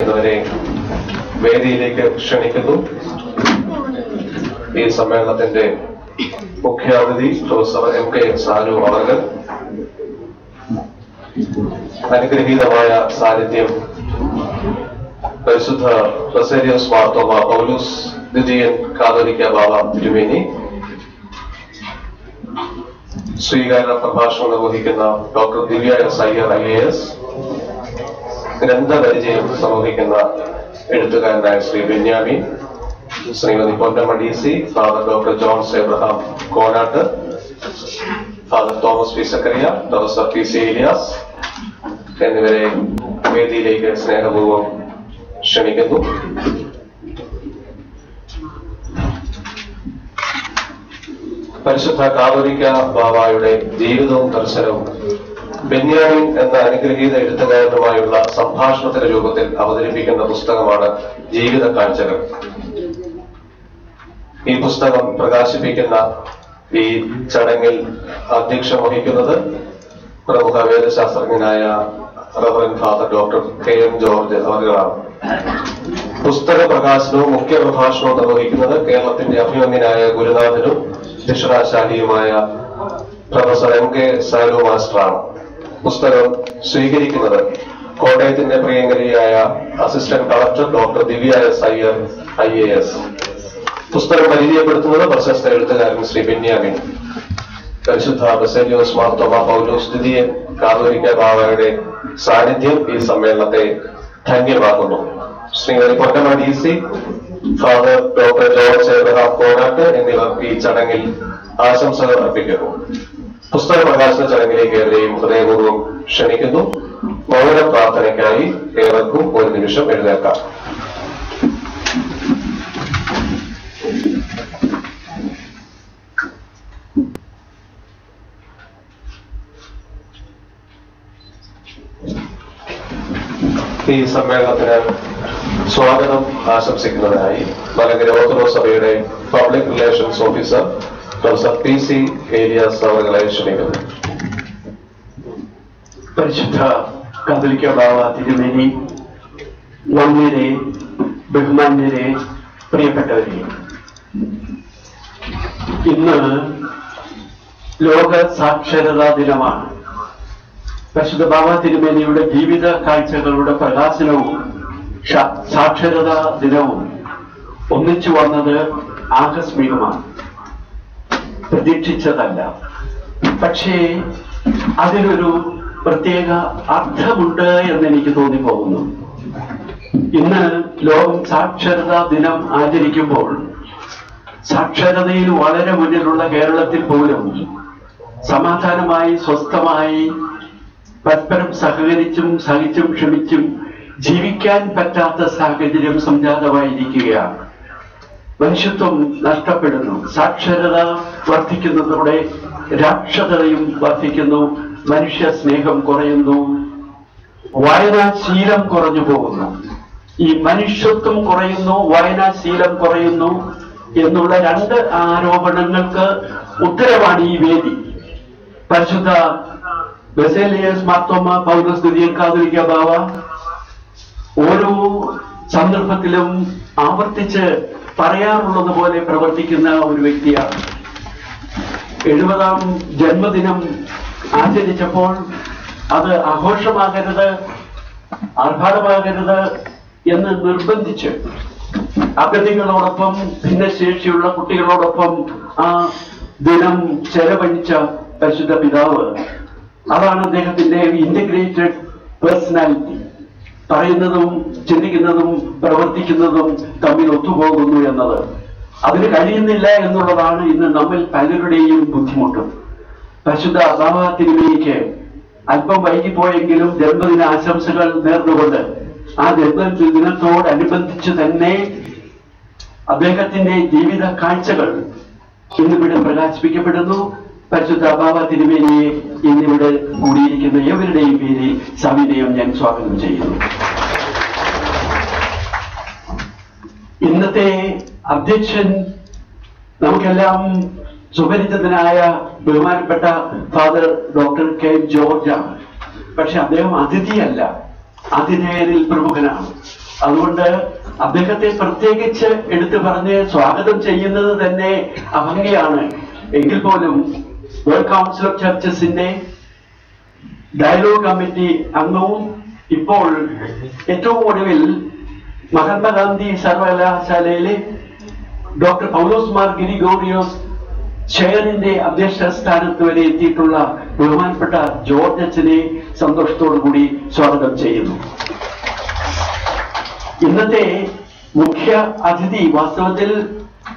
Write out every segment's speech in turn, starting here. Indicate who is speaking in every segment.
Speaker 1: ഇതുവരെ വേദിയിലേക്ക് ക്ഷണിക്കുന്നു. ഈ സമ്മേളനത്തിന്റെ മുഖ്യാതിഥി പ്രൊഫസർ MK സാലു അവർ അനുഗ്രഹീതമായ സാന്നിധ്യം പരിശുദ്ധ ബസേലിയോസ് മാർത്തോമ പൗലോസ് ദ്വിതീയൻ കാതോലിക്ക ബാവ തിരുമേനി, സ്വീകരണ പ്രഭാഷണം നിർവഹിക്കുന്ന doctor Divya S. Iyer IAS, ഗ്രന്ഥപരിചയം സമർപ്പിക്കുന്ന എഴുത്തുകാരനായ Shri Benyamin, Shrimati Ponnamma DC, father doctor John's Abraham Konatt, father Thomas P Zachariah, professor PC Elias എന്നിവരെ വേദിയിലേക്ക് സ്നേഹപൂർവ്വം ക്ഷണിക്കുന്നു. പരിശുദ്ധ കാതോലിക്ക ബാവായുടെ ജീവിതവും ദർശനവും ബെന്യാമിൻ എന്ന അനുഗ്രഹീത എഴുത്തുകാരനുമായുള്ള സംഭാഷണത്തിന്റെ രൂപത്തിൽ അവതരിപ്പിക്കുന്ന പുസ്തകമാണ് ജീവിത കാഴ്ചകൾ. ഈ പുസ്തകം പ്രകാശിപ്പിക്കുന്ന ഈ ചടങ്ങിൽ അധ്യക്ഷം വഹിക്കുന്നത് പ്രമുഖ വേദശാസ്ത്രജ്ഞനായ reverend father doctor KM George അവരുകളാണ്. പുസ്തക പ്രകാശനവും മുഖ്യ പ്രഭാഷണവും നിർവഹിക്കുന്നത് കേരളത്തിന്റെ അഭിമന്യനായ ഗുരുനാഥനും ദക്ഷിണാശാലിയുമായ പ്രൊഫസർ MK സാലു മാസ്റ്ററാണ്. പുസ്തകം സ്വീകരിക്കുന്നത് കോട്ടയത്തിന്റെ പ്രിയങ്കരിയായ assistant collector doctor Divya S. Iyer IAS. പുസ്തകം പരിചയപ്പെടുത്തുന്നത് പ്രശസ്ത എഴുത്തുകാരൻ ശ്രീ ബെന്യാമിൻ. പരിശുദ്ധ ബസേലിയോസ് മാർത്തോമ പൗലോസ് ദ്വിതീയൻ കാതോലിക്ക ബാവയുടെ സാന്നിധ്യം ഈ സമ്മേളനത്തെ ധന്യമാക്കുന്നു. Shrimati Ponnamma DC, father doctor George Abraham Konat എന്നിവർ ഈ ചടങ്ങിൽ ആശംസകൾ അർപ്പിക്കുന്നു. പുസ്തക പ്രകാശന ചടങ്ങിലേക്ക് ഏവരെയും ഹൃദയപൂർവ്വം ക്ഷണിക്കുന്നു. മൗന പ്രാർത്ഥനയ്ക്കായി ഏവർക്കും ഒരു നിമിഷം എഴുന്നേൽക്കാം. ഈ സമ്മേളനത്തിന് സ്വാഗതം ആശംസിക്കുന്നതിനായി മലങ്കര ഓർത്തഡോക്സ് സഭയുടെ public relations officer professor PC Elias അവരെ ക്ഷണിക്കുന്നു.
Speaker 2: പരിശുദ്ധ കാതോലിക്ക ബാവ തിരുമേനി, വന്യരെ, ബഹുമാന്യരെ, പ്രിയപ്പെട്ടവരെ, ഇന്ന് ലോക സാക്ഷരതാ ദിനമാണ്. പരിശുദ്ധ ബാവ തിരുമേനിയുടെ ജീവിത കാഴ്ചകളുടെ പ്രകാശനവും സാക്ഷരതാ ദിനവും ഒന്നിച്ചു വന്നത് ആകസ്മികമാണ്, പ്രതീക്ഷിച്ചതല്ല. പക്ഷേ അതിനൊരു പ്രത്യേക അർത്ഥമുണ്ട് എന്ന് എനിക്ക് തോന്നിപ്പോകുന്നു. ഇന്ന് ലോകം സാക്ഷരതാ ദിനം ആചരിക്കുമ്പോൾ സാക്ഷരതയിൽ വളരെ മുന്നിലുള്ള കേരളത്തിൽ പോലും സമാധാനമായി, സ്വസ്ഥമായി, പരസ്പരം സഹകരിച്ചും സഹിച്ചും ക്ഷമിച്ചും ജീവിക്കാൻ പറ്റാത്ത സാഹചര്യം സംജാതമായിരിക്കുകയാണ്. മനുഷ്യത്വം നഷ്ടപ്പെടുന്നു. സാക്ഷരത വർദ്ധിക്കുന്നതോടെ രാക്ഷസതയും വർദ്ധിക്കുന്നു, മനുഷ്യ സ്നേഹം കുറയുന്നു, വായനാശീലം കുറഞ്ഞു പോകുന്നു. ഈ മനുഷ്യത്വം കുറയുന്നു, വായനാശീലം കുറയുന്നു എന്നുള്ള രണ്ട് ആരോപണങ്ങൾക്ക് ഉത്തരവാണ് ഈ വേദി. പരിശുദ്ധ ബസേലിയോസ് മാർത്തോമ പൗലോസ് ദ്വിതീയൻ കാതോലിക്ക ബാവ ഓരോ സന്ദർഭത്തിലും ആവർത്തിച്ച് പറയാറുള്ളത് പോലെ പ്രവർത്തിക്കുന്ന ഒരു വ്യക്തിയാണ്. 70ാം ജന്മദിനം ആചരിച്ചപ്പോൾ അത് ആഘോഷമാകരുത്, ആർഭാടമാകരുത് എന്ന് നിർബന്ധിച്ച് അഗതികളോടൊപ്പം, ഭിന്നശേഷിയുള്ള കുട്ടികളോടൊപ്പം ആ ദിനം ചെലവഴിച്ച പരിശുദ്ധ പിതാവ്, അതാണ് അദ്ദേഹത്തിന്റെ ഇന്റഗ്രേറ്റഡ് പേഴ്സണാലിറ്റി. പറയുന്നതും ചിന്തിക്കുന്നതും പ്രവർത്തിക്കുന്നതും തമ്മിൽ ഒത്തുപോകുന്നു എന്നത്. അതിന് കഴിയുന്നില്ല എന്നുള്ളതാണ് ഇന്ന് നമ്മിൽ പലരുടെയും ബുദ്ധിമുട്ടും. പരിശുദ്ധ ബാവ തിരുമേനിക്ക് അല്പം വൈകിപ്പോയെങ്കിലും ജന്മദിന ആശംസകൾ നേർന്നുകൊണ്ട് ആ ജന്മദിനത്തോടനുബന്ധിച്ച് തന്നെ അദ്ദേഹത്തിന്റെ ജീവിത കാഴ്ചകൾ ഇന്നിവിടെ പ്രകാശിപ്പിക്കപ്പെടുന്നു. പരിശുദ്ധ ബാവ തിരുമേനിയെ ഇന്നിവിടെ കൂടിയിരിക്കുന്ന ഏവരുടെയും പേരിൽ സവിനയം ഞാൻ സ്വാഗതം ചെയ്യുന്നു. ഇന്നത്തെ അധ്യക്ഷൻ നമുക്കെല്ലാം സുപരിചിതനായ ബഹുമാനപ്പെട്ട ഫാദർ ഡോക്ടർ KM ജോർജാണ്. പക്ഷെ അദ്ദേഹം അതിഥിയല്ല, ആതിഥേയരിൽ പ്രമുഖനാണ്. അതുകൊണ്ട് അദ്ദേഹത്തെ പ്രത്യേകിച്ച് എടുത്തു പറഞ്ഞ് സ്വാഗതം ചെയ്യുന്നത് തന്നെ അഭംഗിയാണ്. എങ്കിൽ പോലും വേൾഡ് കൗൺസിൽ ഓഫ് ചർച്ചസിന്റെ ഡയലോഗ് കമ്മിറ്റി അംഗവും ഇപ്പോൾ ഏറ്റവും ഒടുവിൽ മഹാത്മാഗാന്ധി സർവകലാശാലയിലെ ഡോക്ടർ പൗലോസ് മാർ ഗ്രിഗോറിയോസ് ചെയറിന്റെ അധ്യക്ഷ സ്ഥാനത്ത് വരെ എത്തിയിട്ടുള്ള ബഹുമാനപ്പെട്ട ജോർജ് അച്ഛനെ സന്തോഷത്തോടു കൂടി സ്വാഗതം ചെയ്യുന്നു. ഇന്നത്തെ മുഖ്യ അതിഥി വാസ്തവത്തിൽ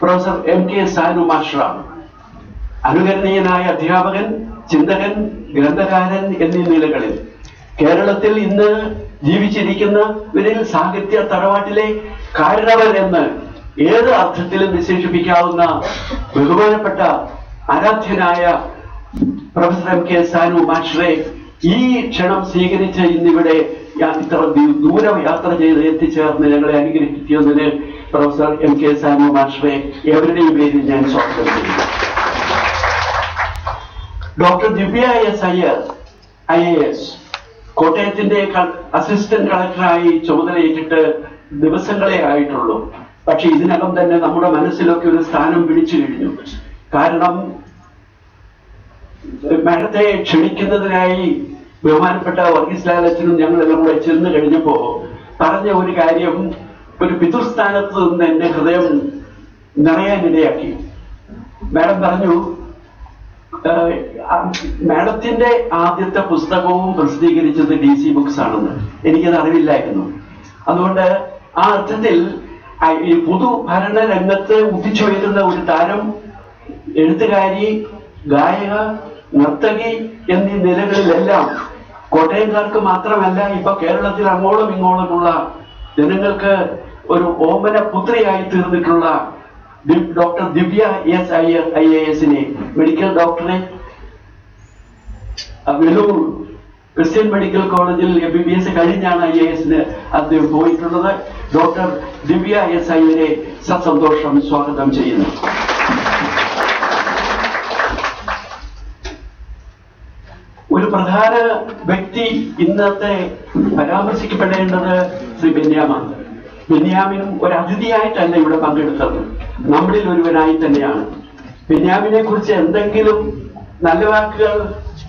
Speaker 2: പ്രൊഫസർ MK സാനു മാസ്റ്ററാണ്. അനുകരണീയനായ അധ്യാപകൻ, ചിന്തകൻ, ഗ്രന്ഥകാരൻ എന്നീ നിലകളിൽ കേരളത്തിൽ ഇന്ന് ജീവിച്ചിരിക്കുന്നവരിൽ സാഹിത്യ തറവാട്ടിലെ കാരണവർ എന്ന് ഏത് അർത്ഥത്തിലും വിശേഷിപ്പിക്കാവുന്ന ബഹുമാനപ്പെട്ട ആരാധ്യനായ പ്രൊഫസർ MK സാനു മാസ്റ്ററെ ഈ ക്ഷണം സ്വീകരിച്ച് ഇന്നിവിടെ ഇത്ര ദൂരം യാത്ര ചെയ്ത് എത്തിച്ചേർന്ന് ഞങ്ങളെ അനുഗ്രഹിക്കുന്നതിന് പ്രൊഫസർ MK സാനു മാസ്റ്ററെ എവരുടെയും പേരിൽ ഞാൻ സ്വാഗതം ചെയ്യുന്നു. Doctor Divya S. Iyer IAS കോട്ടയത്തിന്റെ assistant കളക്ടറായി ചുമതലയേറ്റിട്ട് ദിവസങ്ങളെ ആയിട്ടുള്ളൂ. പക്ഷെ ഇതിനകം തന്നെ നമ്മുടെ മനസ്സിലൊക്കെ ഒരു സ്ഥാനം പിടിച്ചു കഴിഞ്ഞു. കാരണം മാഡത്തെ ക്ഷണിക്കുന്നതിനായി ബഹുമാനപ്പെട്ട വർഗീസ് ലാലച്ചനും ഞങ്ങളെല്ലാം കൂടെ ചെന്ന് കഴിഞ്ഞപ്പോ പറഞ്ഞ ഒരു കാര്യം ഒരു പിതൃസ്ഥാനത്ത് നിന്ന് എന്റെ ഹൃദയം നിറയാനിടയാക്കി. മാഡം പറഞ്ഞു, മാഡത്തിന്റെ ആദ്യത്തെ പുസ്തകവും പ്രസിദ്ധീകരിച്ചത് DC ബുക്സ് ആണെന്ന്. എനിക്കത് അറിവില്ലായിരുന്നു. അതുകൊണ്ട് ആ അർത്ഥത്തിൽ ഈ പൊതുഭരണ രംഗത്ത് ഉദിച്ചുയരുന്ന ഒരു താരം, എഴുത്തുകാരി, ഗായക, നർത്തകി എന്നീ നിലകളിലെല്ലാം കോട്ടയംകാർക്ക് മാത്രമല്ല ഇപ്പൊ കേരളത്തിൽ അങ്ങോളം ഇങ്ങോളമുള്ള ജനങ്ങൾക്ക് ഒരു ഓമന പുത്രിയായി തീർന്നിട്ടുള്ള ഡോക്ടർ ദിവ്യ S. അയ്യർ IASനെ medical doctorate Vellore Christian medical കോളേജിൽ MBBS കഴിഞ്ഞാണ് IASന് അദ്ദേഹം പോയിട്ടുള്ളത്. Doctor Divya S. അയ്യരെ സസന്തോഷം സ്വാഗതം ചെയ്യുന്നു. ഒരു പ്രധാന വ്യക്തി ഇന്നത്തെ പരാമർശിക്കപ്പെടേണ്ടത് ശ്രീ ബെന്യാമാണ്. ബെന്യാമിനും ഒരു അതിഥിയായിട്ടല്ല ഇവിടെ പങ്കെടുത്തത്, നമ്മളിൽ ഒരുവനായി തന്നെയാണ്. ബെന്യാമിനെ കുറിച്ച് എന്തെങ്കിലും നല്ല വാക്കുകൾ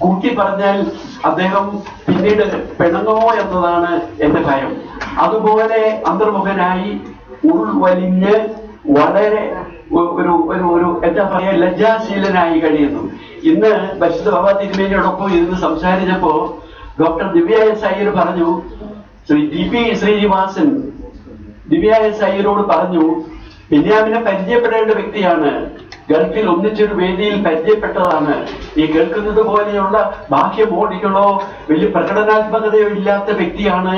Speaker 2: കൂട്ടി പറഞ്ഞാൽ അദ്ദേഹം പിന്നീട് പിണങ്ങോ എന്നതാണ് എന്റെ ഭയം. അതുപോലെ അന്തർമുഖനായി ഉൾവലിഞ്ഞ് വളരെ ഒരു ഒരു ഒരു എന്താ പറയാ ലജ്ജാശീലനായി കഴിയുന്നു. ഇന്ന് പരിശുദ്ധ ബാബ തിരുമേനിയോടൊപ്പം ഇരുന്ന് സംസാരിച്ചപ്പോ ഡോക്ടർ ദിവ്യ S. അയ്യർ പറഞ്ഞു, ശ്രീ DP ശ്രീനിവാസൻ ദിവ്യ S. അയ്യരോട് പറഞ്ഞു, ബെന്യാമിനെ പരിചയപ്പെടേണ്ട വ്യക്തിയാണ്, ഗൾഫിൽ ഒന്നിച്ചൊരു വേദിയിൽ പരിചയപ്പെട്ടതാണ്, ഈ കേൾക്കുന്നത് പോലെയുള്ള ബാഹ്യമോടികളോ വലിയ പ്രകടനാത്മകതയോ ഇല്ലാത്ത വ്യക്തിയാണ്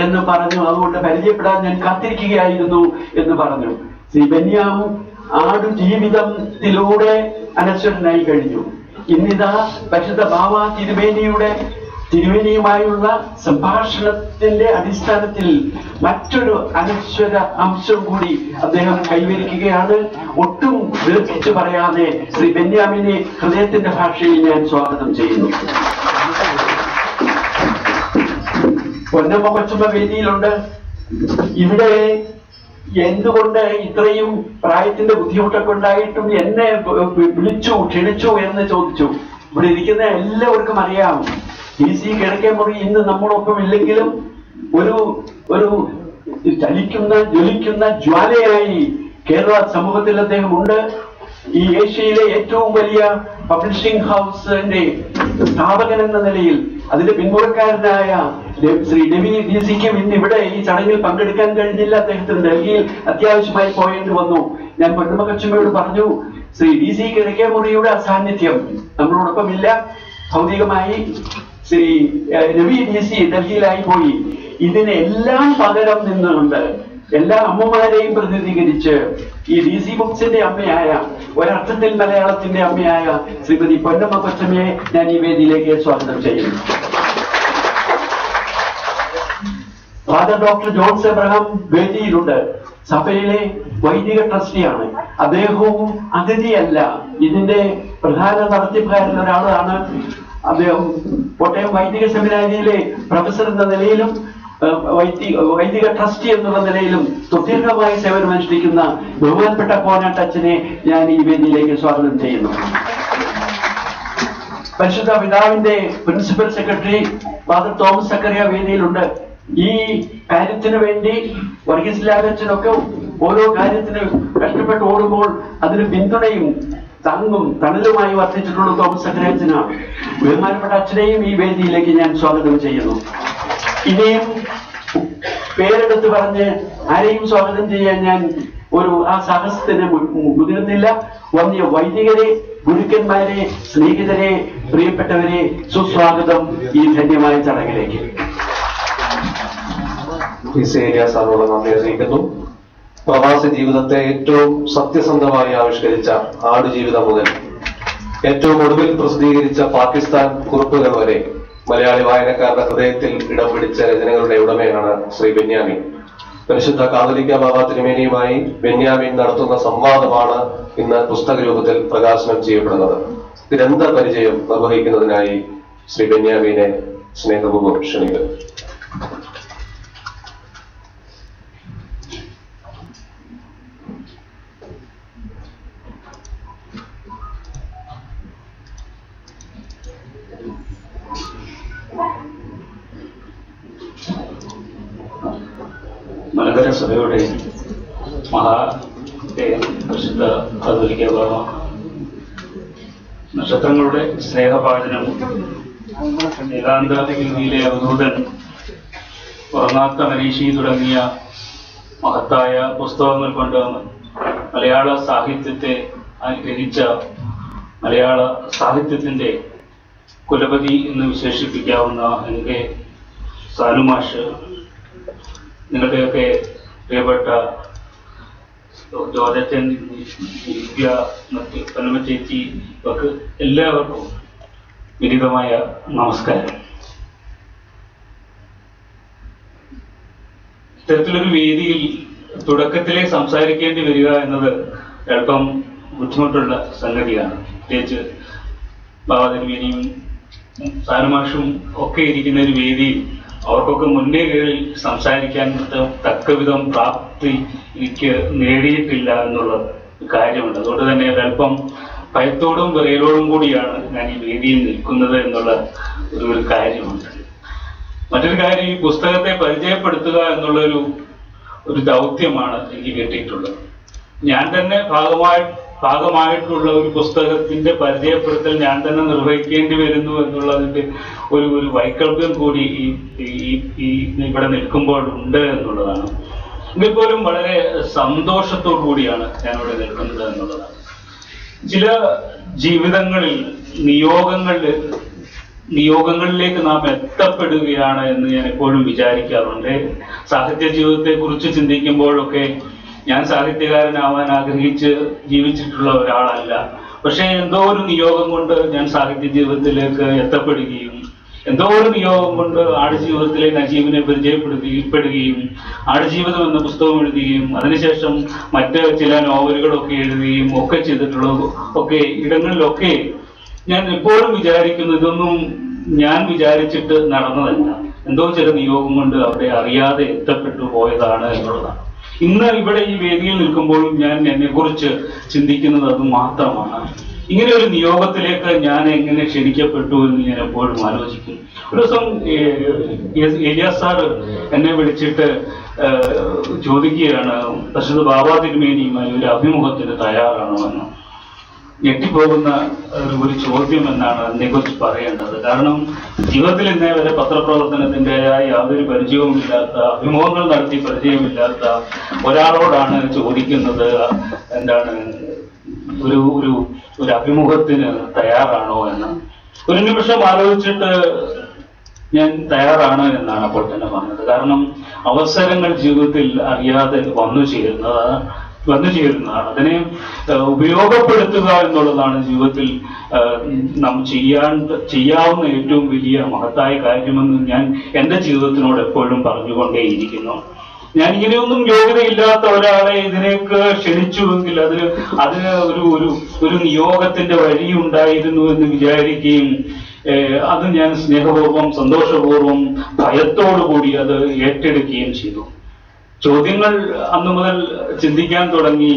Speaker 2: എന്ന് പറഞ്ഞു. അതുകൊണ്ട് പരിചയപ്പെടാൻ ഞാൻ കാത്തിരിക്കുകയായിരുന്നു എന്ന് പറഞ്ഞു. ശ്രീ ബെന്യാം ആടു ജീവിതത്തിലൂടെ അനശ്വരനായി കഴിഞ്ഞു. ഇന്നിതാ പരിശുദ്ധ ബാവ തിരുമേനിയുമായുള്ള സംഭാഷണത്തിന്റെ അടിസ്ഥാനത്തിൽ മറ്റൊരു അനശ്വര അംശം കൂടി അദ്ദേഹം കൈവരിക്കുകയാണ്. ഒട്ടും ദീർഘിച്ചു പറയാതെ ശ്രീ ബെന്യാമിനെ ഹൃദയത്തിന്റെ ഭാഷയിൽ ഞാൻ സ്വാഗതം ചെയ്യുന്നു. പൊന്നമ്മ കൊച്ചമ്മ വേദിയിലുണ്ട്. ഇവിടെ എന്തുകൊണ്ട് ഇത്രയും പ്രായത്തിന്റെ ബുദ്ധിമുട്ടൊക്കെ ഉണ്ടായിട്ടും എന്നെ ക്ഷണിച്ചു എന്ന് ചോദിച്ചു. ഇവിടെ ഇരിക്കുന്ന എല്ലാവർക്കും അറിയാം, DC കിഴക്കേമുറി ഇന്ന് നമ്മളൊപ്പം ഇല്ലെങ്കിലും ഒരു ഒരു ജ്വലിക്കുന്ന ജ്വാലയായി കേരള സമൂഹത്തിൽ അദ്ദേഹം ഉണ്ട്. ഈ ഏഷ്യയിലെ ഏറ്റവും വലിയ പബ്ലിഷിംഗ് ഹൗസിന്റെ സ്ഥാപകൻ എന്ന നിലയിൽ അതിന്റെ പിന്മുറക്കാരനായ ശ്രീ ഡെവി DCക്കും ഇന്ന് ഇവിടെ ഈ ചടങ്ങിൽ പങ്കെടുക്കാൻ കഴിഞ്ഞില്ല. അദ്ദേഹത്തിന് ഡൽഹിയിൽ അത്യാവശ്യമായി പോയേണ്ടി വന്നു. ഞാൻ പൊന്നമ്മ കൊച്ചമ്മയോട് പറഞ്ഞു, ശ്രീ DC കിഴക്കേമുറിയുടെ അസാന്നിധ്യം നമ്മളോടൊപ്പം ഇല്ല. ഭൗതികമായി ശ്രീ രവി DC ഡൽഹിയിലായി പോയി. ഇതിനെല്ലാം പകരം നിന്നുകൊണ്ട് എല്ലാ അമ്മമാരെയും പ്രതിനിധീകരിച്ച് ഈ DC ബുക്സിന്റെ അമ്മയായ, ഒരർത്ഥത്തിൽ മലയാളത്തിന്റെ അമ്മയായ ശ്രീമതി പൊന്നമ്മ കൊച്ചമ്മയെ ഞാൻ ഈ വേദിയിലേക്ക് സ്വാഗതം ചെയ്യുന്നു. ഫാദർ ഡോക്ടർ ജോൺസ് എബ്രഹാം വേദിയിലുണ്ട്. സഭയിലെ വൈദിക ട്രസ്റ്റിയാണ്. അദ്ദേഹവും അതിഥിയല്ല, ഇതിന്റെ പ്രധാന നടത്തിപ്പുകാരിൽ ഒരാളാണ്. അദ്ദേഹം കോട്ടയം വൈദിക സെമിനാരിയിലെ പ്രൊഫസർ എന്ന നിലയിലും വൈദിക ട്രസ്റ്റി എന്നുള്ള നിലയിലും സുദീർഘമായി സേവനമനുഷ്ഠിക്കുന്ന ബഹുമാനപ്പെട്ട കോനാട്ടച്ചനെ ഞാൻ ഈ വേദിയിലേക്ക് സ്വാഗതം ചെയ്യുന്നു. പരിശുദ്ധ പിതാവിന്റെ principal secretary father Thomas Zacharia വേദിയിലുണ്ട്. ഈ കാര്യത്തിന് വേണ്ടി വർഗീസ് ലാലച്ചനൊക്കെ ഓരോ കാര്യത്തിന് കഷ്ടപ്പെട്ട് ഓടുമ്പോൾ അതിന് പിന്തുണയും താങ്ങും തണലുമായി വർദ്ധിച്ചിട്ടുള്ള തോമസ് സക്കറിയച്ചനാണ്. ബഹുമാനപ്പെട്ട അച്ഛനെയും ഈ വേദിയിലേക്ക് ഞാൻ സ്വാഗതം ചെയ്യുന്നു. ഇനിയും പേരെടുത്ത് പറഞ്ഞ് ആരെയും സ്വാഗതം ചെയ്യാൻ ഞാൻ ആ സാഹസത്തിന് മുതിരുന്നില്ല. വന്യ വൈദികരെ, ഗുരുക്കന്മാരെ, സ്നേഹിതരെ, പ്രിയപ്പെട്ടവരെ, സുസ്വാഗതം ഈ ധന്യമായ ചടങ്ങിലേക്ക്.
Speaker 1: സാറിനോട് നന്ദി അറിയിക്കുന്നു. പ്രവാസി ജീവിതത്തെ ഏറ്റവും സത്യസന്ധമായി ആവിഷ്കരിച്ച ആടുജീവിതം മുതൽ ഏറ്റവും ഒടുവിൽ പ്രസിദ്ധീകരിച്ച പാകിസ്ഥാൻ കുറിപ്പുകൾ വരെ മലയാളി വായനക്കാരുടെ ഹൃദയത്തിൽ ഇടം പിടിച്ച രചനകളുടെ ഉടമയാണ് ശ്രീ ബെന്യാമിൻ. പരിശുദ്ധ കാതോലിക്ക ബാബ തിരുമേനിയുമായി ബെന്യാമിൻ നടത്തുന്ന സംവാദമാണ് ഇന്ന് പുസ്തക രൂപത്തിൽ പ്രകാശനം ചെയ്യപ്പെടുന്നത്. ഗ്രന്ഥ പരിചയം നിർവഹിക്കുന്നതിനായി ശ്രീ ബെന്യാമിനെ സ്നേഹപൂർവ്വം ക്ഷണിക്കുന്നു.
Speaker 3: മലങ്കര സഭയുടെ പരിശുദ്ധ കാതോലിക്ക ബാബ നക്ഷത്രങ്ങളുടെ സ്നേഹഭാജനം, ഏകാന്ത രീതിയിലെ അവധൂതൻ, ഉറങ്ങാത്ത മനീഷി തുടങ്ങിയ മഹത്തായ പുസ്തകങ്ങൾ കൊണ്ട് മലയാള സാഹിത്യത്തെ അനുഗ്രഹിച്ച മലയാള സാഹിത്യത്തിന്റെ കുലപതി എന്ന് വിശേഷിപ്പിക്കാവുന്ന എൻ്റെ സാനുമാഷ്, നിങ്ങളുടെയൊക്കെ പ്രിയപ്പെട്ട ജോർജൻ, ദിവ്യ, പനമ ചേച്ചി, ഒക്കെ എല്ലാവർക്കും വിനീതമായ നമസ്കാരം. ഇത്തരത്തിലൊരു വേദിയിൽ തുടക്കത്തിലെ സംസാരിക്കേണ്ടി വരിക എന്നത് അല്പം ബുദ്ധിമുട്ടുള്ള സംഗതിയാണ്. പ്രത്യേകിച്ച് ബാബാതിരുമേനിയും സാനുമാഷും ഒക്കെ ഇരിക്കുന്ന ഒരു വേദിയിൽ അവർക്കൊക്കെ മുന്നേ കയറി സംസാരിക്കാൻ തക്കവിധം പ്രാപ്തി എനിക്ക് നേടിയിട്ടില്ല എന്നുള്ള കാര്യമുണ്ട്. അതുകൊണ്ട് തന്നെ ഒരല്പം ഭയത്തോടും വിറയലോടും കൂടിയാണ് ഞാൻ ഈ വേദിയിൽ നിൽക്കുന്നത് എന്നുള്ള ഒരു കാര്യമുണ്ട്. മറ്റൊരു കാര്യം, ഈ പുസ്തകത്തെ പരിചയപ്പെടുത്തുക എന്നുള്ളൊരു ദൗത്യമാണ് എനിക്ക് കിട്ടിയിട്ടുള്ളത്. ഞാൻ തന്നെ ഭാഗമായിട്ടുള്ള ഒരു പുസ്തകത്തിന്റെ പരിചയപ്പെടുത്തൽ ഞാൻ തന്നെ നിർവഹിക്കേണ്ടി വരുന്നു എന്നുള്ളതിന്റെ ഒരു വൈകല്യം കൂടി ഈ ഇവിടെ നിൽക്കുമ്പോൾ ഉണ്ട് എന്നുള്ളതാണ്. എങ്കിൽ പോലും വളരെ സന്തോഷത്തോടു കൂടിയാണ് ഞാനിവിടെ നിൽക്കുന്നത് എന്നുള്ളതാണ്. ചില ജീവിതങ്ങളിൽ നിയോഗങ്ങളിലേക്ക് നാം എത്തപ്പെടുകയാണ് എന്ന് ഞാൻ എപ്പോഴും വിചാരിക്കാറുണ്ട്. സാഹിത്യ ജീവിതത്തെ കുറിച്ച് ചിന്തിക്കുമ്പോഴൊക്കെ ഞാൻ സാഹിത്യകാരനാവാൻ ആഗ്രഹിച്ച് ജീവിച്ചിട്ടുള്ള ഒരാളല്ല. പക്ഷെ എന്തോ ഒരു നിയോഗം കൊണ്ട് ഞാൻ സാഹിത്യ ജീവിതത്തിലേക്ക് എത്തപ്പെടുകയും എന്തോ ഒരു നിയോഗം കൊണ്ട് ആടുജീവിതത്തിലെ നജീബിനെ പരിചയപ്പെടുകയും ആടുജീവിതം എന്ന പുസ്തകം എഴുതുകയും അതിനുശേഷം മറ്റ് ചില നോവലുകളൊക്കെ എഴുതുകയും ഒക്കെ ചെയ്തിട്ടുള്ളത് ഒക്കെ ഇടങ്ങളിലൊക്കെ ഞാൻ എപ്പോഴും വിചാരിക്കുന്നു, ഇതൊന്നും ഞാൻ വിചാരിച്ചിട്ട് നടന്നതല്ല. എന്തോ ചില നിയോഗം കൊണ്ട് അവിടെ അറിയാതെ എത്തപ്പെട്ടു പോയതാണ് എന്നുള്ളതാണ്. ഇന്ന് ഇവിടെ ഈ വേദിയിൽ നിൽക്കുമ്പോഴും ഞാൻ എന്നെക്കുറിച്ച് ചിന്തിക്കുന്നത് അത് മാത്രമാണ്. ഇങ്ങനെ ഒരു നിയോഗത്തിലേക്ക് ഞാൻ എങ്ങനെ ക്ഷണിക്കപ്പെട്ടു എന്ന് ഞാൻ എപ്പോഴും ആലോചിക്കും. ഒരു ദിവസം എലിയാസ് സാറ് എന്നെ വിളിച്ചിട്ട് ചോദിക്കുകയാണ്, പരിശുദ്ധ ബാബാ തിരുമേനിയുമായി ഒരു അഭിമുഖത്തിന് തയ്യാറാണോ എന്ന്. ഞെട്ടിപ്പോകുന്ന ഒരു ചോദ്യം എന്നാണ് അതിനെക്കുറിച്ച് പറയേണ്ടത്. കാരണം ജീവിതത്തിൽ ഇന്നേ വരെ പത്രപ്രവർത്തനത്തിൻ്റെതായ യാതൊരു പരിചയവുമില്ലാത്ത, അഭിമുഖങ്ങൾ നടത്തി പരിചയമില്ലാത്ത ഒരാളോടാണ് ചോദിക്കുന്നത്, എന്താണ് ഒരു അഭിമുഖത്തിന് തയ്യാറാണോ എന്ന്. ഒരു നിമിഷം ആലോചിച്ചിട്ട് ഞാൻ തയ്യാറാണ് എന്നാണ് അപ്പോൾ തന്നെ പറഞ്ഞത്. കാരണം അവസരങ്ങൾ ജീവിതത്തിൽ അറിയാതെ വന്നു ചേരുന്നതാണ്. അതിനെ ഉപയോഗപ്പെടുത്തുക എന്നുള്ളതാണ് ജീവിതത്തിൽ നാം ചെയ്യാവുന്ന ഏറ്റവും വലിയ മഹത്തായ കാര്യമെന്ന് ഞാൻ എൻ്റെ ജീവിതത്തിനോട് എപ്പോഴും പറഞ്ഞുകൊണ്ടേയിരിക്കുന്നു. ഞാൻ ഇങ്ങനെയൊന്നും യോഗ്യതയില്ലാത്ത ഒരാളെ ഇതിലേക്ക് ക്ഷണിച്ചുവെങ്കിൽ അതിന് ഒരു നിയോഗത്തിന്റെ വഴിയുണ്ടായിരുന്നു എന്ന് വിചാരിക്കുകയും അത് ഞാൻ സ്നേഹപൂർവ്വം, സന്തോഷപൂർവ്വം, ഭയത്തോടുകൂടി അത് ഏറ്റെടുക്കുകയും ചെയ്തു. ചോദ്യങ്ങൾ അന്നു മുതൽ ചിന്തിക്കാൻ തുടങ്ങി.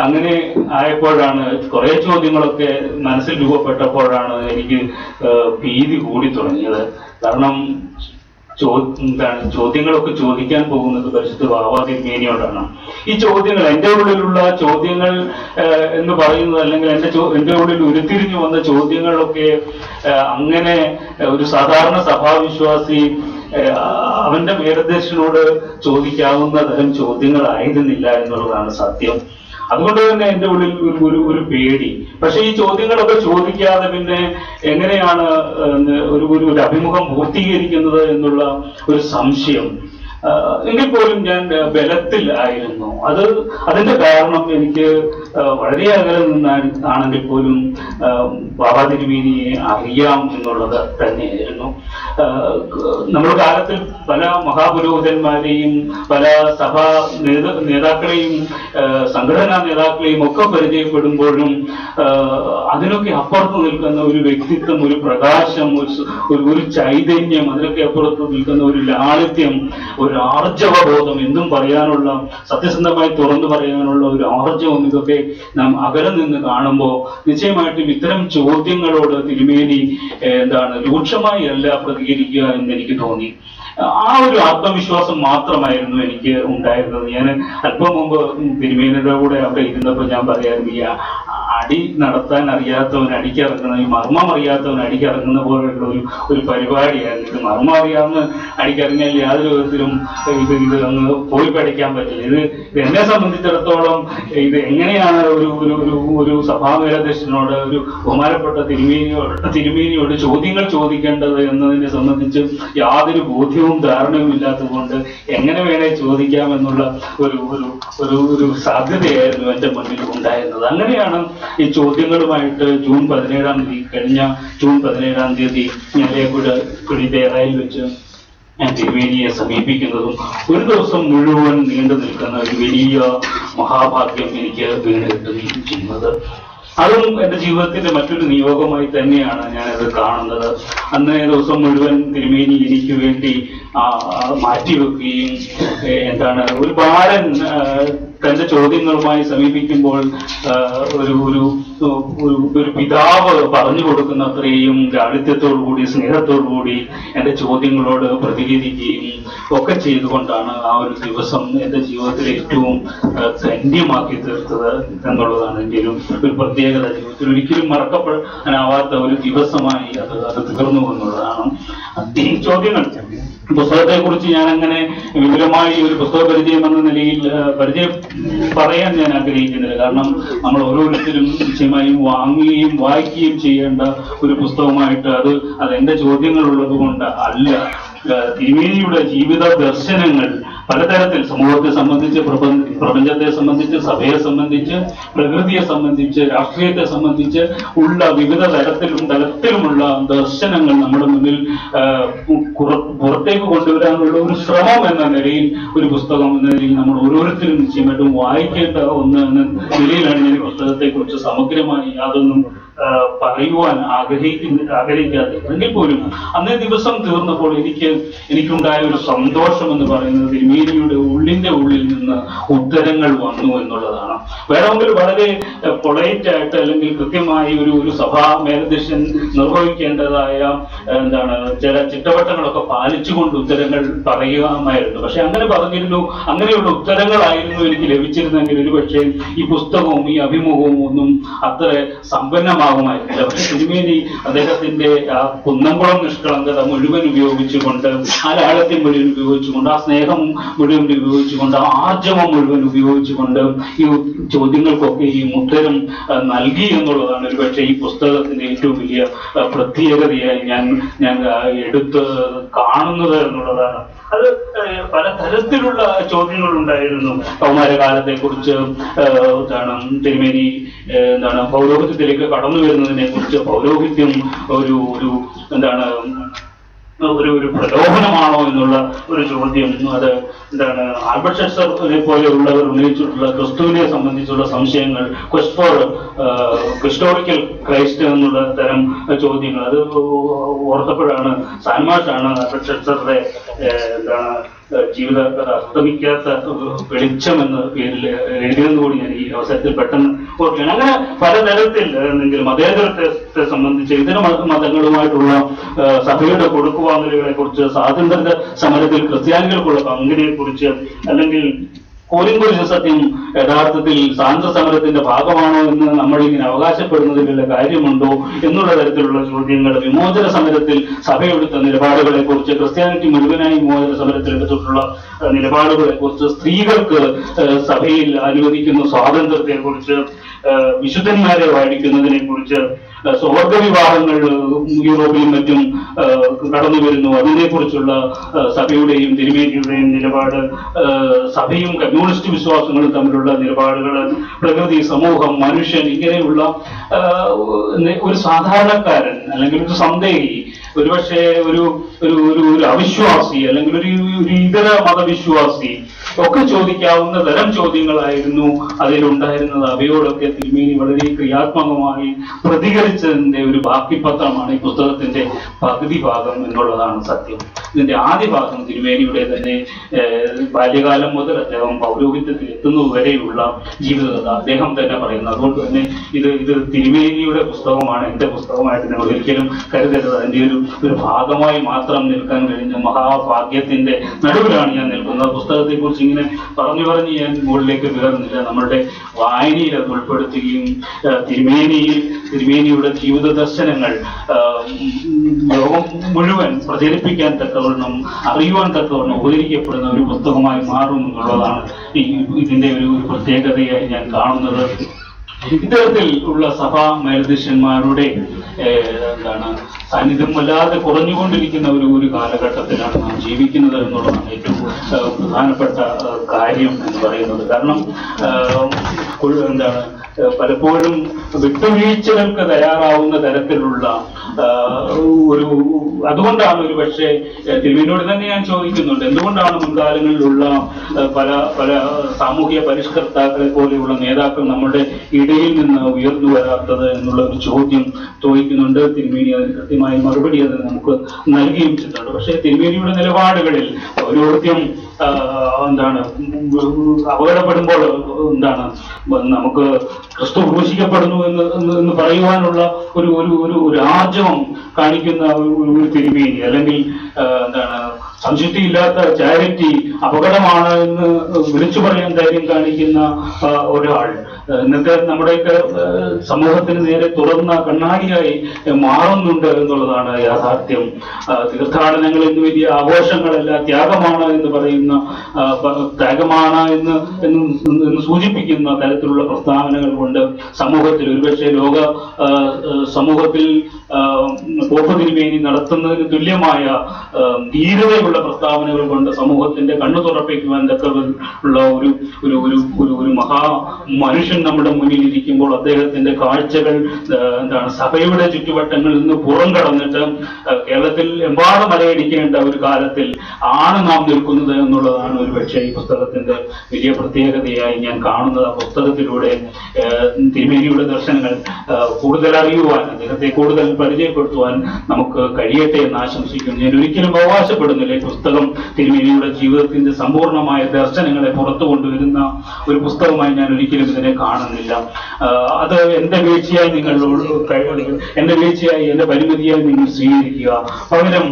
Speaker 3: അങ്ങനെ ആയപ്പോഴാണ്, കുറെ ചോദ്യങ്ങളൊക്കെ മനസ്സിൽ രൂപപ്പെട്ടപ്പോഴാണ് എനിക്ക് ഭീതി കൂടി തുടങ്ങിയത്. കാരണം ചോദ്യങ്ങളൊക്കെ ചോദിക്കാൻ പോകുന്നത് പരിശുദ്ധ ബാവാ തിരുമേനിയോടാണ്. ഈ ചോദ്യങ്ങൾ, എൻ്റെ ഉള്ളിലുള്ള ചോദ്യങ്ങൾ എന്ന് പറയുന്നത്, അല്ലെങ്കിൽ എൻ്റെ ഉള്ളിൽ ഉരുത്തിരിഞ്ഞു വന്ന ചോദ്യങ്ങളൊക്കെ അങ്ങനെ ഒരു സാധാരണ സഭാവിശ്വാസി അവന്റെ മേലധ്യക്ഷനോട് ചോദിക്കാവുന്ന തരം ചോദ്യങ്ങളായിരുന്നില്ല എന്നുള്ളതാണ് സത്യം. അതുകൊണ്ട് തന്നെ എൻ്റെ ഉള്ളിൽ ഒരു പേടി. പക്ഷെ ഈ ചോദ്യങ്ങളൊക്കെ ചോദിക്കാതെ പിന്നെ എങ്ങനെയാണ് ഒരു അഭിമുഖം പൂർത്തീകരിക്കുന്നത് എന്നുള്ള ഒരു സംശയം. എങ്കിൽ പോലും ഞാൻ ബലത്തിൽ ആയിരുന്നു. അതിന്റെ കാരണം എനിക്ക് വളരെ അകലെ നിന്നാണെങ്കിൽ പോലും ബാബാ തിരുമേനിയെ അറിയാം എന്നുള്ളത് തന്നെയായിരുന്നു. നമ്മുടെ കാലത്തിൽ പല മഹാപുരോഹിതന്മാരെയും പല സഭാ നേതാക്കളെയും സംഘടനാ നേതാക്കളെയും ഒക്കെ പരിചയപ്പെടുമ്പോഴും അതിനൊക്കെ അപ്പുറത്ത് നിൽക്കുന്ന ഒരു വ്യക്തിത്വം, ഒരു പ്രകാശം, ഒരു ചൈതന്യം, അതിനൊക്കെ അപ്പുറത്ത് നിൽക്കുന്ന ഒരു ലാളിത്യം, ഒരു ആർജവബോധം, എന്തും പറയാനുള്ള, സത്യസന്ധമായി തുറന്നു പറയാനുള്ള ഒരു ആർജവം, ഇതൊക്കെ നാം അകലെ നിന്ന് കാണുമ്പോൾ നിശ്ചയമായിട്ടും ഇത്തരം ചോദ്യങ്ങളോട് തിരുമേനി രൂക്ഷമായി അല്ല പ്രതികരിക്കുക എന്ന് എനിക്ക് തോന്നി. ആ ഒരു ആത്മവിശ്വാസം മാത്രമായിരുന്നു എനിക്ക് ഉണ്ടായിരുന്നത്. ഞാൻ അല്പം മുമ്പ് തിരുമേനിയുടെ കൂടെ അവിടെ ഇരുന്നപ്പോൾ ഞാൻ പറയാറുണ്ട്, ഈ അടി നടത്താൻ അറിയാത്തവൻ അടിക്കിറങ്ങുന്ന, ഈ മർമ്മം അറിയാത്തവൻ അടിക്കിറങ്ങുന്ന പോലെയുള്ള ഒരു പരിപാടിയായിരുന്നു ഇത്. മർമ്മം അറിയാവുന്ന അടിക്കിറങ്ങിയാൽ യാതൊരു വിധത്തിലും ഇത് അങ്ങ് പോയി പഠിക്കാൻ പറ്റില്ല. ഇത് എന്നെ സംബന്ധിച്ചിടത്തോളം ഇത് എങ്ങനെയാണ് ഒരു സഭാമേലധ്യക്ഷനോട്, ഒരു ബഹുമാനപ്പെട്ട തിരുമേനിയോട് ചോദ്യങ്ങൾ ചോദിക്കേണ്ടത് എന്നതിനെ സംബന്ധിച്ച് യാതൊരു ബോധ്യവും ധാരണയും ഇല്ലാത്തതുകൊണ്ട് എങ്ങനെ വേണേ ചോദിക്കാമെന്നുള്ള ഒരു സാധ്യതയായിരുന്നു എൻ്റെ മുന്നിൽ ഉണ്ടായിരുന്നത്. അങ്ങനെയാണ് ഈ ചോദ്യങ്ങളുമായിട്ട് കഴിഞ്ഞ ജൂൺ 17 ഞലേക്കുഴി ദേറായിൽ വെച്ച് ഞാൻ തിരുമേനിയെ സമീപിക്കുന്നതും ഒരു ദിവസം മുഴുവൻ നീണ്ടു നിൽക്കുന്ന ഒരു വലിയ മഹാഭാഗ്യം എനിക്ക് വീണ് കിട്ടുകയും ചെയ്യുന്നത്. അതും എൻ്റെ ജീവിതത്തിന്റെ മറ്റൊരു നിയോഗമായി തന്നെയാണ് ഞാനത് കാണുന്നത്. അന്നേ ദിവസം മുഴുവൻ തിരുമേനി എനിക്ക് വേണ്ടി മാറ്റിവെക്കുകയും ഒരു ബാലൻ തന്റെ ചോദ്യങ്ങളുമായി സമീപിക്കുമ്പോൾ ഒരു പിതാവ് പറഞ്ഞു കൊടുക്കുന്ന അത്രയും ലാളിത്യത്തോടുകൂടി, സ്നേഹത്തോടുകൂടി എൻ്റെ ചോദ്യങ്ങളോട് പ്രതികരിക്കുകയും ഒക്കെ ചെയ്തുകൊണ്ടാണ് ആ ഒരു ദിവസം എൻ്റെ ജീവിതത്തിൽ ഏറ്റവും ധന്യമാക്കി തീർത്തത് എന്നുള്ളതാണ് എൻ്റെ ഒരു പ്രത്യേകത. ജീവിതത്തിൽ ഒരിക്കലും മറക്കപ്പെടാനാവാത്ത ഒരു ദിവസമായി അത് തീർന്നു എന്നുള്ളതാണ്. ചോദ്യങ്ങൾ, പുസ്തകത്തെ കുറിച്ച് ഞാൻ അങ്ങനെ വിപുലമായി ഒരു പുസ്തക പരിചയം എന്ന നിലയിൽ പറയാൻ ഞാൻ ആഗ്രഹിക്കുന്നില്ല. കാരണം നമ്മൾ ഓരോരുത്തരും നിശ്ചയമായും വാങ്ങുകയും വായിക്കുകയും ചെയ്യേണ്ട ഒരു പുസ്തകമായിട്ട് അത് എന്റെ ചോദ്യങ്ങൾ ഉള്ളത് കൊണ്ട് അല്ല. തിരുമേനിയുടെ ജീവിത ദർശനങ്ങൾ പലതരത്തിൽ സമൂഹത്തെ സംബന്ധിച്ച്, പ്രപഞ്ചത്തെ സംബന്ധിച്ച്, സഭയെ സംബന്ധിച്ച്, പ്രകൃതിയെ സംബന്ധിച്ച്, രാഷ്ട്രീയത്തെ സംബന്ധിച്ച് ഉള്ള വിവിധ തലത്തിലുമുള്ള ദർശനങ്ങൾ നമ്മുടെ മുന്നിൽ പുറത്തേക്ക് കൊണ്ടുവരാനുള്ള ഒരു ശ്രമം എന്ന നിലയിൽ, ഒരു പുസ്തകം എന്ന നിലയിൽ നമ്മൾ ഓരോരുത്തരും നിശ്ചയമായിട്ടും വായിക്കേണ്ട ഒന്ന് എന്ന നിലയിലാണ് ഞാൻ ഈ പുസ്തകത്തെ കുറിച്ച് സമഗ്രമായി യാതൊന്നും പറയുവാൻ ആഗ്രഹിക്കാതെ. എങ്കിൽ പോലും അന്നേ ദിവസം തീർന്നപ്പോൾ എനിക്കുണ്ടായ ഒരു സന്തോഷം എന്ന് പറയുന്നത് തിരുമേനിയുടെ ഉള്ളിൽ നിന്ന് ഉത്തരങ്ങൾ വന്നു എന്നുള്ളതാണ്. വേണമെങ്കിൽ വളരെ പൊളൈറ്റ് ആയിട്ട് അല്ലെങ്കിൽ കൃത്യമായി ഒരു സഭാ മേലധ്യക്ഷൻ നിർവഹിക്കേണ്ടതായ ചില ചിട്ടവട്ടങ്ങളൊക്കെ പാലിച്ചുകൊണ്ട് ഉത്തരങ്ങൾ പറയുമായിരുന്നു. പക്ഷെ അങ്ങനെ പറഞ്ഞിരുന്നു, അങ്ങനെയുള്ള ഉത്തരങ്ങളായിരുന്നു എനിക്ക് ലഭിച്ചിരുന്നെങ്കിൽ ഒരുപക്ഷെ ഈ പുസ്തകവും ഈ അഭിമുഖവും ഒന്നും അത്ര സമ്പന്നമാകുമായിരുന്നില്ല. പക്ഷെ തിരുമേനി അദ്ദേഹത്തിന്റെ ആ കുന്നംകുളം നിഷ്കളങ്കത മുഴുവൻ ഉപയോഗിച്ചുകൊണ്ട്, ആ ലാളത്യം മുഴുവൻ ഉപയോഗിച്ചുകൊണ്ട്, ആ സ്നേഹം മുഴുവൻ ഉപയോഗിച്ചുകൊണ്ട്, ആ ആർജവം മുഴുവൻ ഉപയോഗിച്ചുകൊണ്ട് ഈ ചോദ്യങ്ങൾക്കൊക്കെ ഈ ഉത്തരം നൽകി എന്നുള്ളതാണ് ഒരുപക്ഷെ ഈ പുസ്തകത്തിന്റെ ഏറ്റവും വലിയ പ്രത്യേകതയായി ഞാൻ എടുത്ത് കാണുന്നത് എന്നുള്ളതാണ്. അത് പലതരത്തിലുള്ള ചോദ്യങ്ങൾ ഉണ്ടായിരുന്നു. കൗമാരകാലത്തെ കുറിച്ച്, തിരുമേനി പൗരോഹിത്യത്തിലേക്ക് കടന്നു വരുന്നതിനെ കുറിച്ച്, പൗരോഹിത്യം ഒരു പ്രലോഭനമാണോ എന്നുള്ള ഒരു ചോദ്യം, അത് എന്താണ് ആൽബർട്ട് ഷെറ്റ്സറിനെ പോലെയുള്ളവർ ഉന്നയിച്ചിട്ടുള്ള ക്രിസ്തുവിനെ സംബന്ധിച്ചുള്ള സംശയങ്ങൾ, ക്വസ്റ്റ് ഫോർ ഹിസ്റ്റോറിക്കൽ ക്രൈസ്റ്റ് എന്നുള്ള തരം ചോദ്യങ്ങൾ, അത് ഓർത്തപ്പോഴാണ് സാൻമാഷാണ് ആൽബർട്ട് ഷെറ്റ്സറുടെ എന്താണ് ജീവിത അസ്തമിക്കാത്ത വെളിച്ചം എന്ന പേരിൽ എഴുതിയെന്ന് കൂടി ഞാൻ ഈ അവസരത്തിൽ പെട്ടെന്ന് ഓർക്കുകയാണ്. അങ്ങനെ പലതരത്തിൽ മതേതരത്തെ സംബന്ധിച്ച് ഇതര മതങ്ങളുമായിട്ടുള്ള സഭയുടെ കൊടുക്കുവാങ്ങലുകളെ കുറിച്ച്, സ്വാതന്ത്ര്യ സമരത്തിൽ ക്രിസ്ത്യാനികൾക്കുള്ള പങ്കിനെ കുറിച്ച്, അല്ലെങ്കിൽ കോലിംഗ് സത്യം യഥാർത്ഥത്തിൽ സ്വാതന്ത്ര്യ സമരത്തിന്റെ ഭാഗമാണോ എന്ന് നമ്മളിങ്ങനെ അവകാശപ്പെടുന്നതിൽ വല്ല കാര്യമുണ്ടോ എന്നുള്ള തരത്തിലുള്ള ചോദ്യങ്ങൾ, വിമോചന സമരത്തിൽ സഭയെടുത്ത നിലപാടുകളെ കുറിച്ച്, ക്രിസ്ത്യാനിറ്റി മുഴുവനായി വിമോചന സമരത്തിൽ എടുത്തിട്ടുള്ള നിലപാടുകളെ കുറിച്ച്, സ്ത്രീകൾക്ക് സഭയിൽ അനുവദിക്കുന്ന സ്വാതന്ത്ര്യത്തെ കുറിച്ച്, വിശുദ്ധന്മാരെ വാഴിക്കുന്നതിനെ കുറിച്ച്, സ്വർഗവിവാഹങ്ങൾ യൂറോപ്പിലും മറ്റും കടന്നു വരുന്നു, അതിനെക്കുറിച്ചുള്ള സഭയുടെയും തിരുമേനിയുടെയും നിലപാട്, സഭയും കമ്മ്യൂണിസ്റ്റ് വിശ്വാസങ്ങളും തമ്മിലുള്ള നിലപാടുകൾ, പ്രകൃതി, സമൂഹം, മനുഷ്യൻ, ഇങ്ങനെയുള്ള ഒരു സാധാരണക്കാരൻ അല്ലെങ്കിൽ ഒരു സന്ദേഹി, ഒരുപക്ഷെ ഒരു അവിശ്വാസി അല്ലെങ്കിൽ ഒരു ഇതര മതവിശ്വാസി ഒക്കെ ചോദിക്കാവുന്ന തരം ചോദ്യങ്ങളായിരുന്നു അതിലുണ്ടായിരുന്നത്. അവയോടൊക്കെ തിരുമേനി വളരെ ക്രിയാത്മകമായി പ്രതികരിച്ചതിന്റെ ഒരു ബാക്കിപത്രമാണ് ഈ പുസ്തകത്തിന്റെ പകുതി ഭാഗം എന്നുള്ളതാണ് സത്യം. ഇതിന്റെ ആദ്യ ഭാഗം തിരുമേനിയുടെ തന്നെ ബാല്യകാലം മുതൽ അദ്ദേഹം പൗരോഹിത്യത്തിൽ എത്തുന്നത് വരെയുള്ള ജീവിതകഥ അദ്ദേഹം തന്നെ പറയുന്നു. അതുകൊണ്ട് തന്നെ ഇത് തിരുമേനിയുടെ പുസ്തകമാണ്, എന്റെ പുസ്തകമായിട്ട് നിങ്ങൾ ഒരിക്കലും കരുതരുത്. അതിന്റെ ഒരു ഭാഗമായി മാത്രം നിൽക്കാൻ കഴിഞ്ഞ മഹാഭാഗ്യത്തിന്റെ നടുവിലാണ് ഞാൻ നിൽക്കുന്നത്. പുസ്തകത്തെ കുറിച്ച് ഇങ്ങനെ പറഞ്ഞു ഞാൻ മുകളിലേക്ക് കയറുന്നില്ല. നമ്മളുടെ വായനയിൽ അത് ഉൾപ്പെടുത്തുകയും തിരുമേനിയുടെ ജീവിത ദർശനങ്ങൾ ലോകം മുഴുവൻ പ്രചരിപ്പിക്കാൻ തക്കവണ്ണം, അറിയുവാൻ തക്കവണ്ണം ഉപകരിക്കപ്പെടുന്ന ഒരു പുസ്തകമായി മാറും എന്നുള്ളതാണ് ഇതിന്റെ ഒരു പ്രത്യേകതയായി ഞാൻ കാണുന്നത്. ഇത്തരത്തിൽ ഉള്ള സഭാ മേലധ്യക്ഷന്മാരുടെ സാന്നിധ്യം വല്ലാതെ കുറഞ്ഞുകൊണ്ടിരിക്കുന്ന ഒരു കാലഘട്ടത്തിലാണ് നാം ജീവിക്കുന്നത് എന്നുള്ളതാണ് ഏറ്റവും പ്രധാനപ്പെട്ട കാര്യം എന്ന് പറയുന്നത്. കാരണം പലപ്പോഴും വിട്ടുവീഴ്ചകൾക്ക് തയ്യാറാവുന്ന തരത്തിലുള്ള അതുകൊണ്ടാണ് ഒരു പക്ഷേ തിരുമേനിയോട് തന്നെ ഞാൻ ചോദിക്കുന്നുണ്ട്, എന്തുകൊണ്ടാണ് മുൻകാലങ്ങളിലുള്ള പല സാമൂഹിക പരിഷ്കർത്താക്കളെ പോലെയുള്ള നേതാക്കൾ നമ്മുടെ ഇടയിൽ നിന്ന് ഉയർന്നു വരാത്തത് എന്നുള്ള ഒരു ചോദ്യം ചോദിക്കുന്നുണ്ട്. തിരുമേനി അതിന് കൃത്യമായ മറുപടി അത് നമുക്ക് നൽകുകയും ചെയ്തിട്ടുണ്ട്. പക്ഷേ തിരുമേനിയുടെ നിലപാടുകളിൽ പൗരോഹിത്യം അപകടപ്പെടുമ്പോൾ നമുക്ക് ക്രിസ്തു ക്രൂശിക്കപ്പെടുന്നു എന്ന് പറയുവാനുള്ള ഒരു ആർജവം കാണിക്കുന്ന ഒരു തിരുമേനി, അല്ലെങ്കിൽ സംശുദ്ധിയില്ലാത്ത ചാരിറ്റി അപകടമാണ് എന്ന് വിളിച്ചു പറയാൻ ധൈര്യം കാണിക്കുന്ന ഒരാൾ ഇന്നത്തെ നമ്മുടെയൊക്കെ സമൂഹത്തിന് നേരെ തുറന്ന കണ്ണാടിയായി മാറുന്നുണ്ട് എന്നുള്ളതാണ് യാഥാർത്ഥ്യം. തീർത്ഥാടനങ്ങൾ എന്ന് വലിയ ആഘോഷങ്ങളല്ല, ത്യാഗമാണ് എന്ന് പറയുന്ന, ത്യാഗമാണ് എന്ന് സൂചിപ്പിക്കുന്ന തരത്തിലുള്ള പ്രസ്താവനകൾ കൊണ്ട് സമൂഹത്തിൽ, ഒരുപക്ഷെ ലോക സമൂഹത്തിൽ പോപ്പ് തിരുമേനി നടത്തുന്നതിന് തുല്യമായ ധീരതയുള്ള പ്രസ്താവനകൾ കൊണ്ട് സമൂഹത്തിന്റെ കണ്ണു തുറപ്പിക്കുവാൻ തക്കമുള്ള ഒരു മഹാ മനുഷ്യൻ നമ്മുടെ മുന്നിൽ ഇരിക്കുമ്പോൾ അദ്ദേഹത്തിന്റെ കാഴ്ചകൾ സഭയുടെ ചുറ്റുവട്ടങ്ങളിൽ നിന്ന് പുറം കടന്നിട്ട് കേരളത്തിൽ എമ്പാടും മലയടിക്കേണ്ട ഒരു കാലത്തിൽ ആണ് നാം നിൽക്കുന്നത് എന്നുള്ളതാണ് ഒരുപക്ഷെ ഈ പുസ്തകത്തിന്റെ വലിയ പ്രത്യേകതയായി ഞാൻ കാണുന്നത്. ആ പുസ്തകത്തിലൂടെ തിരുമേനിയുടെ ദർശനങ്ങൾ കൂടുതൽ അറിയുവാൻ, അദ്ദേഹത്തെ കൂടുതൽ പരിചയപ്പെടുത്തുവാൻ നമുക്ക് കഴിയട്ടെ എന്ന് ആശംസിക്കുന്നു. ഞാൻ ഒരിക്കലും അവകാശപ്പെടുന്നില്ല ഈ പുസ്തകം തിരുമേനിയുടെ ജീവിതത്തിന്റെ സമ്പൂർണമായ ദർശനങ്ങളെ പുറത്തു കൊണ്ടുവരുന്ന ഒരു പുസ്തകമായി ഞാൻ ഒരിക്കലും ഇതിനെ കാണുന്നില്ല. അത് എന്റെ വീഴ്ചയായി എന്റെ പരിമിതിയായി നിങ്ങൾ സ്വീകരിക്കുക. പകരം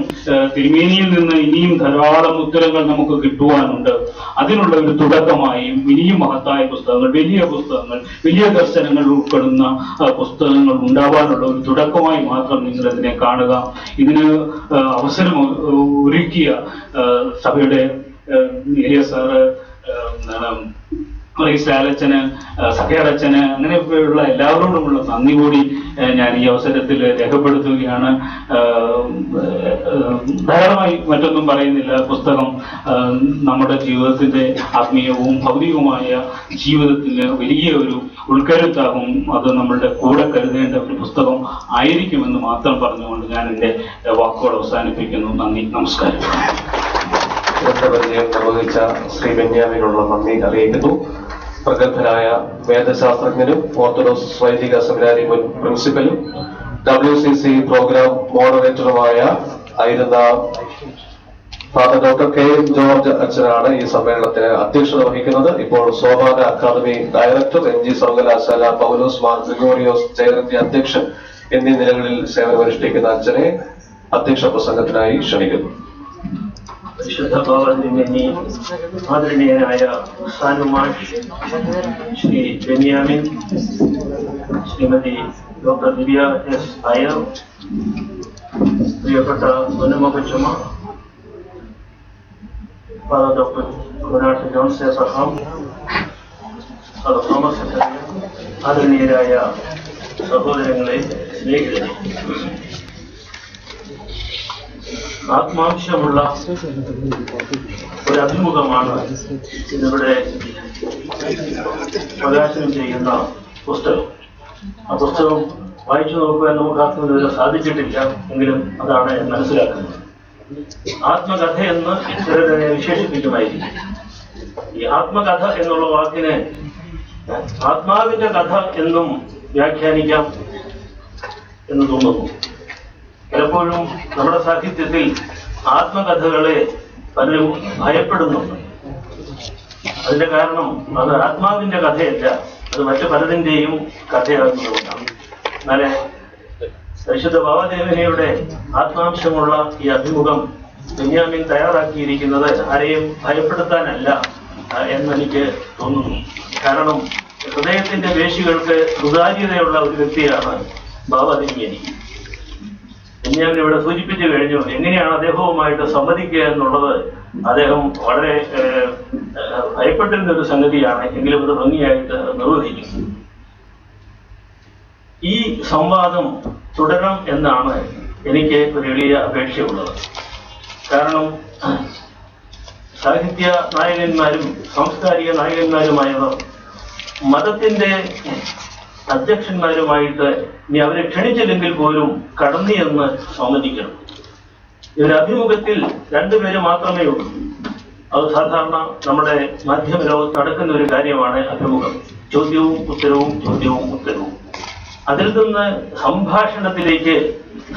Speaker 3: തിരുമേനിയിൽ നിന്ന് ഇനിയും ധാരാളം ഉത്തരങ്ങൾ നമുക്ക് കിട്ടുവാനുണ്ട്. അതിനുള്ള ഒരു തുടക്കമായി ഇനിയും മഹത്തായ പുസ്തകങ്ങൾ, വലിയ ദർശനങ്ങൾ ഉൾപ്പെടുന്ന പുസ്തകങ്ങൾ ഉണ്ടാവാനുള്ള ഒരു തുടക്കമായി മാത്രം നിങ്ങൾ ഇതിനെ കാണുക. ഇതിന് അവസരം ഒരുക്കിയ സഭയുടെ ഏരിയ സാറ് വർഗീസ് ലാലച്ചന്, സഖ്യാടച്ചന്, അങ്ങനെയൊക്കെയുള്ള എല്ലാവരോടുമുള്ള നന്ദി കൂടി ഞാൻ ഈ അവസരത്തിൽ രേഖപ്പെടുത്തുകയാണ്. ധാരാളമായി മറ്റൊന്നും പറയുന്നില്ല. പുസ്തകം നമ്മുടെ ജീവിതത്തിന്റെ ആത്മീയവും ഭൗതികവുമായ ജീവിതത്തിന് വലിയ ഒരു ഉൾക്കരുത്താകും. അത് നമ്മളുടെ കൂടെ കരുതേണ്ട ഒരു പുസ്തകം ആയിരിക്കുമെന്ന് മാത്രം പറഞ്ഞുകൊണ്ട് ഞാൻ എൻ്റെ വാക്കുകൾ അവസാനിപ്പിക്കുന്നു. നന്ദി, നമസ്കാരം.
Speaker 1: ഗ്രന്ഥപരിചയം നിർവഹിച്ച ശ്രീ ബെന്യാമിനുള്ള നന്ദി അറിയിക്കുന്നു. പ്രഗത്ഭനായ വേദശാസ്ത്രജ്ഞനും ഓർത്തഡോക്സ് വൈദിക സെമിനാരി മുൻ പ്രിൻസിപ്പലും WCC പ്രോഗ്രാം മോഡറേറ്ററുമായ ആയിരുന്ന ഫാദർ ഡോക്ടർ കെ ജോർജ് അച്ഛനാണ് ഈ സമ്മേളനത്തിന് അധ്യക്ഷത വഹിക്കുന്നത്. ഇപ്പോൾ സോപാന അക്കാദമി ഡയറക്ടർ, MG സർവകലാശാല പൗലോസ് മാർ ഗ്രിഗോറിയോസ് ജയന്തി അധ്യക്ഷൻ എന്നീ നിലകളിൽ സേവനമനുഷ്ഠിക്കുന്ന അച്ഛനെ അധ്യക്ഷ പ്രസംഗത്തിനായി ക്ഷണിക്കുന്നു.
Speaker 4: വിശുദ്ധ ബാബാതിരുമേനി, ആദരണീയനായ സാനുമാഷ്, ശ്രീ ബെന്യാമിൻ, ശ്രീമതി ഡോക്ടർ ദിവ്യ S. അയ്യർ, പ്രിയപ്പെട്ട പൊന്നമ്മ കൊച്ചമ്മ, father doctor Kunat Johns Abraham, father Thomas secretary, ആദരണീയരായ സഹോദരങ്ങളെ, സ്നേഹിതരെ, ആത്മാംശമുള്ള ഒരു അഭിമുഖമാണ് ഇതിവിടെ പ്രകാശനം ചെയ്യുന്ന പുസ്തകം. ആ പുസ്തകം വായിച്ചു നോക്കുവാൻ നമുക്ക് ആർക്കും ഇതുവരെ സാധിച്ചിട്ടില്ല, എങ്കിലും അതാണ് ഞാൻ മനസ്സിലാക്കുന്നത്. ആത്മകഥ എന്ന് ചിലരെ വിശേഷിപ്പിക്കുമായിരിക്കും. ഈ ആത്മകഥ എന്നുള്ള വാക്കിനെ ആത്മാവിന്റെ കഥ എന്നും വ്യാഖ്യാനിക്കാം എന്ന് തോന്നുന്നു. പലപ്പോഴും നമ്മുടെ സാഹിത്യത്തിൽ ആത്മകഥകളെ പലരും ഭയപ്പെടുന്നുണ്ട്. അതിന്റെ കാരണം അത് ആത്മാവിന്റെ കഥയല്ല, അത് മറ്റു പലതിന്റെയും കഥയാകുന്നതുകൊണ്ടാണ്. എന്നാലെ പരിശുദ്ധ ബാബാതിരുമേനിയുടെ ആത്മാംശമുള്ള ഈ അഭിമുഖം ബെന്യാമിൻ തയ്യാറാക്കിയിരിക്കുന്നത് ആരെയും ഭയപ്പെടുത്താനല്ല എന്നെനിക്ക് തോന്നുന്നു. കാരണം ഹൃദയത്തിന്റെ പേശികൾക്ക് സുതാര്യതയുള്ള ഒരു വ്യക്തിയാണ് ബാബാതിരുമേനി. ബെന്യാമിൻ ഇവിടെ സൂചിപ്പിച്ചു കഴിഞ്ഞു. എങ്ങനെയാണ് അദ്ദേഹവുമായിട്ട് സംവദിക്കുക എന്നുള്ളത് അദ്ദേഹം വളരെ ഭയപ്പെട്ടിരുന്ന ഒരു സംഗതിയാണ്, എങ്കിലും അത് ഭംഗിയായിട്ട് നിർവഹിച്ചു. ഈ സംവാദം തുടരണം എന്നാണ് എനിക്ക് ഒരു എളിയ അപേക്ഷയുള്ളത്. കാരണം സാഹിത്യ നായകന്മാരും സാംസ്കാരിക നായകന്മാരുമായവർ മതത്തിന്റെ അധ്യക്ഷന്മാരുമായിട്ട് ഇനി അവരെ ക്ഷണിച്ചില്ലെങ്കിൽ പോലും കടന്നു എന്ന് സമ്മതിക്കണം. ഒരു അഭിമുഖത്തിൽ രണ്ടുപേര് മാത്രമേ ഉള്ളൂ. അത് സാധാരണ നമ്മുടെ മാധ്യമ ലോകത്ത് നടക്കുന്ന ഒരു കാര്യമാണ് അഭിമുഖം. ചോദ്യവും ഉത്തരവും, ചോദ്യവും ഉത്തരവും. അതിൽ നിന്ന് സംഭാഷണത്തിലേക്ക്,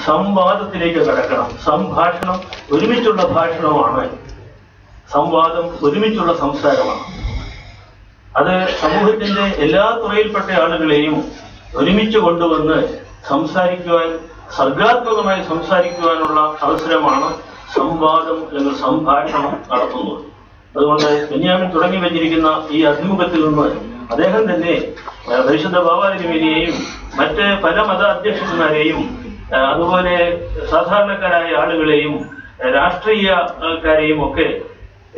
Speaker 4: സംവാദത്തിലേക്ക് കടക്കണം. സംഭാഷണം ഒരുമിച്ചുള്ള ഭാഷണമാണ്, സംവാദം ഒരുമിച്ചുള്ള സംസാരമാണ്. അത് സമൂഹത്തിന്റെ എല്ലാ തുറയിൽപ്പെട്ട ആളുകളെയും ഒരുമിച്ച് കൊണ്ടുവന്ന് സംസാരിക്കുവാൻ, സർഗാത്മകമായി സംസാരിക്കുവാനുള്ള അവസരമാണ് സംവാദം അല്ലെങ്കിൽ സംഭാഷണം നടത്തുന്നത്. അതുകൊണ്ട് ബെന്യാമിൻ തുടങ്ങി വെച്ചിരിക്കുന്ന ഈ അഭിമുഖത്തിൽ നിന്ന് അദ്ദേഹം തന്നെ പരിശുദ്ധ ബാബാതിരുമേനിയെയും മറ്റ് പല മത അധ്യക്ഷന്മാരെയും, അതുപോലെ സാധാരണക്കാരായ ആളുകളെയും രാഷ്ട്രീയക്കാരെയും ഒക്കെ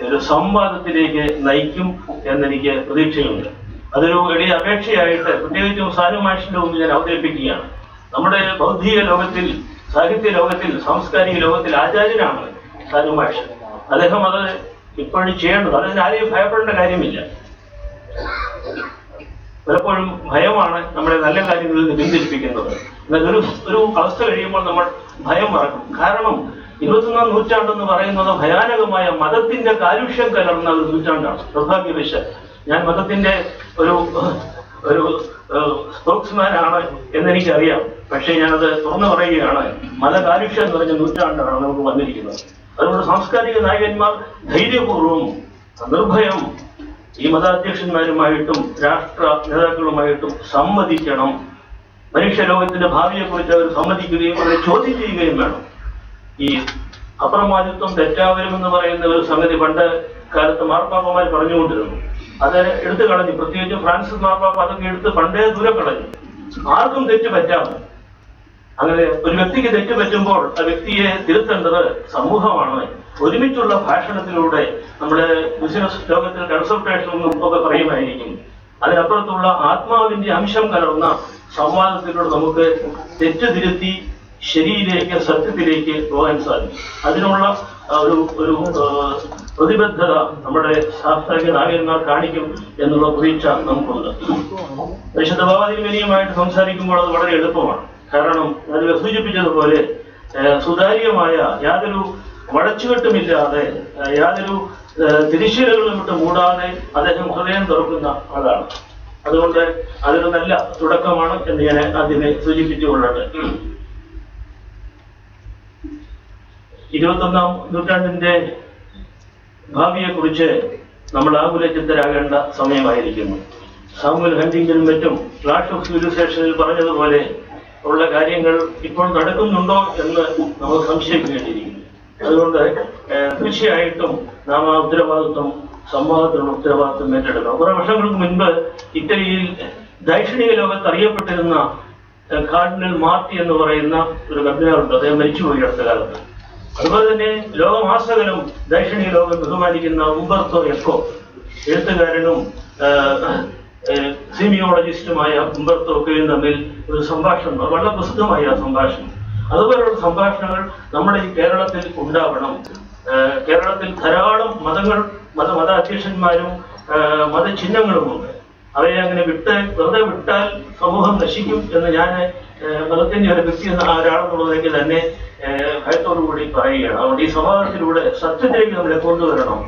Speaker 4: ഒരു സംവാദത്തിലേക്ക് നയിക്കും എന്നെനിക്ക് പ്രതീക്ഷയുണ്ട്. അതൊരു എളിയ അപേക്ഷയായിട്ട് പ്രത്യേകിച്ചും സാനുമാഷിന്റെ മുമ്പ് ഞാൻ അവതരിപ്പിക്കുകയാണ്. നമ്മുടെ ബൗദ്ധിക ലോകത്തിൽ, സാഹിത്യ ലോകത്തിൽ, സാംസ്കാരിക ലോകത്തിൽ ആചാര്യനാണ് സാനുമാഷ്. അദ്ദേഹം അത് ഇപ്പോഴും ചെയ്യേണ്ടത്. അതിന് ആരെയും ഭയപ്പെടേണ്ട കാര്യമില്ല. പലപ്പോഴും ഭയമാണ് നമ്മളെ നല്ല കാര്യങ്ങളിൽ നിന്ന് പിന്തിരിപ്പിക്കുന്നത്. എന്നാൽ ഒരു അവസ്ഥ കഴിയുമ്പോൾ നമ്മൾ ഭയം മറക്കും. കാരണം 21ാം നൂറ്റാണ്ടെന്ന് പറയുന്നത് ഭയാനകമായ മതത്തിന്റെ കാലുഷ്യം കലർന്ന ഒരു നൂറ്റാണ്ടാണ്. നിർഭാഗ്യവശാൽ ഞാൻ മതത്തിന്റെ ഒരു സ്പോക്സ്മാനാണ് എന്നെനിക്കറിയാം. പക്ഷേ ഞാനത് തുറന്നു പറയുകയാണ്, മതകാലുഷ്യം നിറഞ്ഞ നൂറ്റാണ്ടാണ് നമുക്ക് വന്നിരിക്കുന്നത്. അതുകൊണ്ട് സാംസ്കാരിക നായകന്മാർ ധൈര്യപൂർവ്വം നിർഭയം ഈ മതാധ്യക്ഷന്മാരുമായിട്ടും രാഷ്ട്ര നേതാക്കളുമായിട്ടും സംവദിക്കണം. മനുഷ്യലോകത്തിന്റെ ഭാവിയെക്കുറിച്ച് അവർ സമ്മതിക്കുകയും അവരെ ചോദ്യം ചെയ്യുകയും വേണം. ഈ അപ്രമാദിത്വം തെറ്റാവരുമെന്ന് പറയുന്ന ഒരു സംഗതി പണ്ട് കാലത്ത് മാർപ്പാപ്പമാർ പറഞ്ഞുകൊണ്ടിരുന്നു. അത് എടുത്തു കളഞ്ഞു. പ്രത്യേകിച്ച് ഫ്രാൻസിസ് മാർപ്പാപ്പ അതൊക്കെ എടുത്ത് പണ്ടേ ദൂരെ കളഞ്ഞു. ആർക്കും തെറ്റ് പറ്റാം. അങ്ങനെ ഒരു വ്യക്തിക്ക് തെറ്റ് പറ്റുമ്പോൾ ആ വ്യക്തിയെ തിരുത്തേണ്ടത് സമൂഹമാണ്. ഒരുമിച്ചുള്ള ഭാഷണത്തിലൂടെ നമ്മുടെ ബിസിനസ് ലോകത്തിൽ കൺസൾട്ടേഷനും ഒക്കെ പറയുമായിരിക്കും. അതിനപ്പുറത്തുള്ള ആത്മാവിന്റെ അംശം കലർന്ന സംവാദത്തിലൂടെ നമുക്ക് തെറ്റുതിരുത്തി ശരിയിലേക്ക് സത്യത്തിലേക്ക് പോകാൻ സാധിക്കും. അതിനുള്ള ഒരു പ്രതിബദ്ധത നമ്മുടെ സാംസ്കാരിക നായകന്മാർ കാണിക്കും എന്നുള്ള പ്രതീക്ഷ നമുക്കുണ്ട്. വിശുദ്ധ ബാബാതിരുമേനിയുമായിട്ട് സംസാരിക്കുമ്പോൾ അത് വളരെ എളുപ്പമാണ്. കാരണം അതിൽ സൂചിപ്പിച്ചതുപോലെ സുതാര്യമായ യാതൊരു വളച്ചുകെട്ടുമില്ലാതെ യാതൊരു തിരിശീലകളും വിട്ട് മൂടാതെ അദ്ദേഹം ഹൃദയം തുറക്കുന്ന ആളാണ്. അതുകൊണ്ട് അതൊരു നല്ല തുടക്കമാണ് എന്ന് ഞാൻ ആദ്യമേ സൂചിപ്പിച്ചുകൊള്ളട്ടെ. 21ാം നൂറ്റാണ്ടിന്റെ ഭാവിയെ കുറിച്ച് നമ്മൾ ആകുലചിത്തരാകേണ്ട സമയമായിരിക്കുന്നു. സാമുവൽ ഹന്റിംഗനും മറ്റും ക്ലാഷ് ഓഫ് സിവിലൈസേഷനിൽ പറഞ്ഞതുപോലെ ഉള്ള കാര്യങ്ങൾ ഇപ്പോൾ നടക്കുന്നുണ്ടോ എന്ന് നമുക്ക് സംശയിക്കേണ്ടിയിരിക്കുന്നു. അതുകൊണ്ട് തീർച്ചയായിട്ടും നാം ആ ഉത്തരവാദിത്വം സംവാദത്തിനുള്ള ഉത്തരവാദിത്വം ഏറ്റെടുക്കണം. കുറെ വർഷങ്ങൾക്ക് മുൻപ് ഇറ്റലിയിൽ ദൈക്ഷണിക ലോകത്ത് അറിയപ്പെട്ടിരുന്ന കാർഡിനൽ മാർട്ടി എന്ന് പറയുന്ന ഒരു കർദിനാളുണ്ട്. അദ്ദേഹം മരിച്ചുപോയി അടുത്ത കാലത്ത്. അതുപോലെ തന്നെ ലോകമാസകലം ദൈക്ഷണിക ലോകം ബഹുമാനിക്കുന്ന ഉംബർട്ടോ എക്കോ, എഴുത്തുകാരനും സീമിയോളജിസ്റ്റുമായ ഉംബർട്ടോ എക്കോയും തമ്മിൽ ഒരു സംഭാഷണം, വളരെ പ്രസിദ്ധമായ ആ സംഭാഷണം. അതുപോലുള്ള സംഭാഷണങ്ങൾ നമ്മുടെ ഈ കേരളത്തിൽ ഉണ്ടാവണം. കേരളത്തിൽ ധാരാളം മതങ്ങൾ, മതാധ്യക്ഷന്മാരും മതചിഹ്നങ്ങളുമുണ്ട്. അവയെ അങ്ങനെ വെറുതെ വിട്ടാൽ സമൂഹം നശിക്കും എന്ന് ഞാൻ മതത്തിന്റെ ഒരു വ്യക്തി എന്ന ഒരാളെന്നുള്ളതിലേക്ക് തന്നെ ഭയത്തോടുകൂടി പറയുകയാണ്. അതുകൊണ്ട് ഈ സംവാദത്തിലൂടെ സത്യത്തിലേക്ക് നമ്മളെ കൊണ്ടുവരണം.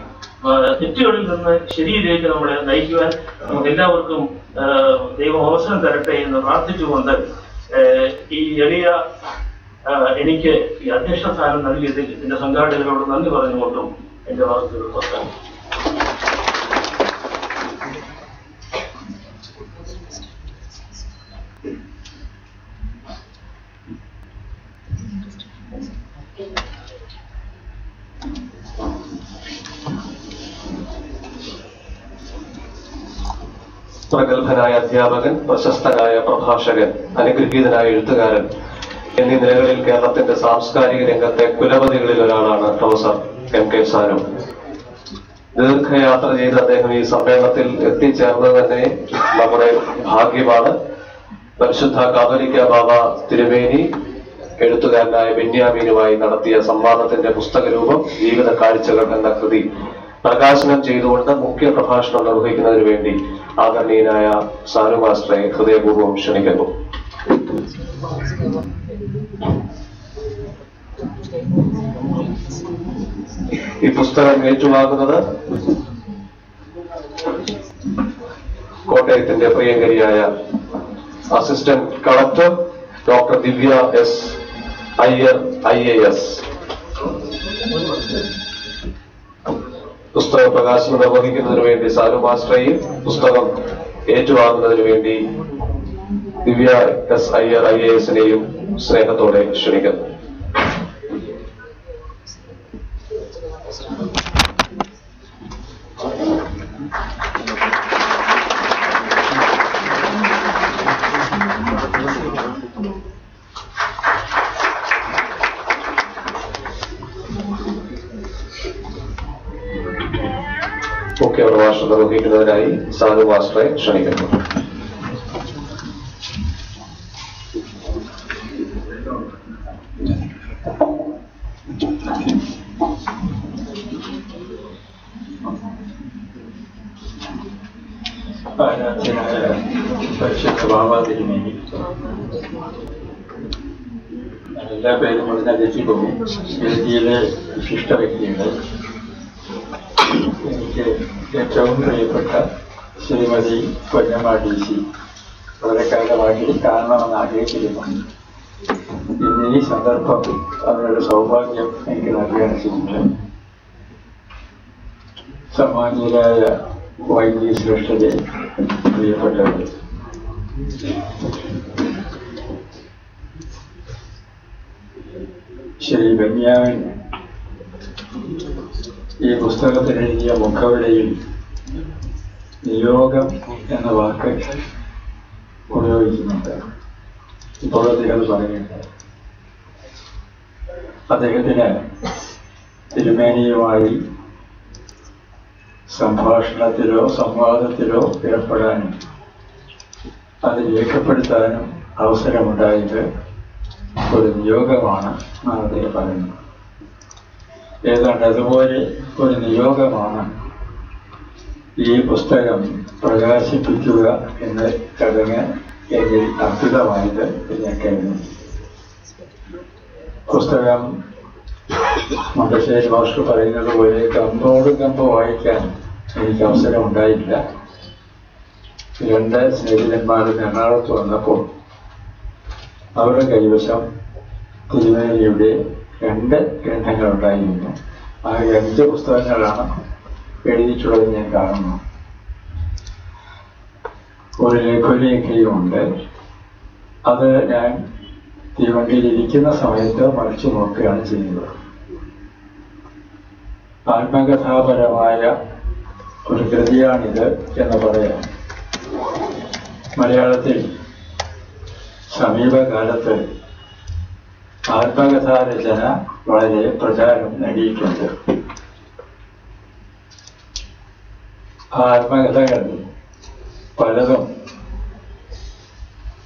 Speaker 4: തെറ്റുകളിൽ നിന്ന് ശരിയിലേക്ക് നമ്മളെ നയിക്കുവാൻ നമുക്ക് എല്ലാവർക്കും ദൈവം അവസരം തരട്ടെ എന്ന് പ്രാർത്ഥിച്ചുകൊണ്ട് ഈ എളിയ എനിക്ക് ഈ അധ്യക്ഷ സ്ഥാനം നൽകിയതിൽ എന്റെ സംഘാടകരോട് നന്ദി പറഞ്ഞുകൊണ്ടും എന്റെ വാർത്തകൾ പുറത്താണ്.
Speaker 1: പ്രഗത്ഭനായ അധ്യാപകൻ, പ്രശസ്തനായ പ്രഭാഷകൻ, അനുഗ്രഹീതനായ എഴുത്തുകാരൻ എന്നീ നിലകളിൽ കേരളത്തിന്റെ സാംസ്കാരിക രംഗത്തെ കുലപതികളിൽ ഒരാളാണ് പ്രൊഫസർ MK സാനു. ദീർഘയാത്ര ചെയ്ത് അദ്ദേഹം ഈ സമ്മേളനത്തിൽ എത്തിച്ചേർന്നത് തന്നെ നമ്മുടെ ഭാഗ്യമാണ്. പരിശുദ്ധ കാതോലിക്ക ബാബ തിരുമേനി എഴുത്തുകാരനായ ബെന്യാമീനുമായി നടത്തിയ സംവാദത്തിന്റെ പുസ്തകരൂപം ജീവിത കാഴ്ചകൾ എന്ന കൃതി പ്രകാശനം ചെയ്തുകൊണ്ട് മുഖ്യ പ്രഭാഷണം നിർവഹിക്കുന്നതിന് വേണ്ടി ആദരണീയനായ സാനു മാസ്റ്ററെ ഹൃദയപൂർവ്വം ക്ഷണിക്കുന്നു. ഈ പുസ്തകം ഏറ്റുവാങ്ങുന്നത് കോട്ടയത്തിന്റെ പ്രിയങ്കരിയായ assistant collector doctor Divya S. Iyer IAS. പുസ്തക പ്രകാശനം നിർവഹിക്കുന്നതിന് വേണ്ടി സാനു മാസ്റ്ററെയും പുസ്തകം ഏറ്റുവാങ്ങുന്നതിന് വേണ്ടി ദിവ്യ S. അയ്യർ IAS-നെയും സ്നേഹത്തോടെ ക്ഷണിക്കുന്നു. മുഖ്യ പ്രഭാഷണം നിർവഹിക്കുന്നതിനായി സാനു മാസ്റ്ററെ ക്ഷണിക്കുന്നു.
Speaker 5: പരിശുദ്ധ ബാബ തിരുമേനി, എല്ലാ പേരും പറഞ്ഞ രചിക്കും വേദിയിലെ വിശിഷ്ട വ്യക്തികൾ, എനിക്ക് ഏറ്റവും പ്രിയപ്പെട്ട ശ്രീമതി പൊന്നമ്മ DC വളരെ കാലമായി കാണണമെന്ന് ആഗ്രഹിച്ചിരുന്നു. ഇന്ന് ഈ സന്ദർഭം അവരുടെ സൗഭാഗ്യം എനിക്ക് നൽകാൻ ശ്രമിച്ചു. സമാന്യരായ വൈദ്യുതി ശ്രേഷ്ഠരെ, പ്രിയപ്പെട്ടവർ, ശ്രീ ബെന്യാമിൻ ഈ പുസ്തകത്തിൽ എഴുതിയ മുഖവിലയിൽ നിയോഗം എന്ന വാക്ക് ഉപയോഗിക്കുന്നുണ്ട്. ഇപ്പോൾ അദ്ദേഹം പറയുന്നുണ്ട്, അദ്ദേഹത്തിന് തിരുമേനിയുമായി സംഭാഷണത്തിലോ സംവാദത്തിലോ ഏർപ്പെടാനും അത് രേഖപ്പെടുത്താനും അവസരമുണ്ടായത് ഒരു നിയോഗമാണ് എന്നാണ് അദ്ദേഹം പറയുന്നത്. ഏതാണ്ട് അതുപോലെ ഒരു നിയോഗമാണ് ഈ പുസ്തകം പ്രകാശിപ്പിക്കുക എന്ന ചടങ്ങ് എന്നിൽ അർപ്പിതമായത് ഞാൻ കരുതുന്നു. പുസ്തകം മുണ്ടശ്ശേരി മാസ്റ്റർ പറയുന്നത് പോലെ കമ്പോട് കമ്പ് വായിക്കാൻ എനിക്ക് അവസരം ഉണ്ടായില്ല. 2 സ്നേഹിതന്മാർ എറണാകുളത്ത് വന്നപ്പോൾ അവരുടെ കൈവശം തിരുമേനിയുടെ 2 ഗ്രന്ഥങ്ങളുണ്ടായിരുന്നു. ആ 5 പുസ്തകങ്ങളാണ് എഴുതിയിട്ടുള്ളത് ഞാൻ കാണുന്നു. ഒരു ലഘുലേഖയുമുണ്ട്. അത് ഞാൻ തീവണ്ടിയിൽ ഇരിക്കുന്ന സമയത്ത് മറിച്ചു നോക്കുകയാണ് ചെയ്യുന്നത്. ആത്മകഥാപരമായ ഒരു കൃതിയാണിത് എന്ന് പറയാം. മലയാളത്തിൽ സമീപകാലത്ത് ആത്മകഥാരചന വളരെ പ്രചാരം നേടിയിട്ടുണ്ട്. ആ ആത്മകഥകൾ പലതും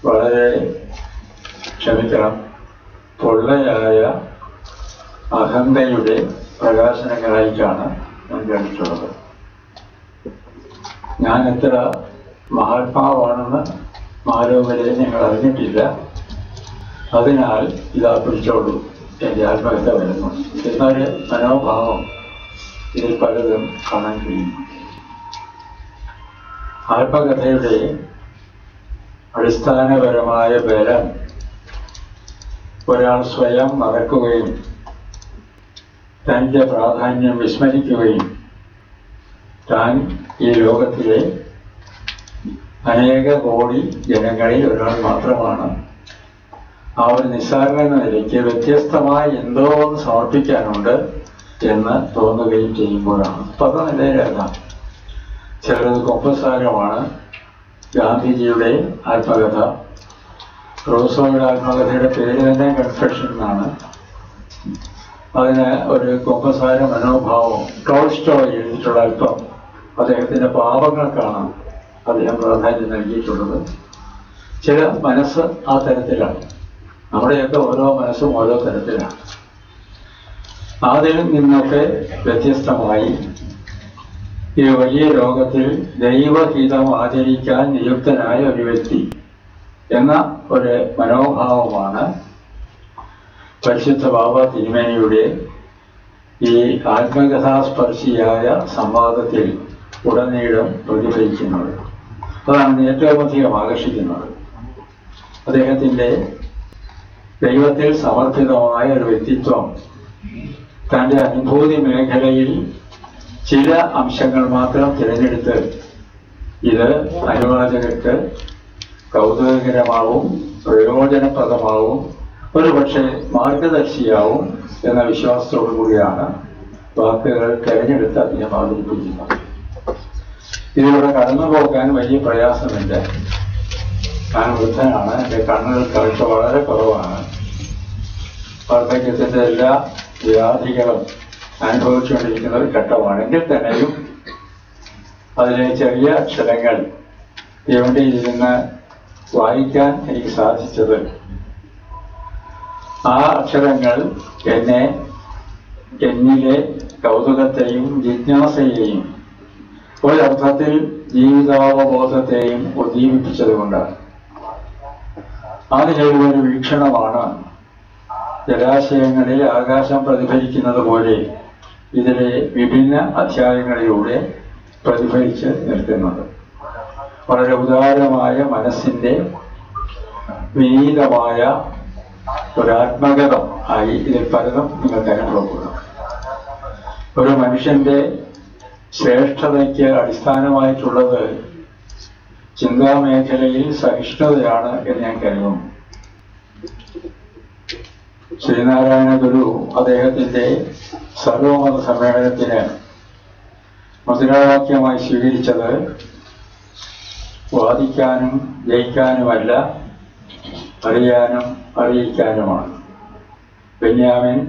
Speaker 5: വളരെ പൊള്ളയായ അഹന്തയുടെ പ്രകാശനങ്ങളായിട്ടാണ് ഞാൻ കണ്ടിട്ടുള്ളത്. ഞാൻ എത്ര മഹാത്മാവാണെന്ന് മാലോകരെ ഞങ്ങൾ അറിഞ്ഞിട്ടില്ല. അതിനാൽ ഇതാ പിടിച്ചോളൂ, എൻ്റെ ആത്മകഥ വരുന്നു എന്നൊരു മനോഭാവം ഇതിൽ പലതും കാണാൻ കഴിയുന്നു. ആത്മകഥയുടെ അടിസ്ഥാനപരമായ ബലം ഒരാൾ സ്വയം മറക്കുകയും തൻ്റെ പ്രാധാന്യം വിസ്മരിക്കുകയും താൻ ഈ ലോകത്തിലെ അനേക കോടി ജനങ്ങളിൽ ഒരാൾ മാത്രമാണ്, ആ ഒരു നിസ്സാരന എന്ന നിലയ്ക്ക് വ്യത്യസ്തമായി എന്തോ ഒന്ന് സമർപ്പിക്കാനുണ്ട് എന്ന് തോന്നുകയും ചെയ്യുമ്പോഴാണ്. പല നിലയിലെല്ലാം ചിലത് കൊമ്പസാരമാണ്. ഗാന്ധിജിയുടെ ആത്മകഥ, റൂസോയുടെ ആത്മകഥയുടെ പേര് തന്നെ കൺഫെഷൻ എന്നാണ്. അതിന് ഒരു കൊമ്പസാര മനോഭാവം ടോൾസ്റ്റോയ് എഴുതിയിട്ടുള്ള അല്പം അദ്ദേഹത്തിൻ്റെ പാപങ്ങൾക്കാണ് അദ്ദേഹം പ്രാധാന്യം നൽകിയിട്ടുള്ളത്. ചില മനസ്സ് ആ തരത്തിലാണ്. നമ്മുടെയൊക്കെ ഓരോ മനസ്സും ഓരോ തരത്തിലാണ്. അതിൽ നിന്നൊക്കെ വ്യത്യസ്തമായി ഈ വലിയ ലോകത്തിൽ ദൈവഹിതം ആചരിക്കാൻ നിയുക്തനായ ഒരു വ്യക്തി എന്ന ഒരു മനോഭാവമാണ് പരിശുദ്ധ ബാബ തിരുമേനിയുടെ ഈ ആത്മകഥാസ്പർശിയായ സംവാദത്തിൽ ഉടനീളം പ്രതിഫലിക്കുന്നത്. അതാണ് ഏറ്റവും അധികം ആകർഷിക്കുന്നത്. അദ്ദേഹത്തിൻ്റെ ദൈവത്തിൽ സമർപ്പിതമായ ഒരു വ്യക്തിത്വം തൻ്റെ അനുഭൂതി മേഖലയിൽ ചില അംശങ്ങൾ മാത്രം തിരഞ്ഞെടുത്ത് ഇത് അനുവാചകർക്ക് കൗതുകകരമാവും പ്രയോജനപ്രദമാവും ഒരുപക്ഷെ മാർഗദർശിയാവും എന്ന വിശ്വാസത്തോടു കൂടിയാണ് വാക്കുകൾ തിരഞ്ഞെടുത്ത് അദ്ദേഹം അവതരിപ്പിക്കുന്നത്. ഇതിലൂടെ കടന്നു പോകാൻ വലിയ പ്രയാസമില്ല. ഞാൻ വൃദ്ധനാണ്, എൻ്റെ കണ്ണുകൾ കാഴ്ച വളരെ കുറവാണ്. വാർദ്ധക്യത്തിൻ്റെ എല്ലാ വ്യാധികളും അനുഭവിച്ചുകൊണ്ടിരിക്കുന്ന ഒരു ഘട്ടമാണെങ്കിൽ തന്നെയും അതിലെ ചെറിയ അക്ഷരങ്ങൾ തീവണ്ടിയിൽ നിന്ന് വായിക്കാൻ എനിക്ക് സാധിച്ചത് ആ അക്ഷരങ്ങൾ എന്നിലെ കൗതുകത്തെയും ജിജ്ഞാസയെയും ഒരർത്ഥത്തിൽ ജീവിതാവബോധത്തെയും ഉദ്ദീപിപ്പിച്ചതുകൊണ്ടാണ്. ആ നിലയിലൊരു വീക്ഷണമാണ് ജലാശയങ്ങളിൽ ആകാശം പ്രതിഫലിക്കുന്നത് പോലെ ഇതിലെ വിഭിന്ന അധ്യായങ്ങളിലൂടെ പ്രതിഫലിച്ച് നിൽക്കുന്നത്. വളരെ ഉദാരമായ മനസ്സിൻ്റെ വിനീതമായ ഒരാത്മകഥം ആയി ഇതിൽ പലതും നിങ്ങൾക്ക് അനുഭവപ്പെടും. ഒരു മനുഷ്യന്റെ ശ്രേഷ്ഠതയ്ക്ക് അടിസ്ഥാനമായിട്ടുള്ളത് ചിന്താമേഖലയിൽ സഹിഷ്ണുതയാണ് എന്ന് ഞാൻ കരുതുന്നു. ശ്രീനാരായണ ഗുരു അദ്ദേഹത്തിൻ്റെ സർവമത സമ്മേളനത്തിന് മുദ്രാവാക്യമായി സ്വീകരിച്ചത് വാദിക്കാനും ജയിക്കാനുമല്ല, അറിയാനും അറിയിക്കാനുമാണ്. ബെന്യാമിൻ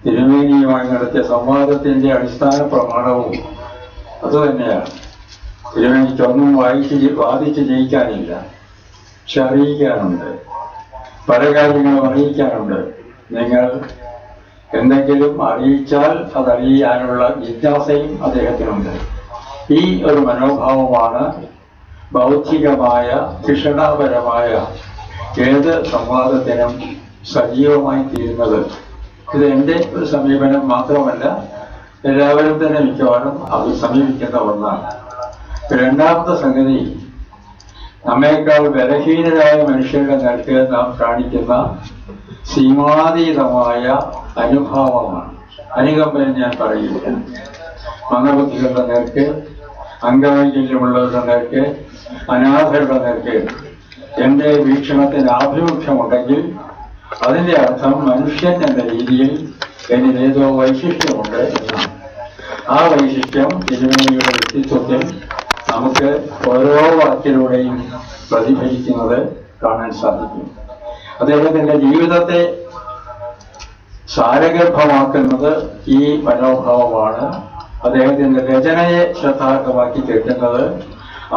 Speaker 5: തിരുമേനിയുമായി നടത്തിയ സംവാദത്തിൻ്റെ അടിസ്ഥാന പ്രമാണവും അതുതന്നെയാണ്. തിരുമേനിക്കൊന്നും വാദിച്ച് ജയിക്കാനില്ല, പക്ഷെ അറിയിക്കാനുണ്ട്, പല കാര്യങ്ങളും അറിയിക്കാനുണ്ട്. നിങ്ങൾ എന്തെങ്കിലും അറിയിച്ചാൽ അതറിയാനുള്ള ജിജ്ഞാസയും അദ്ദേഹത്തിനുണ്ട്. ഈ ഒരു മനോഭാവമാണ് ബൗദ്ധികമായ ധിഷണാപരമായ ഏത് സംവാദത്തിനും സജീവമായി തീരുന്നത്. ഇത് എൻ്റെ ഒരു സമീപനം മാത്രമല്ല, എല്ലാവരും തന്നെ മിക്കവാറും അത് സമീപിക്കുന്ന ഒന്നാണ്. രണ്ടാമത്തെ സംഗതി, നമ്മേക്കാൾ ബലഹീനരായ മനുഷ്യരുടെ നേർക്ക് നാം കാണിക്കുന്ന സീമാതീതമായ അനുഭാവമാണ്. അനുകമ്പനം ഞാൻ പറയില്ല. മന്ദബുദ്ധികളുടെ നേർക്ക്, അംഗവൈകല്യമുള്ളവരുടെ നേർക്ക്, അനാഥരുടെ നേർക്ക് എൻ്റെ വീക്ഷണത്തിന് ആഭിമുഖ്യമുണ്ടെങ്കിൽ അതിൻ്റെ അർത്ഥം മനുഷ്യൻ എന്ന രീതിയിൽ എന്നിൽ ഏതോ വൈശിഷ്ട്യമുണ്ട് എന്നാണ്. ആ വൈശിഷ്ട്യം തിരുമേനിയുടെ വ്യക്തിത്വത്തിൽ നമുക്ക് ഓരോ വാക്കിലൂടെയും പ്രതിഫലിക്കുന്നത് കാണാൻ സാധിക്കും. അദ്ദേഹത്തിന്റെ ജീവിതത്തെ സാരഗർഭമാക്കുന്നത് ഈ മനോഭാവമാണ്. അദ്ദേഹത്തിന്റെ രചനയെ ശ്രദ്ധാർഹമാക്കി തീർക്കുന്നത്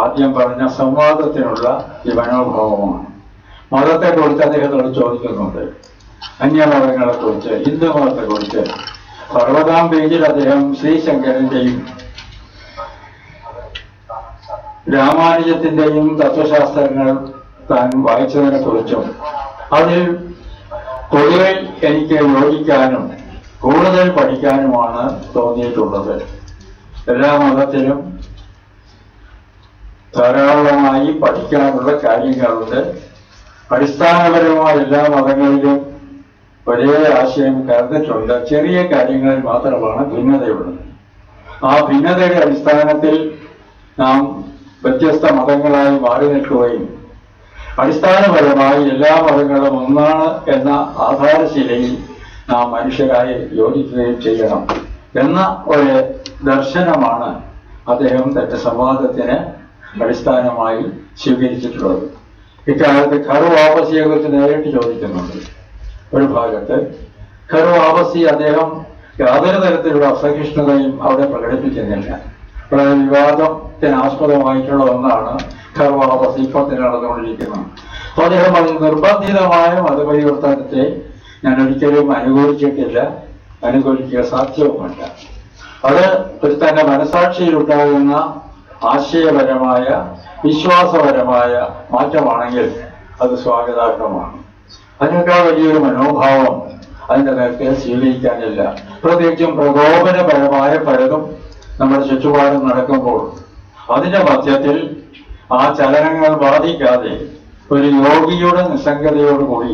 Speaker 5: ആദ്യം പറഞ്ഞ സംവാദത്തിനുള്ള ഈ മനോഭാവമാണ്. മതത്തെക്കുറിച്ച് അദ്ദേഹത്തോട് ചോദിക്കുന്നുണ്ട്, അന്യമതങ്ങളെക്കുറിച്ച്, ഹിന്ദുമതത്തെക്കുറിച്ച്. 60-ാം പേജിൽ അദ്ദേഹം ശ്രീശങ്കരന്റെയും രാമാനുജത്തിന്റെയും തത്വശാസ്ത്രങ്ങൾ താൻ വായിച്ചതിനെ കുറിച്ചും അതിൽ പൊതുവെ എനിക്ക് യോജിക്കാനും കൂടുതൽ പഠിക്കാനുമാണ് തോന്നിയിട്ടുള്ളത്. എല്ലാ മതത്തിലും ധാരാളമായി പഠിക്കാനുള്ള കാര്യങ്ങളുണ്ട്. അടിസ്ഥാനപരമായ എല്ലാ മതങ്ങളിലും ഒരേ ആശയം കരുതിട്ടുണ്ട്. ചെറിയ കാര്യങ്ങളിൽ മാത്രമാണ് ഭിന്നതയുള്ളത്. ആ ഭിന്നതയുടെ അടിസ്ഥാനത്തിൽ നാം വ്യത്യസ്ത മതങ്ങളായി മാറി നിൽക്കുകയും അടിസ്ഥാനപരമായി എല്ലാ മതങ്ങളും ഒന്നാണ് എന്ന ആധാരശിലയിൽ നാം മനുഷ്യരായി യോജിക്കുകയും ചെയ്യണം എന്ന ഒരു ദർശനമാണ് അദ്ദേഹം തന്റെ സംവാദത്തിന് അടിസ്ഥാനമായി സ്വീകരിച്ചിട്ടുള്ളത്. ഇക്കാലത്ത് ഘർ വാപസിയെ കുറിച്ച് നേരിട്ട് ചോദിക്കുന്നുണ്ട്. ഒരു ഭാഗത്ത് ഘർ വാപസി അദ്ദേഹം യാതൊരു തരത്തിലുള്ള അസഹിഷ്ണുതയും അവിടെ പ്രകടിപ്പിക്കുന്നില്ല. വളരെ വിവാദത്തിനാസ്പദമായിട്ടുള്ള ഒന്നാണ് ഘർ വാപസി ഇപ്പോൾ നടന്നുകൊണ്ടിരിക്കുന്നത്. അപ്പോൾ അദ്ദേഹം അതിൽ നിർബന്ധിതമായ മതപരിവർത്തനത്തെ ഞാൻ ഒരിക്കലും അനുകൂലിച്ചിട്ടില്ല, അനുകൂലിക്കുക സാധ്യവുമല്ല. അത് ഒരു തന്നെ മനസാക്ഷിയിലുണ്ടാകുന്ന ആശയപരമായ വിശ്വാസപരമായ മാറ്റമാണെങ്കിൽ അത് സ്വാഗതാർഹമാണ്. അതിനേക്കാൾ വലിയൊരു മനോഭാവം അതിൻ്റെ നേരത്തെ സ്വീകരിക്കാനില്ല. പ്രത്യേകിച്ചും പ്രകോപനപരമായ പലതും നമ്മുടെ ചുറ്റുപാടും നടക്കുമ്പോൾ അതിന്റെ മധ്യത്തിൽ ആ ചലനങ്ങൾ ബാധിക്കാതെ ഒരു യോഗിയുടെ നിസ്സംഗതയോടുകൂടി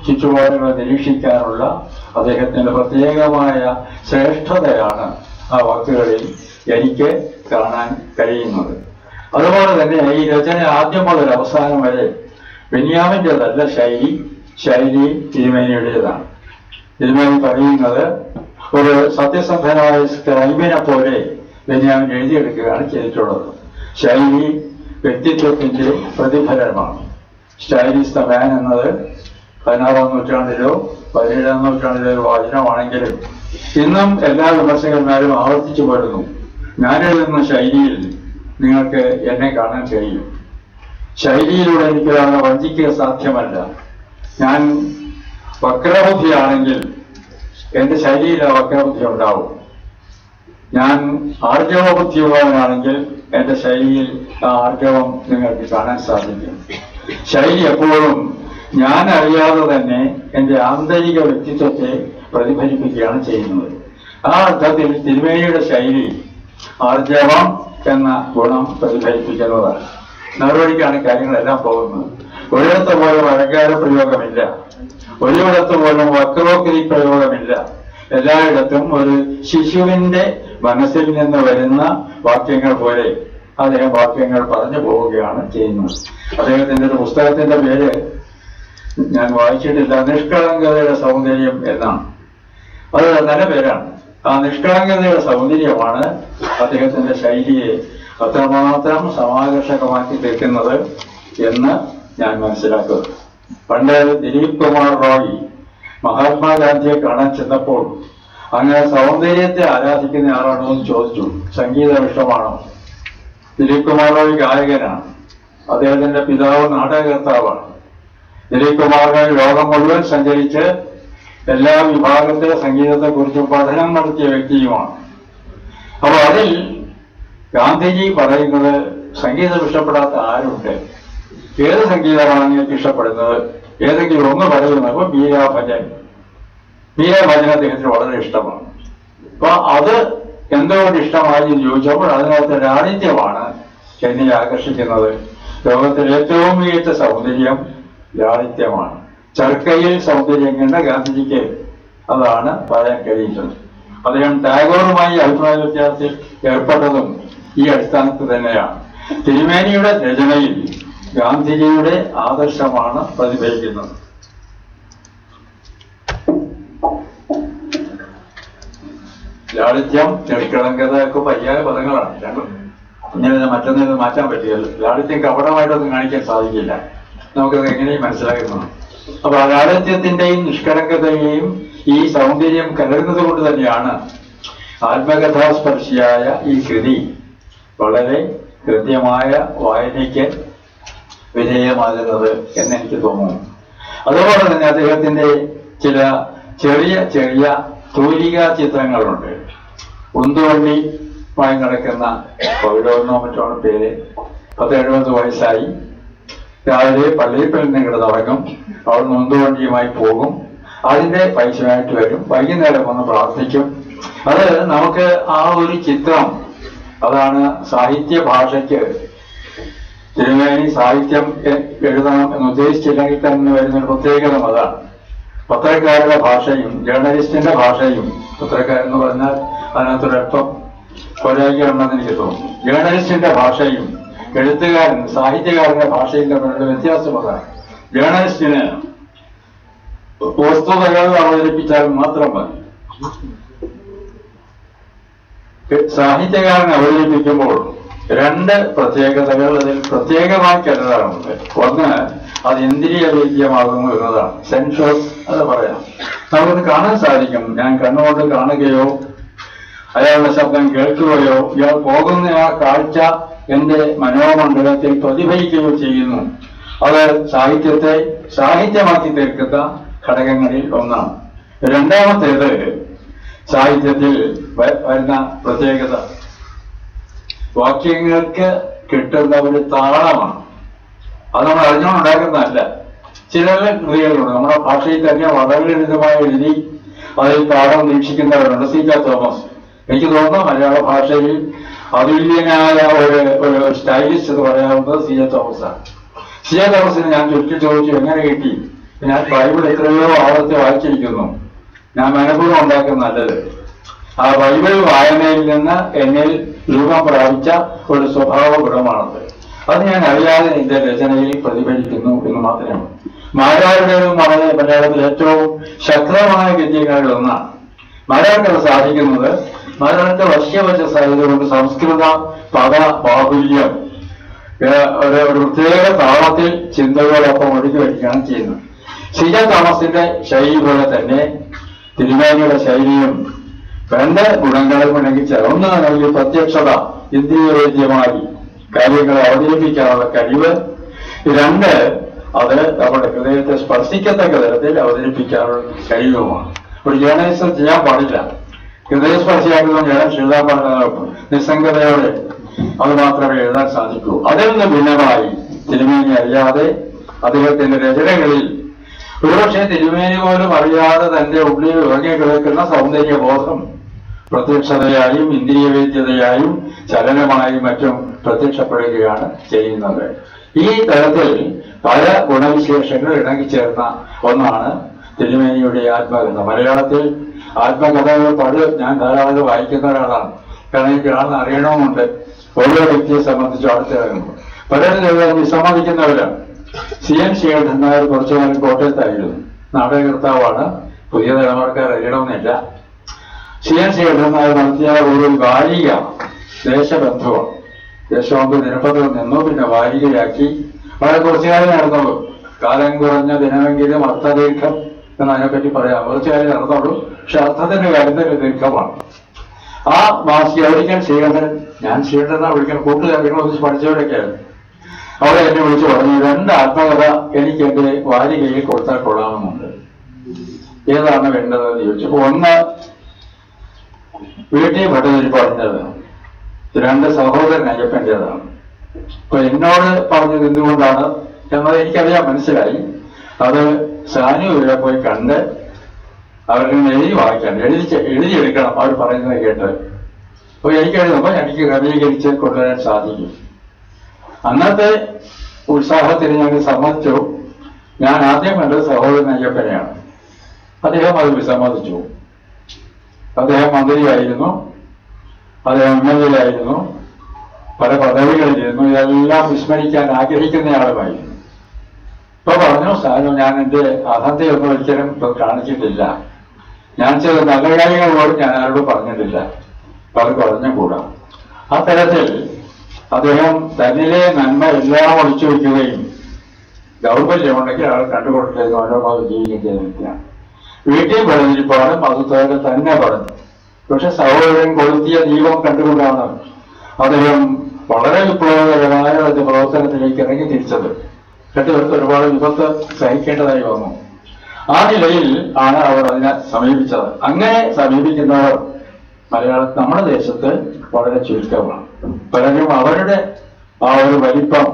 Speaker 5: ചുറ്റുപാടുകളെ നിരീക്ഷിക്കാനുള്ള അദ്ദേഹത്തിന്റെ പ്രത്യേകമായ ശ്രേഷ്ഠതയാണ് ആ വാക്കുകളിൽ എനിക്ക് കാണാൻ കഴിയുന്നത്. അതുപോലെ തന്നെ ഈ രചന ആദ്യം മുതൽ അവസാനം വരെ ബെന്യാമിൻ്റെതല്ല ശൈലി തിരുമേനിയുടേതാണ്. തിരുമേനി പറയുന്നത് ഒരു സത്യസന്ധനായ സ്ക്രൈബിനെ പോലെ ബെന്യാമിൻ എഴുതിയെടുക്കുകയാണ് ചെയ്തിട്ടുള്ളത്. ശൈലി വ്യക്തിത്വത്തിന്റെ പ്രതിഫലനമാണ്. സ്റ്റൈലിസ് ദ മാൻ എന്നത് 16-ാം നൂറ്റാണ്ടിലോ 17-ാം നൂറ്റാണ്ടിലോ ഒരു വാചനമാണെങ്കിലും ഇന്നും എല്ലാ വിമർശകന്മാരും ആവർത്തിച്ചു പോരുന്നു. ഞാൻ എഴുതുന്ന ശൈലിയിൽ നിങ്ങൾക്ക് എന്നെ കാണാൻ കഴിയും. ശൈലിയിലൂടെ എനിക്കൊരാളെ വഞ്ചിക്കുക സാധ്യമല്ല. ഞാൻ വക്രബുദ്ധിയാണെങ്കിൽ എന്റെ ശൈലിയിൽ ആ വക്രബുദ്ധി ഉണ്ടാവും. ഞാൻ ആർജവബുദ്ധിയുള്ളവനാണെങ്കിൽ എന്റെ ശൈലിയിൽ ആ ആർജവം നിങ്ങൾക്ക് കാണാൻ സാധിക്കും. ശൈലി എപ്പോഴും ഞാൻ അറിയാതെ തന്നെ എന്റെ ആന്തരിക വ്യക്തിത്വത്തെ പ്രതിഫലിപ്പിക്കുകയാണ് ചെയ്യുന്നത്. ആ അർത്ഥത്തിൽ തിരുമേനിയുടെ ശൈലി ആർജവം എന്ന ഗുണം പ്രതിഫലിപ്പിക്കുന്നതാണ്. നടപടിക്കാണ് കാര്യങ്ങളെല്ലാം പോകുന്നത്. ഒരിടത്ത് പോലും അലങ്കാര പ്രയോഗമില്ല, ഒരിടത്ത് പോലും വക്രോക്തി പ്രയോഗമില്ല. എല്ലായിടത്തും ഒരു ശിശുവിന്റെ മനസ്സിൽ നിന്ന് വരുന്ന വാക്യങ്ങൾ പോലെ അദ്ദേഹം വാക്യങ്ങൾ പറഞ്ഞു പോവുകയാണ് ചെയ്യുന്നത്. അദ്ദേഹത്തിന്റെ ഒരു പുസ്തകത്തിന്റെ പേര് ഞാൻ വായിച്ചിട്ടില്ല, നിഷ്കളങ്കതയുടെ സൗന്ദര്യം എന്നാണ്. അത് നല്ല പേരാണ്. ആ നിഷ്കളങ്കതയുടെ സൗന്ദര്യമാണ് അദ്ദേഹത്തിന്റെ ശൈലിയെ അത്രമാത്രം സമാകർഷകമാക്കി തീർക്കുന്നത് എന്ന് ഞാൻ മനസ്സിലാക്കുന്നത്. പണ്ട് ദിലീപ് കുമാർ റോയ് മഹാത്മാഗാന്ധിയെ കാണാൻ ചെന്നപ്പോൾ അങ്ങനെ സൗന്ദര്യത്തെ ആരാധിക്കുന്ന ആളാണോ എന്ന് ചോദിച്ചു. സംഗീതം ഇഷ്ടമാണോ? ദിലീപ് കുമാർ ഒരു ഗായകനാണ്. അദ്ദേഹത്തിന്റെ പിതാവ് നാടകകർത്താവാണ്. ദിലീപ് കുമാർ ലോകം മുഴുവൻ സഞ്ചരിച്ച് എല്ലാ വിഭാഗത്തിലെ സംഗീതത്തെക്കുറിച്ചും പഠനം നടത്തിയ വ്യക്തിയുമാണ്. അപ്പൊ അതിൽ ഗാന്ധിജി പറയുന്നത് സംഗീതം ഇഷ്ടപ്പെടാത്ത ആരുണ്ട്? ഏത് സംഗീതമാണ് നിങ്ങൾക്ക് ഇഷ്ടപ്പെടുന്നത്? ഏതെങ്കിലും ഒന്ന് പറയുന്നത്. അപ്പൊ ബീരാഭജൻ അദ്ദേഹത്തിന് വളരെ ഇഷ്ടമാണ്. അപ്പൊ അത് എന്തുകൊണ്ട് ഇഷ്ടമായി എന്ന് ചോദിച്ചപ്പോൾ അതിനകത്ത് ലാളിത്യമാണ് എന്നെ ആകർഷിക്കുന്നത്. ലോകത്തിലെ ഏറ്റവും മികച്ച സൗന്ദര്യം ലാളിത്യമാണ്. ചർക്കയിൽ സൗന്ദര്യം കണ്ട ഗാന്ധിജിക്ക് അതാണ് പറയാൻ കഴിയുന്നത്. അദ്ദേഹം ടാഗോറുമായി അഭിപ്രായ വ്യത്യാസത്തിൽ ഏർപ്പെട്ടതും ഈ അടിസ്ഥാനത്തിൽ തന്നെയാണ്. തിരുമേനിയുടെ രചനയിൽ ഗാന്ധിജിയുടെ ആദർശമാണ് പ്രതിഫലിക്കുന്നത്. ലാളിത്യം, ചെടിക്കളങ്കത ഒക്കെ പര്യായ പദങ്ങളാണ് രണ്ടും. ഇങ്ങനെ മറ്റൊന്നും മാറ്റാൻ പറ്റുകയല്ലോ. ലാളിത്യം കപടമായിട്ടൊന്നും കാണിക്കാൻ സാധിക്കില്ല. നമുക്കത് എങ്ങനെയും മനസ്സിലാക്കുന്നു. അപ്പൊ ആ ലാളിത്യത്തിന്റെയും നിഷ്കളങ്കതയെയും ഈ സൗന്ദര്യം കലരുന്നത് കൊണ്ട് തന്നെയാണ് ആത്മകഥാസ്പർശിയായ ഈ കൃതി വളരെ കൃത്യമായ വായനയ്ക്ക് വിധേയമാകുന്നത് എന്നെനിക്ക് തോന്നുന്നു. അതുപോലെ തന്നെ അദ്ദേഹത്തിന്റെ ചില ചെറിയ ചെറിയ തൂലികാ ചിത്രങ്ങളുണ്ട്. ഉന്തുവണ്ടിയുമായി നടക്കുന്ന പൗരോന്നോ മറ്റോണ് പേര്. 70 വയസ്സായി. രാവിലെ പള്ളിയിൽ നിന്ന് ഇങ്ങോട്ട് നടക്കും. അവിടുന്ന് ഉന്തുവണ്ടിയുമായി പോകും. അതിന്റെ പൈസയായിട്ട് വരും. വൈകുന്നേരം വന്ന് പ്രാർത്ഥിക്കും. അത് നമുക്ക് ആ ഒരു ചിത്രം, അതാണ് സാഹിത്യ ഭാഷയ്ക്ക് തിരുമേനി സാഹിത്യം എഴുതണം എന്ന് ഉദ്ദേശിച്ചില്ലെങ്കിൽ തന്നെ വരുന്നൊരു പ്രത്യേകത അതാണ്. പത്രക്കാരുടെ ഭാഷയും ജേർണലിസ്റ്റിന്റെ ഭാഷയും, പത്രക്കാരെന്ന് പറഞ്ഞാൽ അതിനകത്തൊരല്പം പോരായ്മയുണ്ടെന്ന് എനിക്ക് തോന്നുന്നു. ജേർണലിസ്റ്റിന്റെ ഭാഷയും എഴുത്തുകാരൻ സാഹിത്യകാരന്റെ ഭാഷയും തമ്മിലുള്ള വ്യത്യാസം അതാണ്. ജേർണലിസ്റ്റിന് വസ്തുതകൾ അവതരിപ്പിച്ചാൽ മാത്രം മതി. സാഹിത്യകാരൻ അവതരിപ്പിക്കുമ്പോൾ രണ്ട് പ്രത്യേകതകൾ അതിൽ പ്രത്യേകമായി കരുതാറുണ്ട്. ഒന്ന്, അത് ഇന്ദ്രിയ വേദ്യമാകുന്നു എന്നതാണ്. സെൻഷോസ് അത് പറയാം. നമുക്കത് കാണാൻ സാധിക്കും. ഞാൻ കണ്ണുകൊണ്ട് കാണുകയോ അയാളുടെ ശബ്ദം കേൾക്കുകയോ ഇയാൾ പോകുന്ന ആ കാഴ്ച എന്റെ മനോമണ്ഡലത്തിൽ പ്രതിഫലിക്കുകയോ ചെയ്യുന്നു. അത് സാഹിത്യത്തെ സാഹിത്യമാക്കി തീർക്കുന്ന ഘടകങ്ങളിൽ ഒന്നാണ്. രണ്ടാമത്തേത് സാഹിത്യത്തിൽ വരുന്ന പ്രത്യേകത വാക്യങ്ങൾക്ക് കിട്ടുന്ന ഒരു താളമാണ്. അത് നമ്മൾ അറിഞ്ഞുകൊണ്ടുണ്ടാക്കുന്നതല്ല. ചില കൃതികളുണ്ട് നമ്മുടെ ഭാഷയിൽ തന്നെ വളരെ ലളിതമായി എഴുതി അതിൽ താളം വീക്ഷിക്കുന്നവരുണ്ട്. സി കെ തോമസ്, എനിക്ക് തോന്നുന്നു മലയാള ഭാഷയിൽ അതുല്യനായ ഒരു സ്റ്റൈലിസ്റ്റ് എന്ന് പറയാവുന്നത് സി എ തോമസാണ്. സി എ തോമസിന് ഞാൻ ചുറ്റി ചോദിച്ചു എങ്ങനെ കിട്ടി. ഞാൻ ബൈബിൾ എത്രയോ ആവർത്തി വായിച്ചിരിക്കുന്നു. ഞാൻ മനഃപൂർവ്വം ഉണ്ടാക്കുന്നതല്ലത്. ആ ബൈബിൾ വായനയിൽ നിന്ന് എന്നിൽ രൂപം പ്രാപിച്ച ഒരു സ്വഭാവ ഗുണമാണത്. അത് ഞാൻ അറിയാതെ എന്റെ രചനയിൽ പ്രതിഫലിക്കുന്നു എന്ന് മാത്രമേ. മാരാരുടേതും വളരെ മലയാളത്തിൽ ഏറ്റവും ശക്തമായ ഗദ്യങ്ങളിൽ ഒന്നാണ്. മാരാർക്ക് സാധിക്കുന്നത് മാരാർക്ക് വശ്യവശസായതുകൊണ്ട് സംസ്കൃത പദ ബാഹുല്യം ഒരു പ്രത്യേക താളത്തിൽ ചിന്തകളോടൊപ്പം ഒഴുകി വരികയാണ് ചെയ്യുന്നത്. സി ജെ തോമസിന്റെ ശൈലി പോലെ തന്നെ തിരുമേനിയുടെ ശൈലിയും രണ്ട് ഗുണങ്ങളും ഉണ്ടെങ്കിൽ ഒന്ന് നൽകി പ്രത്യക്ഷത, ഇന്ദ്രിയവേദ്യമായി കാര്യങ്ങളെ അവതരിപ്പിക്കാനുള്ള കഴിവ്. രണ്ട്, അത് നമ്മുടെ ഹൃദയത്തെ സ്പർശിക്കത്തക്ക തരത്തിൽ അവതരിപ്പിക്കാനുള്ള കഴിവുമാണ്. ഒരു ജേർണലിസ്റ്റ് ചെയ്യാൻ പാടില്ല. ഹൃദയസ്പർശിയാക്കുന്ന ജേർണലിസ്റ്റ് എഴുതാൻ പാടില്ല. നിസ്സംഗതയോടെ അത് മാത്രമേ എഴുതാൻ സാധിക്കൂ. അതിൽ നിന്ന് ഭിന്നമായി തിരുമേനി അറിയാതെ അദ്ദേഹത്തിന്റെ രചനകളിൽ ഒരുപക്ഷെ തിരുമേനി പോലും അറിയാതെ തന്റെ ഉള്ളിൽ ഉറങ്ങിക്കിടക്കുന്ന സൗന്ദര്യബോധം പ്രത്യക്ഷതയായും ഇന്ദ്രിയവേദ്യതയായും ചലനമായും മറ്റും പ്രത്യക്ഷപ്പെടുകയാണ് ചെയ്യുന്നത്. ഈ തരത്തിൽ പല ഗുണവിശേഷങ്ങൾ ഇണങ്ങിച്ചേർന്ന ഒന്നാണ് തിരുമേനിയുടെ ആത്മകഥ. മലയാളത്തിൽ ആത്മകഥകൾ ഞാൻ ധാരാളം വായിക്കുന്ന ഒരാളാണ്. കാരണം എനിക്ക് ആളെന്ന് അറിയണമെന്നുണ്ട്. ഓരോ വ്യക്തിയെ സംബന്ധിച്ച് അടുത്തിറങ്ങുമ്പോൾ പലരും എഴുതാൻ വിസമ്മതിക്കുന്നവരാണ്. സി എൻ ശ്രീകണ്ഠൻ നായർ കുറച്ചുകാലം കോട്ടയത്തായിരുന്നു. നാടകകർത്താവാണ്. പുതിയ തലമുറക്കാർ അറിയണമെന്നില്ല. സി എൻ ശ്രീകണ്ഠൻ നായർ നടത്തിയ ഒരു വാരിക ദേശബന്ധുവാണ്. ദേശബന്ധു ദിനപത്രം നിന്നു, പിന്നെ വാരികയാക്കി. വളരെ കുറച്ചുകാലം നടന്നുള്ളൂ. കാലം കുറഞ്ഞ ദിനമെങ്കിലും അർത്ഥദീർഘം എന്നതിനെപ്പറ്റി പറയാം. കുറച്ചുകാലം നടന്നുള്ളൂ. പക്ഷെ അർത്ഥത്തിന്റെ കാര്യത്തിൽ ദീർഘമാണ്. ആ എവിടേക്കാൻ ശ്രീകണ്ഠൻ, ഞാൻ ശ്രീകണ്ഠനാ വിളിക്കാൻ കൂട്ടുകാരികളെ ഒന്നിച്ച് പഠിച്ചവരൊക്കെയായിരുന്നു. അവിടെ എന്നെ വിളിച്ചു പറഞ്ഞു, 2 ആത്മകഥ എനിക്ക് എന്റെ വാരികയിൽ കൊടുത്താൽ കൊള്ളാമെന്നുണ്ട്. ഏതാണ് വേണ്ടതെന്ന് ചോദിച്ചു. ഒന്ന് വീട്ടിൽ ഭട്ടതിരി പറഞ്ഞത്, 2 സഹോദരൻ അയ്യപ്പൻ്റെതാണ്. അപ്പൊ എന്നോട് പറഞ്ഞത് എന്തുകൊണ്ടാണ് എന്നത് എനിക്കറിയാൻ മനസ്സിലായി. അത് സാനു ഇവിടെ പോയി കണ്ട് അവരുടെ എഴുതി വായിക്കണം, എഴുതിയെടുക്കണം അവർ പറയുന്നത് കേട്ട്. അപ്പൊ എനിക്ക് എഴുതുമ്പോൾ എനിക്ക് ക്രമീകരിച്ച് കൊണ്ടുവരാൻ സാധിക്കും. അന്നത്തെ ഉത്സാഹത്തിന് ഞങ്ങൾ സമ്മതിച്ചു. ഞാൻ ആദ്യം കണ്ടത് സഹോദരൻ അയ്യപ്പനെയാണ്. അദ്ദേഹം അത് വിസമ്മതിച്ചു. അദ്ദേഹം മന്ത്രിയായിരുന്നു, അദ്ദേഹം MLA ആയിരുന്നു, പല പദവികളിലിരുന്നു. ഇതെല്ലാം വിസ്മരിക്കാൻ ആഗ്രഹിക്കുന്നയാളുമായിരുന്നു. ഇപ്പൊ പറഞ്ഞു, സാനു, ഞാൻ എന്റെ അഹന്തയൊന്നും ഒരിക്കലും കാണിച്ചിട്ടില്ല. ഞാൻ ചില നല്ല കാര്യങ്ങൾ പോലും ഞാൻ ആരോട് പറഞ്ഞിട്ടില്ല. അപ്പൊ അത് പറഞ്ഞുകൂടാ. ആ തരത്തിൽ അദ്ദേഹം തന്നിലെ നന്മ എല്ലാം ഒളിച്ചു വയ്ക്കുകയും ദൗർബല്യമുണ്ടെങ്കിൽ ആൾ കണ്ടുകൊടുത്തത് മനോഭാവം ജീവിക്കുകയും ചെയ്തിരിക്കുകയാണ്. വീട്ടിൽ പറഞ്ഞിരിപ്പാടും അത് തന്നെ പറഞ്ഞു. പക്ഷെ സഹോദരൻ കൊളുത്തിയ ദീപം കണ്ടുകൊണ്ടാണ് അദ്ദേഹം വളരെ വിപ്ലവകരമായ ഒരു പ്രവർത്തനത്തിലേക്ക് ഇറങ്ങി തിരിച്ചത്. കെട്ടിവർക്ക് ഒരുപാട് വിപത്ത് സഹിക്കേണ്ടതായി വന്നു. ആ നിലയിൽ ആണ് അവർ അതിനെ സമീപിച്ചത്. അങ്ങനെ സമീപിക്കുന്നവർ നമ്മുടെ ദേശത്ത് വളരെ ചുരുക്കമാണ്. പലരും അവരുടെ ആ ഒരു വലിപ്പം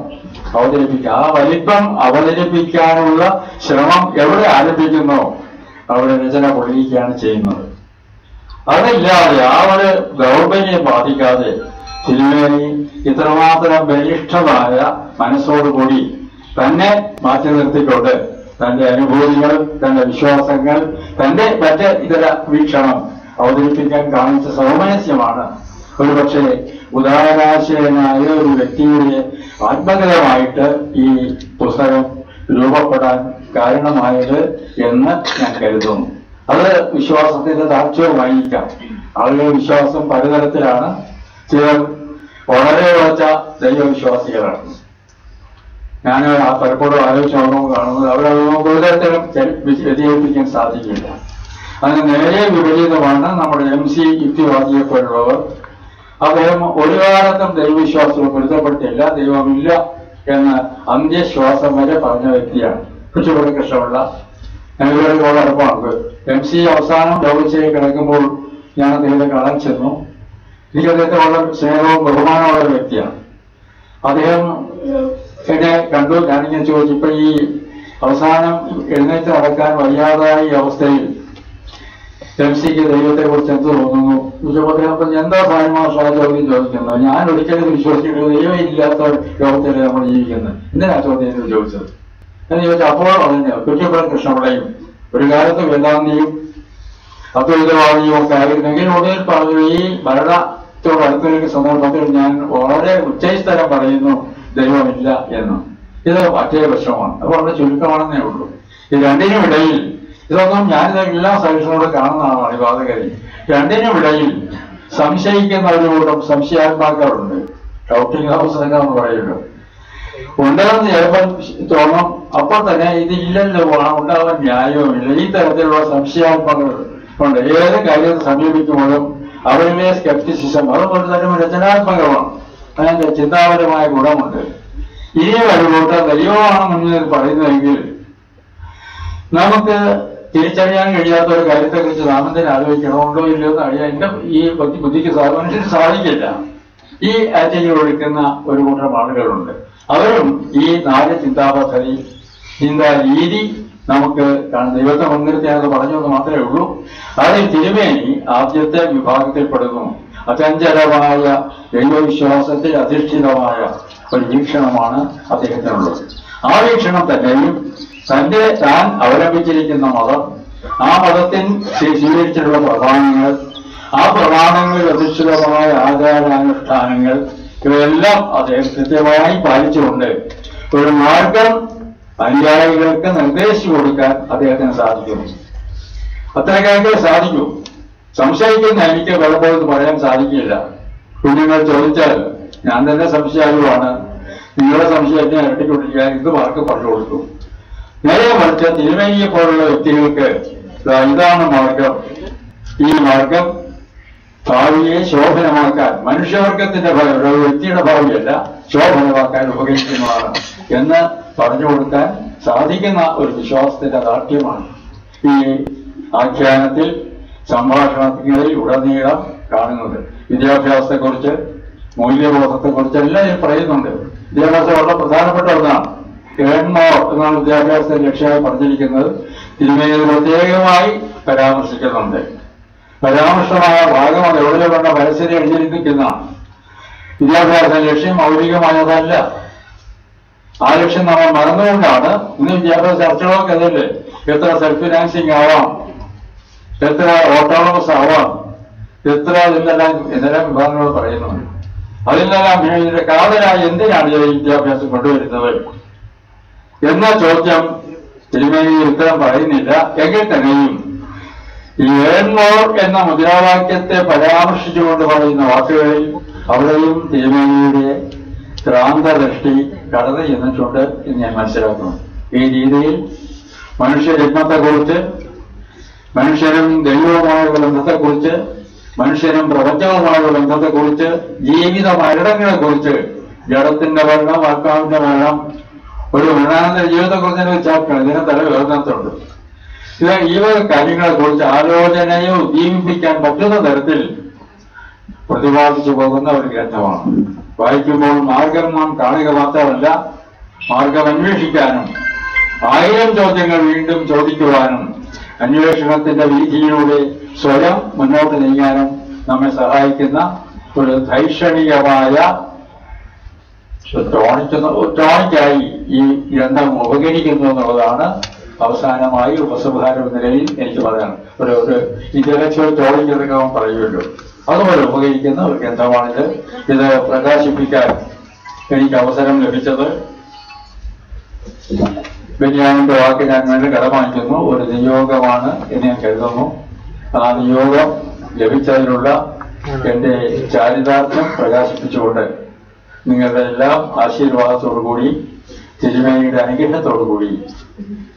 Speaker 5: അവതരിപ്പിക്കുക, ആ വലിപ്പം അവതരിപ്പിക്കാനുള്ള ശ്രമം എവിടെ ആരംഭിക്കുന്നോ അവിടെ രചന പൊളിയിക്കുകയാണ് ചെയ്യുന്നത്. അതില്ലാതെ ആ ഒരു ദൗർബല്യം ബാധിക്കാതെ തിരുമേനി ഇത്രമാത്രം ബലിഷ്ഠമായ മനസ്സോടുകൂടി തന്നെ മാറ്റി നിർത്തിക്കൊണ്ട് തന്റെ അനുഭൂതികൾ, തന്റെ വിശ്വാസങ്ങൾ, തന്റെ മറ്റ് ഇതര വീക്ഷണം അവതരിപ്പിക്കാൻ കാണിച്ച സൗമനസ്യമാണ് ഒരുപക്ഷെ ഉദാരാശയനായ ഒരു വ്യക്തിയുടെ ആത്മകരമായിട്ട് ഈ പുസ്തകം രൂപപ്പെടാൻ കാരണമായത് എന്ന് ഞാൻ കരുതുന്നു. അത് വിശ്വാസത്തിന്റെ താഴ്ചയുമായിരിക്കാം. ആളുകളുടെ വിശ്വാസം പലതരത്തിലാണ്. ചിലർ വളരെ ഉറച്ച ദൈവവിശ്വാസികളാണ്. ഞാൻ പലപ്പോഴും ആലോചിച്ചാണോ കാണുന്നത്, അവരതൊന്നും ഒരു തരത്തിലും വ്യതിചലിപ്പിക്കാൻ സാധിക്കില്ല. അതിന് നേരെ വിപരീതമാണ് നമ്മുടെ MC യുക്തിവാദിയെ പോലുള്ളവർ. അദ്ദേഹം ഒരു കാലത്തും ദൈവവിശ്വാസവും പൊരുത്തപ്പെട്ടില്ല, ദൈവമില്ല എന്ന് അന്ത്യശ്വാസം വരെ പറഞ്ഞ വ്യക്തിയാണ്. കുച്ചുപുഴ കൃഷ്ണപിള്ള. ഞങ്ങളുടെ അടുപ്പമാണ്. MC അവസാനം ലോകച്ചേരി കിടക്കുമ്പോൾ ഞാൻ അദ്ദേഹത്തെ കാണാൻ ചെന്നു. എനിക്ക് അദ്ദേഹത്തെ വളരെ സ്നേഹവും ബഹുമാനമുള്ള വ്യക്തിയാണ്. അദ്ദേഹം എന്നെ കണ്ടു. ഞാനിങ്ങനെ ചോദിച്ചു, ഇപ്പൊ ഈ അവസാനം എഴുന്നേറ്റ് നടക്കാൻ വയ്യാതായ ഈ അവസ്ഥയിൽ MC-ക്ക് ദൈവത്തെ കുറിച്ച് എന്ത് തോന്നുന്നു? അദ്ദേഹം എന്താ സായമാഷാ ചോദ്യം ചോദിക്കുന്നത്? ഞാൻ ഒരിക്കലും വിശ്വസിക്കുന്നത് ദൈവം ഇല്ലാത്ത ലോകത്തിലെ നമ്മൾ ജീവിക്കുന്നത്. എന്തിനാ ചോദ്യം ചോദിച്ചത് എന്ന് ചോദിച്ചാൽ അപ്പോൾ പറഞ്ഞു, കുറ്റിപ്പുറം കൃഷ്ണപിള്ളയും ഒരു കാലത്ത് വേദാന്തിയും അദ്വൈതവാദിയും ഒക്കെ ആയിരുന്നെങ്കിൽ ഒടുവിൽ പറഞ്ഞു, ഈ മരണത്തോട് അടുത്ത സന്ദർഭത്തിൽ ഞാൻ വളരെ ഉച്ചസ്ഥലം പറയുന്നു ദൈവമില്ല എന്ന്. ഇത് മറ്റേ പ്രശ്നമാണ്. അത് വളരെ ചുരുക്കമാണെന്നേ ഉള്ളൂ. ഈ രണ്ടിനും ഇടയിൽ ഇതൊന്നും ഞാനിത് എല്ലാ സഹിഷ്ണുകൂടെ കാണുന്നതാണ് വിവാദകരി. രണ്ടിനും ഇടയിൽ സംശയിക്കുന്ന ഒരു കൂട്ടം സംശയാത്മാക്കളുണ്ട്. ഡൗട്ടിംഗ് ഹൗസ് എന്ന് പറയുന്നത് ഉണ്ടെന്ന് ചിലപ്പോൾ തോന്നും. അപ്പോൾ തന്നെ ഇതില്ലല്ലോ, ഉണ്ടാവാൻ ന്യായവുമില്ല. ഈ തരത്തിലുള്ള സംശയാത്മകൾ ഉണ്ട്. ഏത് കാര്യത്തെ സമീപിക്കുമ്പോഴും അവരിലെ സ്കെപ്റ്റിസിസം അതുപോലെ തന്നെ രചനാത്മകമാണ്. അതിന്റെ ചിന്താപരമായ ഗുണമുണ്ട്. ഇനി വരുമ്പോട്ട് ദൈവമാണ് മുന്നിൽ പറയുന്നതെങ്കിൽ നമുക്ക് തിരിച്ചറിയാൻ കഴിയാത്ത ഒരു കാര്യത്തെക്കുറിച്ച് നാം തന്നെ ആലോചിക്കണമുണ്ടോ ഇല്ലയോ എന്ന് അറിയാൻ എന്റെ ഈ ബുദ്ധിക്ക് മനുഷ്യന് സാധിക്കില്ല. ഈ ആറ്റിങ്ങിൽ ഒഴിക്കുന്ന ഒരു കൂട്ടം ആളുകളുണ്ട്. അവരും ഈ 4 ചിന്താപദ്ധതി, ചിന്താ രീതി നമുക്ക് ദൈവത്തെ മുൻനിർത്തിയാണെന്ന് പറഞ്ഞെന്ന് മാത്രമേ ഉള്ളൂ. അതിൽ തിരുമേനി ആദ്യത്തെ വിഭാഗത്തിൽപ്പെടുന്നു. അചഞ്ചലമായ ദൈവവിശ്വാസത്തിൽ അധിഷ്ഠിതമായ ഒരു വീക്ഷണമാണ് അദ്ദേഹത്തിനുള്ളത്. ആ വീക്ഷണം തന്നെയും താൻ അവലംബിച്ചിരിക്കുന്ന മതം, ആ മതത്തിൽ സ്വീകരിച്ചിട്ടുള്ള പ്രമാണങ്ങൾ, ആ പ്രമാണങ്ങളിൽ അധിഷ്ഠിതമായ ആചാരാനുഷ്ഠാനങ്ങൾ, ഇവയെല്ലാം അദ്ദേഹം കൃത്യമായി പാലിച്ചുകൊണ്ട് ഒരു മാർഗം അനുയായികൾക്ക് നിർദ്ദേശിച്ചു കൊടുക്കാൻ അദ്ദേഹത്തിന് സാധിക്കുന്നു. അത്തരക്കാർക്ക് സാധിക്കൂ. സംശയിക്കുന്ന എനിക്ക് പലപ്പോഴും പറയാൻ സാധിക്കില്ല. കുഞ്ഞുങ്ങൾ ചോദിച്ചാൽ ഞാൻ തന്നെ സംശയാലുമാണ്, നിങ്ങളുടെ സംശയത്തെ ഇരട്ടിക്കൊണ്ടിരിക്കാൻ ഇത് മാർക്ക് പറഞ്ഞു കൊടുത്തു. നേരെ മറിച്ച് തിരുമേനിയെ പോലുള്ള വ്യക്തികൾക്ക് ഇതാണ് മാർഗം, ഈ മാർഗം ഭാവിയെ ശോഭനമാക്കാൻ, മനുഷ്യവർഗത്തിന്റെ ഭാവി, ഒരു വ്യക്തിയുടെ ഭാവിയല്ല, ശോഭനമാക്കാൻ ഉപകരിക്കുന്നതാണ് എന്ന് പറഞ്ഞു കൊടുക്കാൻ സാധിക്കുന്ന ഒരു വിശ്വാസത്തിന്റെ ദാർഢ്യമാണ് ഈ ആഖ്യാനത്തിൽ, സംഭാഷണങ്ങളിൽ ഉടനീളം കാണുന്നത്. വിദ്യാഭ്യാസത്തെക്കുറിച്ച്, മൂല്യബോധത്തെക്കുറിച്ച് എല്ലാം ഇതിൽ പറയുന്നുണ്ട്. വിദ്യാഭ്യാസം വളരെ പ്രധാനപ്പെട്ട ഒന്നാണ്. ഏൺമോർ എന്നാണ് വിദ്യാഭ്യാസത്തിന്റെ ലക്ഷ്യമായി പറഞ്ഞിരിക്കുന്നത്. തിരുമേനി പ്രത്യേകമായി പരാമർശിക്കുന്നുണ്ട്. പരാമർശമായ ഭാഗം അത് എവിടെ വേണ്ട പരസ്യം എഴുതിയിരിക്കുന്നതാണ്. വിദ്യാഭ്യാസ ലക്ഷ്യം മൗലികമായതല്ല. ആ ലക്ഷ്യം നമ്മൾ മറന്നുകൊണ്ടാണ് ഇന്ന് വിദ്യാഭ്യാസ ചർച്ചകളൊക്കെ അതല്ലേ, എത്ര സെൽഫ് ഫിനാൻസിങ് ആവാം, എത്ര ഓട്ടോണമസ് ആവാം, എത്ര എന്തെല്ലാം വിഭാഗങ്ങൾ പറയുന്നുണ്ട്. അതിലെല്ലാം ഇതിന്റെ കാതലായി എന്തിനാണ് ഈ വിദ്യാഭ്യാസം കൊണ്ടുവരുന്നത് എന്ന ചോദ്യം തിരുമേനി ഉത്തരം പറയുന്നില്ല. എങ്കിൽ തന്നെയും ഈ ഏൺമോർ എന്ന മുദ്രാവാക്യത്തെ പരാമർശിച്ചുകൊണ്ട് പറയുന്ന വാക്കുകളിൽ അവിടെയും തിരുമേനിയുടെ ക്രാന്തദൃഷ്ടി കടന്നു ചെന്നിട്ടുണ്ട് എന്ന് ഞാൻ മനസ്സിലാക്കുന്നു. ഈ രീതിയിൽ മനുഷ്യജന്മത്തെക്കുറിച്ച്, മനുഷ്യരും ദൈവവുമായുള്ള ബന്ധത്തെക്കുറിച്ച്, മനുഷ്യരും പ്രപഞ്ചവുമായുള്ള ബന്ധത്തെക്കുറിച്ച്, ജീവിത മരണങ്ങളെ കുറിച്ച്, ജഡത്തിന്റെ മരണം, ആത്മാവിന്റെ മരണം, ഒരു മരണാനന്തര ജീവിതത്തെക്കുറിച്ച് വെച്ചാൽ ഇതിനെ തല വേദനത്തുണ്ട്. ഈ വക കാര്യങ്ങളെ കുറിച്ച് ആലോചനയെ ഉദ്ദീപിപ്പിക്കാൻ പറ്റുന്ന തരത്തിൽ പ്രതിപാദിച്ചു പോകുന്ന ഒരു ഗ്രന്ഥമാണ്. വായിക്കുമ്പോൾ മാർഗം നാം കാണുക മാത്രമല്ല, മാർഗം അന്വേഷിക്കാനും 1000 ചോദ്യങ്ങൾ വീണ്ടും ചോദിക്കുവാനും അന്വേഷണത്തിന്റെ വീതിയിലൂടെ സ്വയം മുന്നോട്ട് നീങ്ങാനും നമ്മെ സഹായിക്കുന്ന ഒരു ധൈഷണികമായ ടോണിക്കായി ഈ ഗ്രന്ഥം ഉപകരിക്കുന്നു എന്നുള്ളതാണ് അവസാനമായി ഉപസംഹാരം നിലയിൽ എനിക്ക് പറയാൻ. ഒരു ഇന്റലക്ച്വൽ ടോണിക് എന്നൊക്കെ പറയുമല്ലോ, അതുപോലെ ഉപകരിക്കുന്ന ഒരു ഗ്രന്ഥമാണിത്. ഇത് പ്രകാശിപ്പിക്കാൻ എനിക്ക് അവസരം ലഭിച്ചത് ബെന്യാമിന്റെ വാക്ക് ഞാൻ വേണ്ടി കടമാനിക്കുന്നു. ഒരു നിയോഗമാണ് എന്ന് ഞാൻ കരുതുന്നു. ആ നിയോഗം ലഭിച്ചതിലുള്ള എന്റെ ചാരിതാർത്ഥ്യം പ്രകാശിപ്പിച്ചുകൊണ്ട് നിങ്ങളുടെ എല്ലാം ആശീർവാദത്തോടുകൂടി, തിരുമേനിയുടെ അനുഗ്രഹത്തോടുകൂടി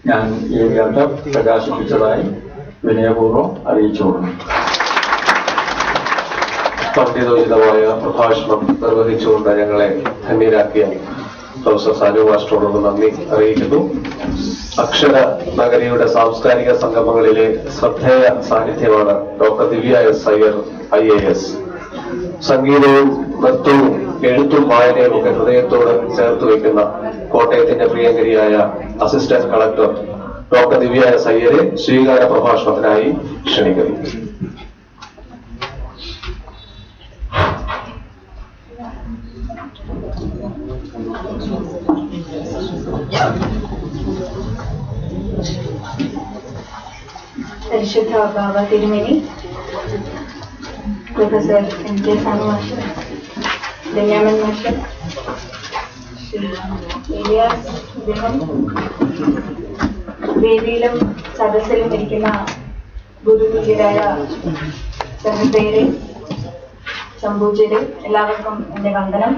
Speaker 5: ഞാൻ ഈ ഗ്രന്ഥം പ്രകാശിപ്പിച്ചതായി വിനയപൂർവ്വം അറിയിച്ചുകൊള്ളുന്നു.
Speaker 1: പണ്ഡിതോചിതമായ പ്രഭാഷണം നിർവഹിച്ചുകൊണ്ട് ഞങ്ങളെ ധന്യരാക്കിയ പ്രൊഫസർ സാനു മാസ്റ്ററോട് നന്ദി അറിയിക്കുന്നു. അക്ഷര നഗരിയുടെ സാംസ്കാരിക സംഗമങ്ങളിലെ ശ്രദ്ധേയ സാന്നിധ്യമാണ് doctor Divya S Iyer IAS. സംഗീതവും നൃത്തവും എഴുത്തും വായനയും ഒക്കെ ഹൃദയത്തോട് ചേർത്ത് വയ്ക്കുന്ന കോട്ടയത്തിന്റെ പ്രിയങ്കരിയായ assistant collector doctor Divya S അയ്യരെ സ്വീകാര പ്രഭാഷണത്തിനായി ക്ഷണിക്കുന്നു.
Speaker 6: പരിശുദ്ധ ബാബ തിരുമേനി, professor MK Sanu master, Benyamin master, Elias, അദ്ദേഹം വേദിയിലും സദസ്സിലും ഇരിക്കുന്ന ഗുരുതുല്യരായ സെക്രട്ടറിയെ, സംഭൂജരെ, എല്ലാവർക്കും എന്റെ വന്ദനം.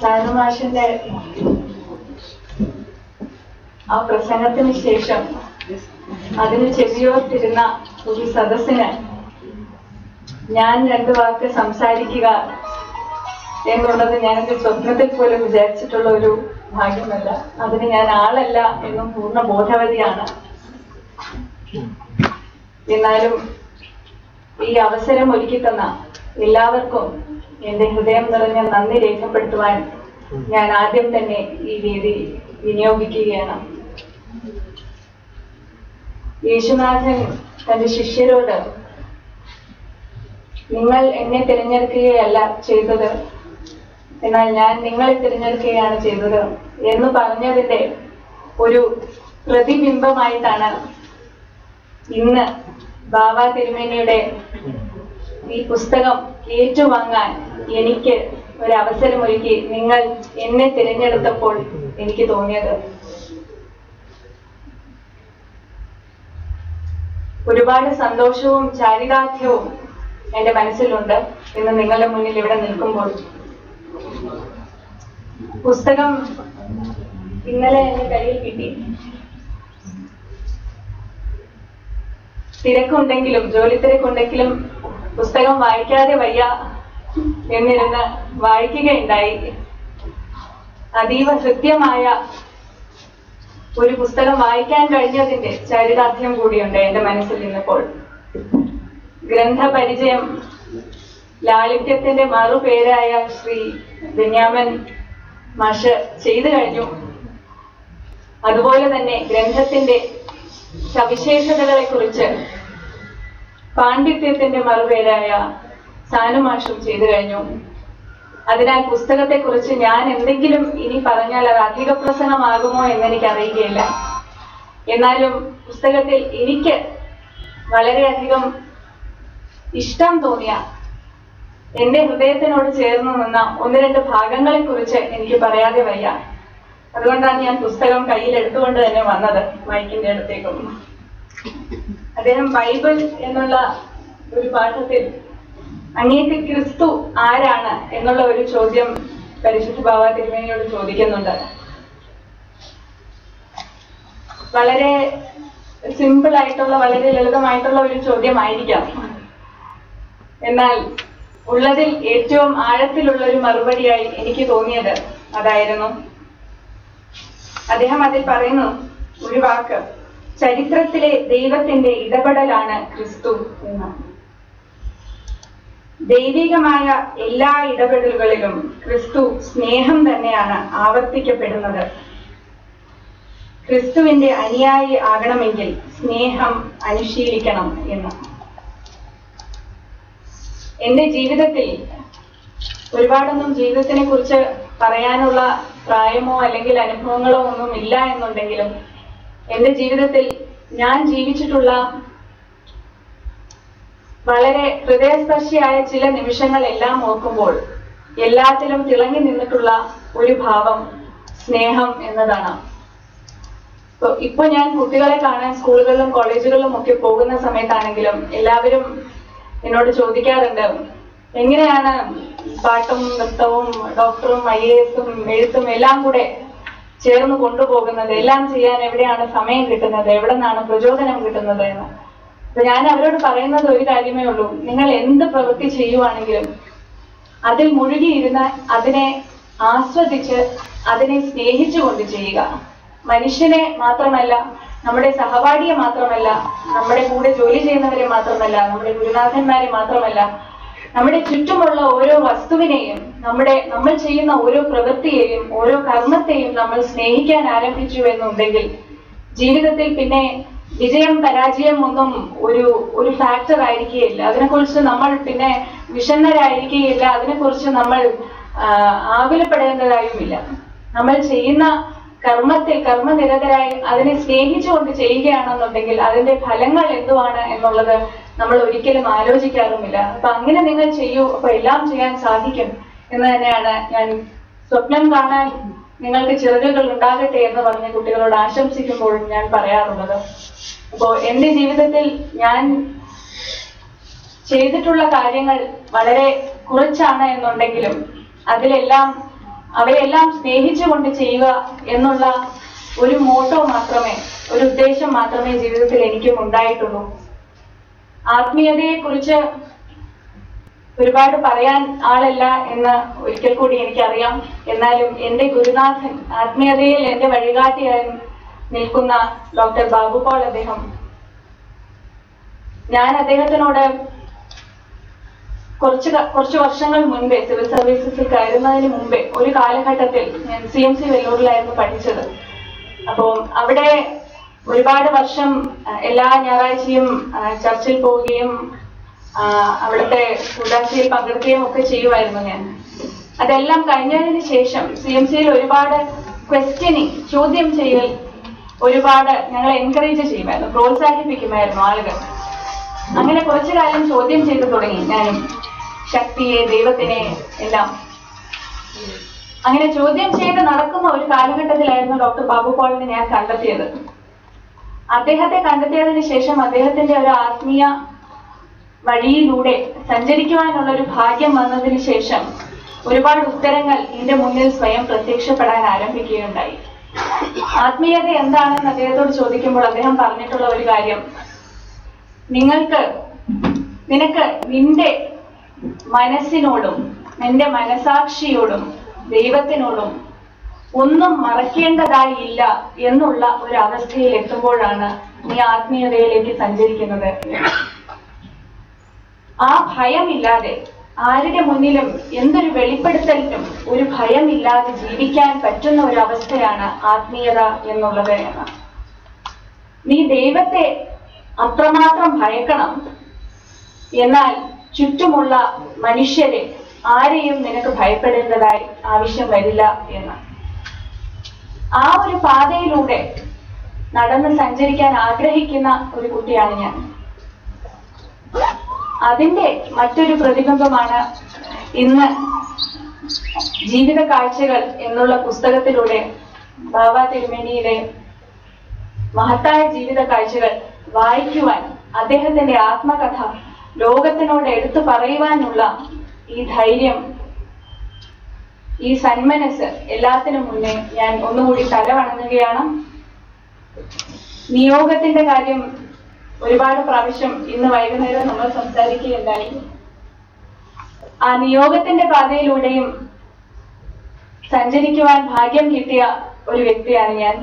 Speaker 6: സാനു മാഷിന്റെ ആ പ്രസംഗത്തിന് ശേഷം അതിന് ചെവിയോർത്തിരുന്ന ഒരു സദസ്സിന് ഞാൻ 2 വാക്ക് സംസാരിക്കുക എന്നുള്ളത് ഞാൻ എന്റെ സ്വപ്നത്തിൽ പോലും വിചാരിച്ചിട്ടുള്ള ഒരു ഭാഗ്യമല്ല. അതിന് ഞാൻ ആളല്ല എന്നും പൂർണ്ണ ബോധവതിയാണ്. എന്നാലും ഈ അവസരം ഒരുക്കി തന്ന എല്ലാവർക്കും എന്റെ ഹൃദയം നിറഞ്ഞ നന്ദി രേഖപ്പെടുത്തുവാൻ ഞാൻ ആദ്യം തന്നെ ഈ വേദി വിനിയോഗിക്കുകയാണ്. യേശുനാഥൻ തന്റെ ശിഷ്യരോട് നിങ്ങൾ എന്നെ തിരഞ്ഞെടുക്കുകയല്ല ചെയ്തത്, എന്നാൽ ഞാൻ നിങ്ങളെ തിരഞ്ഞെടുക്കുകയാണ് ചെയ്തത് എന്ന് പറഞ്ഞതിന്റെ ഒരു പ്രതിബിംബമായിട്ടാണ് ഇന്ന് ബാബ തിരുമേനിയുടെ ഈ പുസ്തകം ഏറ്റുവാങ്ങാൻ എനിക്ക് ഒരു അവസരമൊരുക്കി നിങ്ങൾ എന്നെ തിരഞ്ഞെടുത്തപ്പോൾ എനിക്ക് തോന്നിയത്. ഒരുപാട് സന്തോഷവും ചാരിതാർത്ഥ്യവും എന്റെ മനസ്സിലുണ്ട് ഇന്ന് നിങ്ങളുടെ മുന്നിൽ ഇവിടെ നിൽക്കുമ്പോൾ. പുസ്തകം ഇന്നലെ എന്റെ കയ്യിൽ കിട്ടി. തിരക്കുണ്ടെങ്കിലും ജോലി തിരക്കുണ്ടെങ്കിലും പുസ്തകം വായിക്കാതെ വയ്യ എന്നിരുന്ന് വായിക്കുകയുണ്ടായി. അതീവ ഹൃദ്യമായ ഒരു പുസ്തകം വായിക്കാൻ കഴിഞ്ഞതിന്റെ ചരിതാർത്ഥ്യം കൂടിയുണ്ട് എന്റെ മനസ്സിൽ നിന്നപ്പോൾ. ഗ്രന്ഥപരിചയം ലാളിത്യത്തിന്റെ മറുപേരായ ശ്രീ ബെന്യാമൻ മാഷ് ചെയ്തു കഴിഞ്ഞു. അതുപോലെ തന്നെ ഗ്രന്ഥത്തിന്റെ സവിശേഷതകളെ കുറിച്ച് പാണ്ഡിത്യത്തിന്റെ മറുപേരായ സാനുമാഷും ചെയ്തു കഴിഞ്ഞു. അതിനാൽ പുസ്തകത്തെ കുറിച്ച് ഞാൻ എന്തെങ്കിലും ഇനി പറഞ്ഞാൽ അത് അധിക പ്രസംഗമാകുമോ എന്നെനിക്ക് അറിയുകയില്ല. എന്നാലും പുസ്തകത്തിൽ എനിക്ക് വളരെയധികം ഇഷ്ടം തോന്നിയ, എന്റെ ഹൃദയത്തിനോട് ചേർന്ന് നിന്ന ഒന്ന് രണ്ട് ഭാഗങ്ങളെ കുറിച്ച് എനിക്ക് പറയാതെ വയ്യ. അതുകൊണ്ടാണ് ഞാൻ പുസ്തകം കയ്യിലെടുത്തുകൊണ്ട് തന്നെ വന്നത് മൈക്കിന്റെ അടുത്തേക്കും. അദ്ദേഹം ബൈബിൾ എന്നുള്ള ഒരു പാഠത്തിൽ അങ്ങേക്ക് ക്രിസ്തു ആരാണ് എന്നുള്ള ഒരു ചോദ്യം പരിശുദ്ധ ബാവ തിരുമേനിയോട് ചോദിക്കുന്നുണ്ട്. വളരെ സിമ്പിൾ ആയിട്ടുള്ള, വളരെ ലളിതമായിട്ടുള്ള ഒരു ചോദ്യമായിരിക്കാം. എന്നാൽ ഉള്ളതിൽ ഏറ്റവും ആഴത്തിലുള്ള ഒരു മറുപടിയായി എനിക്ക് തോന്നിയത് അതായിരുന്നു. അദ്ദേഹം അതിൽ പറയുന്നു ഒരു വാക്ക്, ചരിത്രത്തിലെ ദൈവത്തിന്റെ ഇടപെടലാണ് ക്രിസ്തു എന്ന്. ദൈവികമായ എല്ലാ ഇടപെടലുകളിലും ക്രിസ്തു സ്നേഹം തന്നെയാണ് ആവർത്തിക്കപ്പെടുന്നത്. ക്രിസ്തുവിന്റെ അനുയായി ആകണമെങ്കിൽ സ്നേഹം അനുശീലിക്കണം എന്ന്. എന്റെ ജീവിതത്തിൽ ഒരുപാടൊന്നും ജീവിതത്തിനെ കുറിച്ച് പറയാനുള്ള പ്രായമോ അല്ലെങ്കിൽ അനുഭവങ്ങളോ ഒന്നും ഇല്ല എന്നുണ്ടെങ്കിലും എന്റെ ജീവിതത്തിൽ ഞാൻ ജീവിച്ചിട്ടുള്ള വളരെ ഹൃദയസ്പർശിയായ ചില നിമിഷങ്ങളെല്ലാം ഓർക്കുമ്പോൾ എല്ലാത്തിലും തിളങ്ങി നിന്നിട്ടുള്ള ഒരു ഭാവം സ്നേഹം എന്നതാണ്. ഇപ്പൊ ഞാൻ കുട്ടികളെ കാണാൻ സ്കൂളുകളിലും കോളേജുകളിലും ഒക്കെ പോകുന്ന സമയത്താണെങ്കിലും എല്ലാവരും എന്നോട് ചോദിക്കാറുണ്ട്, എങ്ങനെയാണ് പാട്ടും നൃത്തവും ഡോക്ടറും IAS-ഉം എഴുത്തും എല്ലാം കൂടെ ചേർന്ന് കൊണ്ടുപോകുന്നത്, എല്ലാം ചെയ്യാൻ എവിടെയാണ് സമയം കിട്ടുന്നത്, എവിടെ നിന്നാണ് പ്രചോദനം കിട്ടുന്നത് എന്ന്. അപ്പൊ ഞാൻ അവരോട് പറയുന്നത് ഒരു കാര്യമേ ഉള്ളൂ, നിങ്ങൾ എന്ത് പ്രവൃത്തി ചെയ്യുവാണെങ്കിലും അതിൽ മുഴുകിയിരുന്ന് അതിനെ ആസ്വദിച്ച് അതിനെ സ്നേഹിച്ചുകൊണ്ട് ചെയ്യുക. മനുഷ്യനെ മാത്രമല്ല, നമ്മുടെ സഹപാഠിയെ മാത്രമല്ല, നമ്മുടെ കൂടെ ജോലി ചെയ്യുന്നവരെ മാത്രമല്ല, നമ്മുടെ ഗുരുനാഥന്മാരെ മാത്രമല്ല, നമ്മുടെ ചുറ്റുമുള്ള ഓരോ വസ്തുവിനെയും നമ്മൾ ചെയ്യുന്ന ഓരോ പ്രവൃത്തിയെയും ഓരോ കർമ്മത്തെയും നമ്മൾ സ്നേഹിക്കാൻ ആരംഭിച്ചു എന്നുണ്ടെങ്കിൽ ജീവിതത്തിൽ പിന്നെ വിജയം പരാജയം ഒന്നും ഒരു ഫാക്ടർ ആയിരിക്കുകയില്ല. അതിനെക്കുറിച്ച് നമ്മൾ പിന്നെ വിഷണ്ണരായിരിക്കുകയില്ല. അതിനെക്കുറിച്ച് നമ്മൾ ആകുലപ്പെടേണ്ടതായുമില്ല. നമ്മൾ ചെയ്യുന്ന കർമ്മത്തിൽ കർമ്മനിരതരായി അതിനെ സ്നേഹിച്ചുകൊണ്ട് ചെയ്യുകയാണെന്നുണ്ടെങ്കിൽ അതിന്റെ ഫലങ്ങൾ എന്തുവാണ് എന്നുള്ളത് നമ്മൾ ഒരിക്കലും ആലോചിക്കാറുമില്ല. അപ്പൊ അങ്ങനെ നിങ്ങൾ ചെയ്യൂ, അപ്പൊ എല്ലാം ചെയ്യാൻ സാധിക്കും എന്ന് തന്നെയാണ് ഞാൻ സ്വപ്നം കാണാൻ നിങ്ങൾക്ക് ചിറകുകൾ ഉണ്ടാകട്ടെ എന്ന് പറഞ്ഞ കുട്ടികളോട് ആശംസിക്കുമ്പോഴും ഞാൻ പറയാറുള്ളത്. അപ്പോ എന്റെ ജീവിതത്തിൽ ഞാൻ ചെയ്തിട്ടുള്ള കാര്യങ്ങൾ വളരെ കുറച്ചാണ് എന്നുണ്ടെങ്കിലും അവയെല്ലാം സ്നേഹിച്ചുകൊണ്ട് ചെയ്യുക എന്നുള്ള ഒരു മോട്ടോ മാത്രമേ, ഒരു ഉദ്ദേശം മാത്രമേ ജീവിതത്തിൽ എനിക്കും ഉണ്ടായിട്ടുള്ളൂ. ആത്മീയതയെ കുറിച്ച് ഒരുപാട് പറയാൻ ആളല്ല എന്ന് ഒരിക്കൽ കൂടി എനിക്കറിയാം. എന്നാലും എന്റെ ഗുരുനാഥൻ, ആത്മീയതയിൽ എന്റെ വഴികാട്ടിയായി നിൽക്കുന്ന ഡോക്ടർ ബാബു പോൾ, ഞാൻ അദ്ദേഹത്തിനോട് കുറച്ച് വർഷങ്ങൾ മുൻപേ, സിവിൽ സർവീസസിൽ കയറുന്നതിന് മുമ്പേ ഒരു കാലഘട്ടത്തിൽ ഞാൻ CMC വെല്ലൂരിലായിരുന്നു പഠിച്ചത്. അപ്പോൾ അവിടെ ഒരുപാട് വർഷം എല്ലാ ഞായറാഴ്ചയും ചർച്ചിൽ പോവുകയും അവിടുത്തെ കൂടാശയിൽ പങ്കെടുക്കുകയും ഒക്കെ ചെയ്യുമായിരുന്നു ഞാൻ. അതെല്ലാം കഴിഞ്ഞതിന് ശേഷം CMC-യിൽ ഒരുപാട് ക്വസ്റ്റ്യനിങ്, ചോദ്യം ചെയ്യൽ ഒരുപാട് ഞങ്ങളെ എൻകറേജ് ചെയ്യുമായിരുന്നു, പ്രോത്സാഹിപ്പിക്കുമായിരുന്നു ആളുകൾ. അങ്ങനെ കുറച്ചു കാലം ചോദ്യം ചെയ്തു തുടങ്ങി ഞാനും, ശക്തിയെ, ദൈവത്തിനെ എല്ലാം. അങ്ങനെ ചോദ്യം ചെയ്ത് നടക്കുന്ന ഒരു കാലഘട്ടത്തിലായിരുന്നു ഡോക്ടർ ബാബു പോളിനെ ഞാൻ കണ്ടെത്തിയത്. അദ്ദേഹത്തെ കണ്ടെത്തിയതിന് ശേഷം അദ്ദേഹത്തിന്റെ ഒരു ആത്മീയ വഴിയിലൂടെ സഞ്ചരിക്കുവാനുള്ള ഒരു ഭാഗ്യം വന്നതിന് ശേഷം ഒരുപാട് ഉത്തരങ്ങൾ എന്റെ മുന്നിൽ സ്വയം പ്രത്യക്ഷപ്പെടാൻ ആരംഭിക്കുകയുണ്ടായി. ആത്മീയത എന്താണെന്ന് അദ്ദേഹത്തോട് ചോദിക്കുമ്പോൾ അദ്ദേഹം പറഞ്ഞിട്ടുള്ള ഒരു കാര്യം, നിനക്ക് നിന്റെ മനസ്സിനോടും നിന്റെ മനസാക്ഷിയോടും ദൈവത്തിനോടും ഒന്നും മറക്കേണ്ടതായി ഇല്ല എന്നുള്ള ഒരു അവസ്ഥയിൽ എത്തുമ്പോഴാണ് നീ ആത്മീയതയിലേക്ക് സഞ്ചരിക്കുന്നത്. ആ ഭയമില്ലാതെ ആരുടെ മുന്നിലും എന്തൊരു വെളിപ്പെടുത്തലിനും ഒരു ഭയമില്ലാതെ ജീവിക്കാൻ പറ്റുന്ന ഒരു അവസ്ഥയാണ് ആത്മീയത എന്നുള്ളത് എന്ന്. നീ ദൈവത്തെ അത്രമാത്രം ഭയക്കണം, എന്നാൽ ചുറ്റുമുള്ള മനുഷ്യരെ ആരെയും നിനക്ക് ഭയപ്പെടേണ്ടതായി ആവശ്യം വരില്ല എന്ന്. ആ ഒരു പാതയിലൂടെ നടന്ന് സഞ്ചരിക്കാൻ ആഗ്രഹിക്കുന്ന ഒരു കുട്ടിയാണ് ഞാൻ. അതിന്റെ മറ്റൊരു പ്രതിബിംബമാണ് ഇന്ന് ജീവിത കാഴ്ചകൾ എന്നുള്ള പുസ്തകത്തിലൂടെ ബാബ തിരുമേനിയുടെ മഹത്തായ ജീവിത കാഴ്ചകൾ വായിക്കുവാൻ, അദ്ദേഹത്തിന്റെ ആത്മകഥ ലോകത്തിനോട് എടുത്തു പറയുവാനുള്ള ഈ ധൈര്യം, ഈ സന്മനസ് എല്ലാത്തിനും മുന്നേ ഞാൻ ഒന്നുകൂടി തലവണങ്ങുകയാണ്. നിയോഗത്തിന്റെ കാര്യം ഒരുപാട് പ്രാവശ്യം ഇന്ന് വൈകുന്നേരം നമ്മൾ സംസാരിക്കുകയുണ്ടായി. ആ നിയോഗത്തിന്റെ പാതയിലൂടെയും സഞ്ചരിക്കുവാൻ ഭാഗ്യം കിട്ടിയ ഒരു വ്യക്തിയാണ് ഞാൻ.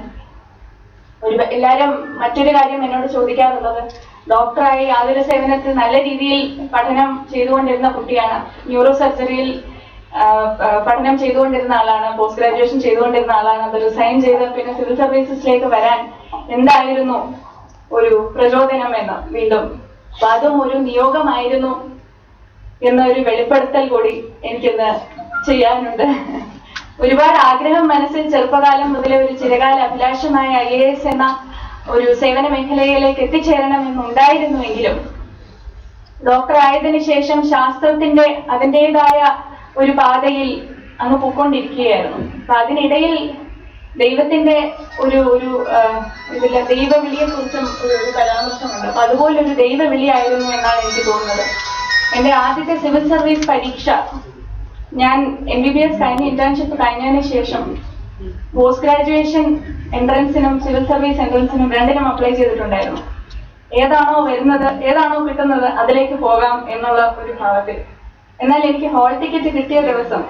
Speaker 6: എല്ലാവരും മറ്റൊരു കാര്യം എന്നോട് ചോദിക്കാറുള്ളത്, ഡോക്ടറായി യാതൊരു സേവനത്തിൽ നല്ല രീതിയിൽ പഠനം ചെയ്തുകൊണ്ടിരുന്ന കുട്ടിയാണ്, ന്യൂറോ സർജറിയിൽ പഠനം ചെയ്തുകൊണ്ടിരുന്ന ആളാണ്, പോസ്റ്റ് ഗ്രാജുവേഷൻ ചെയ്തുകൊണ്ടിരുന്ന ആളാണ്, അത് റിസൈൻ ചെയ്ത് പിന്നെ സിവിൽ സർവീസസിലേക്ക് വരാൻ എന്തായിരുന്നു ഒരു പ്രചോദനം എന്ന് വീണ്ടും. അപ്പൊ അതും ഒരു നിയോഗമായിരുന്നു എന്നൊരു വെളിപ്പെടുത്തൽ കൂടി എനിക്കിന്ന് ചെയ്യാനുണ്ട്. ഒരുപാട് ആഗ്രഹം മനസ്സിൽ ചെറുപ്പകാലം മുതലേ ഒരു ചിരകാല അഭിലാഷമായ IAS എന്ന ഒരു സേവന മേഖലയിലേക്ക് എത്തിച്ചേരണമെന്നുണ്ടായിരുന്നുവെങ്കിലും ഡോക്ടർ ആയതിനു ശേഷം ശാസ്ത്രത്തിന്റെ അതിൻ്റെതായ ഒരു പാതയിൽ അങ്ങ് പൊക്കൊണ്ടിരിക്കുകയായിരുന്നു. അപ്പൊ അതിനിടയിൽ ദൈവത്തിന്റെ ഒരു ഇതില്ല ദൈവവിളിയെ കുറിച്ചും ഒരു പരാമർശമുണ്ട്. അപ്പൊ അതുപോലെ ഒരു ദൈവവിളിയായിരുന്നു എന്നാണ് എനിക്ക് തോന്നുന്നത്. എന്റെ ആദ്യത്തെ സിവിൽ സർവീസ് പരീക്ഷ ഞാൻ MBBS കഴിഞ്ഞ് ഇന്റേൺഷിപ്പ് കഴിഞ്ഞതിന് ശേഷം പോസ്റ്റ് ഗ്രാജുവേഷൻ എൻട്രൻസിനും സിവിൽ സർവീസ് എൻട്രൻസിനും രണ്ടിനും അപ്ലൈ ചെയ്തിട്ടുണ്ടായിരുന്നു. ഏതാണോ വരുന്നത്, ഏതാണോ കിട്ടുന്നത് അതിലേക്ക് പോകാം എന്നുള്ള ഒരു ഭാവത്തിൽ. എന്നാൽ എനിക്ക് ഹോൾ ടിക്കറ്റ് കിട്ടിയ ദിവസം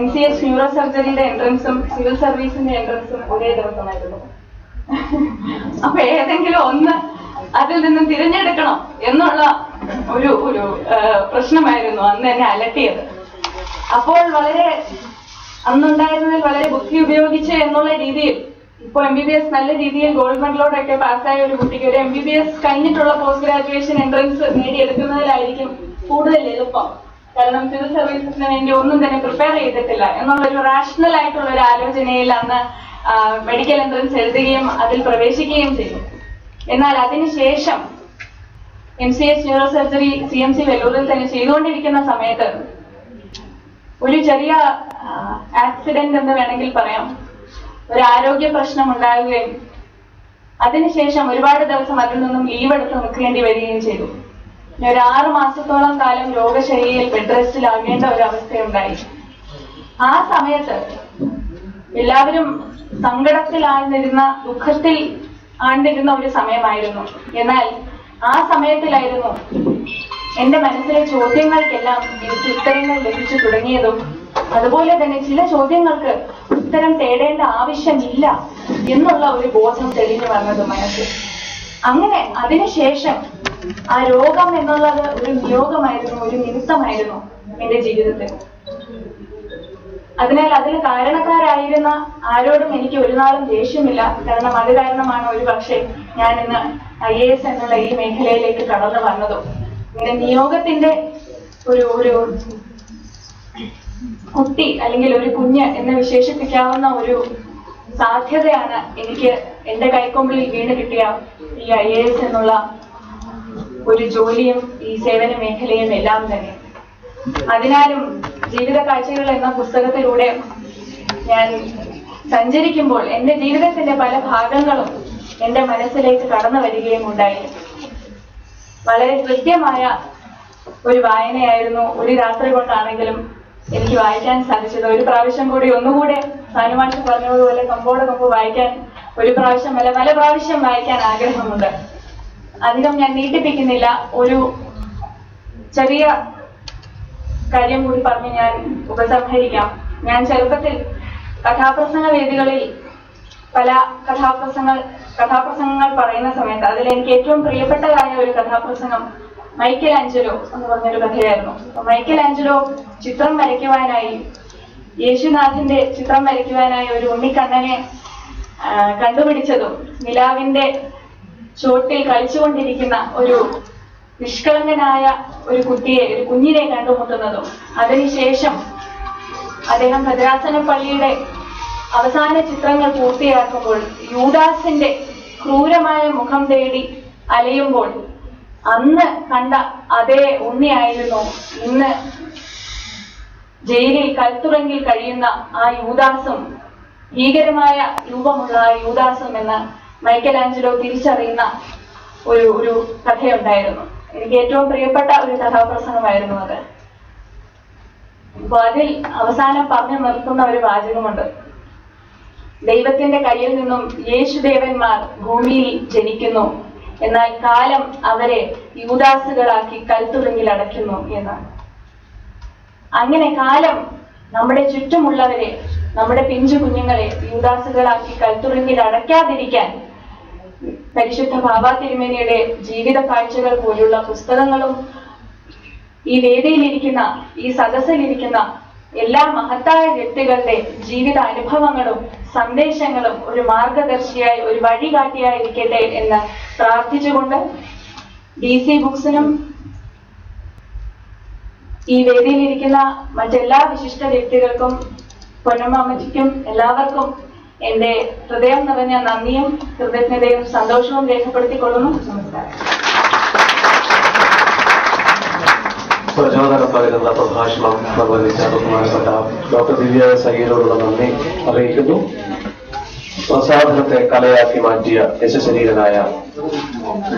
Speaker 6: MCH ന്യൂറോ സർജറിയുടെ എൻട്രൻസും സിവിൽ സർവീസിന്റെ എൻട്രൻസും ഒരേ ദിവസമായിരുന്നു. അപ്പൊ ഏതെങ്കിലും ഒന്ന് അതിൽ നിന്നും തിരഞ്ഞെടുക്കണം എന്നുള്ള ഒരു പ്രശ്നമായിരുന്നു അന്ന് എന്നെ അലട്ടിയത്. അപ്പോൾ അന്നുണ്ടായിരുന്നതിൽ വളരെ ബുദ്ധി ഉപയോഗിച്ച് എന്നുള്ള രീതിയിൽ, ഇപ്പൊ MBBS നല്ല രീതിയിൽ ഗോൾഡ് മെഡലോടൊക്കെ പാസ്സായ ഒരു കുട്ടിക്ക് ഒരു MBBS കഴിഞ്ഞിട്ടുള്ള പോസ്റ്റ് ഗ്രാജുവേഷൻ എൻട്രൻസ് നേടിയെടുക്കുന്നതിലായിരിക്കും കൂടുതൽ എളുപ്പം. കാരണം സിവിൽ സർവീസസിന് വേണ്ടി ഒന്നും തന്നെ പ്രിപ്പയർ ചെയ്തിട്ടില്ല എന്നുള്ളൊരു റാഷണൽ ആയിട്ടുള്ള ഒരു ആലോചനയിൽ അന്ന് മെഡിക്കൽ എൻട്രൻസ് എഴുതുകയും അതിൽ പ്രവേശിക്കുകയും ചെയ്തു. എന്നാൽ അതിനുശേഷം MCH ന്യൂറോ സർജറി CMC വെല്ലൂരിൽ തന്നെ ചെയ്തുകൊണ്ടിരിക്കുന്ന സമയത്ത് ഒരു ചെറിയ ആക്സിഡന്റ് എന്ന് വേണമെങ്കിൽ പറയാം, ഒരു ആരോഗ്യ പ്രശ്നം ഉണ്ടാകുകയും അതിനുശേഷം ഒരുപാട് ദിവസം അതിൽ നിന്നും ലീവ് എടുത്ത് നിൽക്കേണ്ടി വരികയും ചെയ്തു. ഒരു 6 മാസത്തോളം കാലം രോഗശൈലിയിൽ ബെഡ് റെസ്റ്റിലാകേണ്ട ഒരു അവസ്ഥയുണ്ടായി. ആ സമയത്ത് എല്ലാവരും സങ്കടത്തിൽ ആഴ്ന്നിരുന്ന, ദുഃഖത്തിൽ ആഴ്ന്നിരുന്ന ഒരു സമയമായിരുന്നു. എന്നാൽ ആ സമയത്തിലായിരുന്നു എന്റെ മനസ്സിലെ ചോദ്യങ്ങൾക്കെല്ലാം എനിക്ക് ഉത്തരങ്ങൾ ലഭിച്ചു തുടങ്ങിയതും അതുപോലെ തന്നെ ചില ചോദ്യങ്ങൾക്ക് ഉത്തരം തേടേണ്ട ആവശ്യമില്ല എന്നുള്ള ഒരു ബോധം തെളിഞ്ഞു വന്നത് മനസ്സിൽ. അങ്ങനെ അതിനുശേഷം ആ രോഗം എന്നുള്ളത് ഒരു നിയോഗമായിരുന്നു, ഒരു നിമിത്തമായിരുന്നു എന്റെ ജീവിതത്തിൽ. അതിനാൽ അതിന് കാരണക്കാരായിരുന്ന ആരോടും എനിക്ക് ഒരു നാളും ദേഷ്യമില്ല. കാരണം അത് കാരണമാണ് ഒരു പക്ഷേ ഞാൻ ഇന്ന് IAS എന്നുള്ള ഈ മേഖലയിലേക്ക് കടന്നു വന്നതും. ഇങ്ങനെ നിയോഗത്തിന്റെ ഒരു കുട്ടി അല്ലെങ്കിൽ ഒരു കുഞ്ഞ് എന്ന് വിശേഷിപ്പിക്കാവുന്ന ഒരു സാധ്യതയാണ് എനിക്ക് എന്റെ കൈക്കൊമ്പിൽ വീണ് കിട്ടിയ ഈ IAS എന്നുള്ള ഒരു ജോലിയും ഈ സേവന മേഖലയും എല്ലാം തന്നെ. അതിനാലും ജീവിത കാഴ്ചകൾ എന്ന പുസ്തകത്തിലൂടെ ഞാൻ സഞ്ചരിക്കുമ്പോൾ എന്റെ ജീവിതത്തിന്റെ പല ഭാഗങ്ങളും എന്റെ മനസ്സിലേക്ക് കടന്നു വരികയും ഉണ്ടായി. വളരെ കൃത്യമായ ഒരു വായനയായിരുന്നു. ഒരു രാത്രി കൊണ്ടാണെങ്കിലും എനിക്ക് വായിക്കാൻ സാധിച്ചത്. ഒരു പ്രാവശ്യം കൂടി ഒന്നുകൂടെ സാനുമാഷ് പറഞ്ഞതുപോലെ കമ്പോട് കമ്പ് വായിക്കാൻ ഒരു പ്രാവശ്യം അല്ല പല പ്രാവശ്യം വായിക്കാൻ ആഗ്രഹമുണ്ട്. അധികം ഞാൻ നീട്ടിപ്പിക്കുന്നില്ല. ഒരു ചെറിയ കാര്യം കൂടി പറഞ്ഞ് ഞാൻ ഉപസംഹരിക്കാം. ഞാൻ ചെറുപ്പത്തിൽ കഥാപ്രസംഗ വേദികളിൽ പല കഥാപ്രസംഗങ്ങൾ പറയുന്ന സമയത്ത് അതിൽ എനിക്ക് ഏറ്റവും പ്രിയപ്പെട്ടതായ ഒരു കഥാപ്രസംഗം മൈക്കൽ ആഞ്ചലോ എന്ന് പറഞ്ഞൊരു കഥയായിരുന്നു. മൈക്കൽ ആഞ്ചലോ ചിത്രം വരയ്ക്കുവാനായി, യേശുനാഥന്റെ ചിത്രം വരയ്ക്കുവാനായി ഒരു ഉണ്ണിക്കണ്ണനെ കണ്ടുപിടിച്ചതും നിലാവിന്റെ ചോട്ടിൽ കളിച്ചുകൊണ്ടിരിക്കുന്ന ഒരു നിഷ്കളങ്കനായ ഒരു കുഞ്ഞിനെ കണ്ടുമുട്ടുന്നതും അതിനുശേഷം അദ്ദേഹം ഭദ്രാസന പള്ളിയുടെ അവസാന ചിത്രങ്ങൾ പൂർത്തിയാക്കുമ്പോൾ യൂദാസിന്റെ ക്രൂരമായ മുഖം തേടി അലയുമ്പോൾ അന്ന് കണ്ട അതേ ഉണ്ണിയായിരുന്നു ഇന്ന് ജയിലിൽ കൽത്തുറങ്കിൽ കഴിയുന്ന ആ യൂദാസും, ഭീകരമായ രൂപമുള്ള ആ യൂദാസും എന്ന് മൈക്കൽ ആഞ്ചലോ തിരിച്ചറിയുന്ന ഒരു കഥയുണ്ടായിരുന്നു. എനിക്ക് ഏറ്റവും പ്രിയപ്പെട്ട ഒരു കഥാപ്രസംഗമായിരുന്നു അത്. അപ്പൊ അതിൽ അവസാനം പറഞ്ഞു നിർത്തുന്ന ഒരു വാചകമുണ്ട്: ദൈവത്തിന്റെ കയ്യിൽ നിന്നും യേശുദേവന്മാർ ഭൂമിയിൽ ജനിക്കുന്നു, എന്നാൽ കാലം അവരെ യൂദാസുകളാക്കി കൽത്തുറങ്കിൽ അടയ്ക്കുന്നു എന്നാണ്. അങ്ങനെ കാലം നമ്മുടെ ചുറ്റുമുള്ളവരെ, നമ്മുടെ പിഞ്ചു കുഞ്ഞുങ്ങളെ യൂദാസുകളാക്കി കൽത്തുറങ്കിൽ അടയ്ക്കാതിരിക്കാൻ പരിശുദ്ധ ബാബ തിരുമേനിയുടെ ജീവിത കാഴ്ചകൾ പോലുള്ള പുസ്തകങ്ങളും ഈ വേദിയിലിരിക്കുന്ന, ഈ സദസ്സിലിരിക്കുന്ന എല്ലാ മഹത്തായ വ്യക്തികളുടെ ജീവിത അനുഭവങ്ങളും സന്ദേശങ്ങളും ഒരു മാർഗദർശിയായി, ഒരു വഴികാട്ടിയായിരിക്കട്ടെ എന്ന് പ്രാർത്ഥിച്ചുകൊണ്ട് DC ബുക്സിനും ഈ വേദിയിലിരിക്കുന്ന മറ്റെല്ലാ വിശിഷ്ട വ്യക്തികൾക്കും, പൊന്നമ്മയ്ക്കും എല്ലാവർക്കും എന്റെ ഹൃദയം നിറഞ്ഞ നന്ദിയും കൃതജ്ഞതയും സന്തോഷവും രേഖപ്പെടുത്തിക്കൊള്ളുന്നു. നമസ്കാരം.
Speaker 1: പ്രചോദനം പകരുന്ന പ്രഭാഷണം നിർവഹിച്ച ബഹുമാനപ്പെട്ട ഡോക്ടർ ദിവ്യ സയ്യിദിനോടുള്ള നന്ദി അറിയിക്കുന്നു. പ്രസാദനത്തെ കലയാക്കി മാറ്റിയ യശശരീരനായ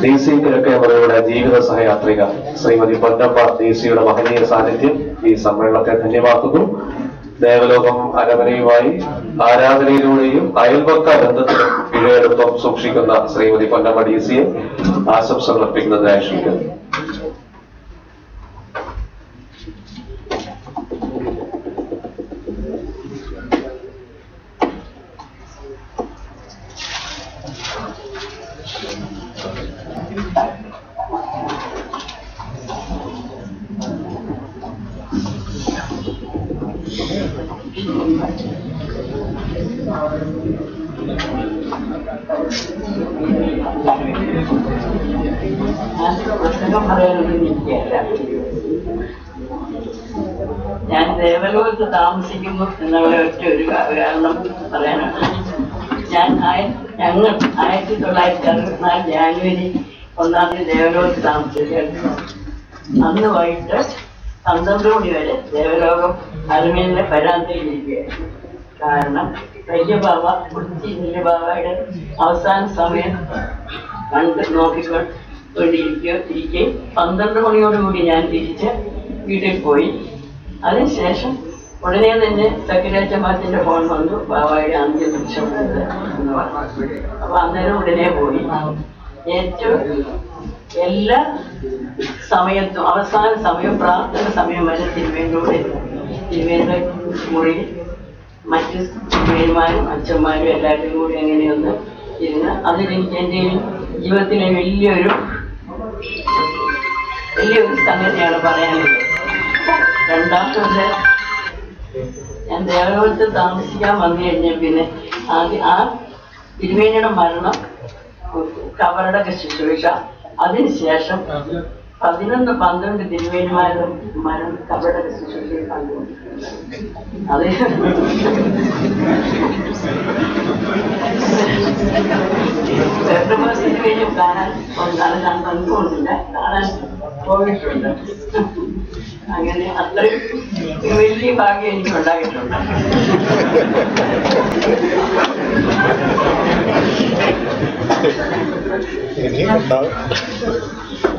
Speaker 1: DC കിഴക്കേമലയുടെ ജീവിത സഹയാത്രിക ശ്രീമതി പൊന്നമ്മ DC-യുടെ മഹനീയ സാന്നിധ്യം ഈ സമ്മേളനത്തെ ധന്യമാക്കുന്നു. ദേവലോകം അരമനയുമായി ആരാധനയിലൂടെയും അയൽപക്ക ബന്ധത്തിലും ഇഴയെടുപ്പം സൂക്ഷിക്കുന്ന ശ്രീമതി പൊന്നമ്മ DC-യെ ആശംസകൾ അർപ്പിക്കുന്നതിനായി ക്ഷണിക്കുന്നു.
Speaker 7: ഞാൻ ദേവലോകത്ത് താമസിക്കുന്നു എന്നുള്ള ഒറ്റ ഒരു കാരണം പറയാനാണ്. ഞങ്ങൾ 1964 ജാനുവരി 1-ാം തീയതി ദേവലോകത്ത് താമസിക്കുകയായിരുന്നു. അന്ന് വൈകിട്ട് 12 മണി വരെ ദേവലോകം അരമേലിന്റെ പരാന്തയിലിരിക്കുകയായിരുന്നു. കാരണം വലിയ ബാബ, കൊച്ചി വലിയ ബാബയുടെ അവസാന സമയം കണ്ട് നോക്കിക്കൊണ്ടിരിക്കെ 12 മണിയോടുകൂടി ഞാൻ തിരിച്ച് വീട്ടിൽ പോയി. അതിനുശേഷം ഉടനെ തന്നെ സെക്രട്ടേറിയറ്റ് ഫോൺ വന്നു, ബാബയുടെ അന്ത്യനിമിഷം എന്ന് പറഞ്ഞു. അപ്പൊ അന്നേരം ഉടനെ പോയി. ഏറ്റവും എല്ലാ സമയത്തും അവസാന സമയം, പ്രാർത്ഥന സമയം വരെ തിരുവേന്റെ മുറിയിൽ മറ്റ് തിരുവേന്മാരും അച്ഛന്മാരും എല്ലാവരും കൂടി എങ്ങനെയൊന്ന് ഇരുന്ന് അതിലെനിക്ക് എൻ്റെ ജീവിതത്തിലെ വലിയൊരു സംഗതിയാണ് പറയാനുള്ളത്. രണ്ടാമത്തെ ഞാൻ ദേവലോകത്ത് താമസിക്കാൻ വന്നു കഴിഞ്ഞാൽ പിന്നെ ആദ്യം ആ തിരുവേനിയുടെ മരണം, കബറടക്ക ശുശ്രൂഷ, അതിനുശേഷം 11-12 തിരുവേനിമാരുടെ മരണം കബറടക്ക ശുശ്രൂഷ കണ്ടു. അത് തിരുവേനും കാണാൻ കണ്ടുകൊണ്ടില്ല, കാണാൻ പോയിട്ടുണ്ട്. അങ്ങനെ അത്രയും വലിയ ഭാഗ്യം എനിക്ക് ഉണ്ടായിട്ടുണ്ട്.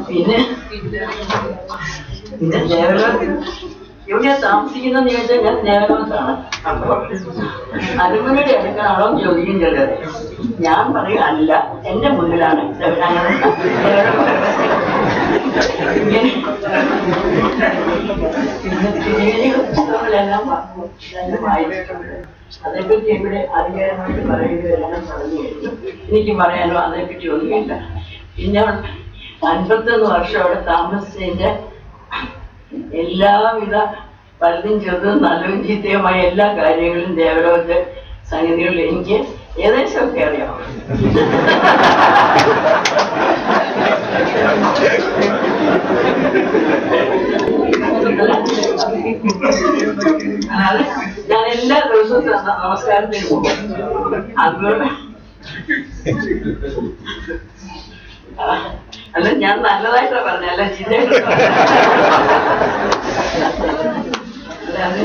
Speaker 7: പിന്നെ എവിടെയാ താമസിക്കുന്നതെന്ന് ചോദിച്ചാൽ ഞാൻ നേരത്താണ്. അപ്പൊ അരുമനയുടെ അടുക്കാണോ ചോദിക്കും ചിലർ. ഞാൻ പറയും അല്ല, എന്റെ മുന്നിലാണ്. ഇങ്ങനെ പുസ്തകങ്ങളെല്ലാം വായിച്ചിട്ടുണ്ട്. അതേപ്പറ്റി ഇവിടെ അധികാരമായിട്ട് പറയുകയെല്ലാം പറഞ്ഞു കഴിഞ്ഞു. എനിക്ക് പറയാനോ അതേപ്പറ്റി ഒന്നുമില്ല. പിന്നെ 51 വർഷം അവിടെ താമസിച്ചതിന്റെ എല്ലാവിധ പലതും ചെറുതും നല്ലതും ചീത്തയുമായ എല്ലാ കാര്യങ്ങളും ദേവലോകത്തെ സംഗതികളിൽ എനിക്ക് ഏകദേശമൊക്കെ അറിയാം. ഞാൻ എല്ലാ ദിവസവും നമസ്കാരത്തിന് പോകും. അതുകൊണ്ട് അല്ല, ഞാൻ നല്ലതായിട്ടാ പറഞ്ഞ, അല്ല ചിന്തയായിട്ട് അല്ലാതെ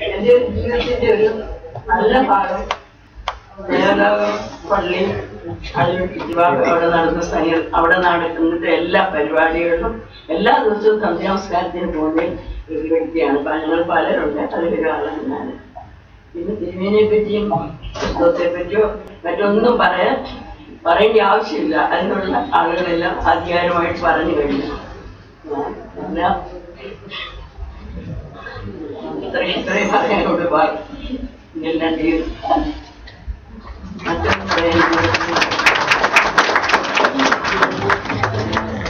Speaker 7: എന്റെ ജീവിതത്തിന്റെ ഒരു നല്ല ഭാഗം ദേവലോകം പള്ളി, അതിന് ചുറ്റുപാട് അവിടെ നടന്ന സ്ഥലങ്ങൾ, അവിടെ നടക്കുന്ന എല്ലാ പരിപാടികളിലും എല്ലാ ദിവസവും സന്ധ്യാനമസ്കാരത്തിന് പോകുന്ന ഒരു വ്യക്തിയാണ്. ഞങ്ങൾ പലരുണ്ട്, അതിലൊരാളാണ് ഞാൻ. പിന്നെ തിരുമേനിയെ പറ്റിയും പുസ്തകത്തെ പറ്റിയോ മറ്റൊന്നും പറയേണ്ട ആവശ്യമില്ല. അതിനുള്ള ആളുകളെല്ലാം അധികാരമായിട്ട് പറഞ്ഞു കഴിഞ്ഞു. ഇത്രയും പറയാനോട് എല്ലാം ചെയ്തു.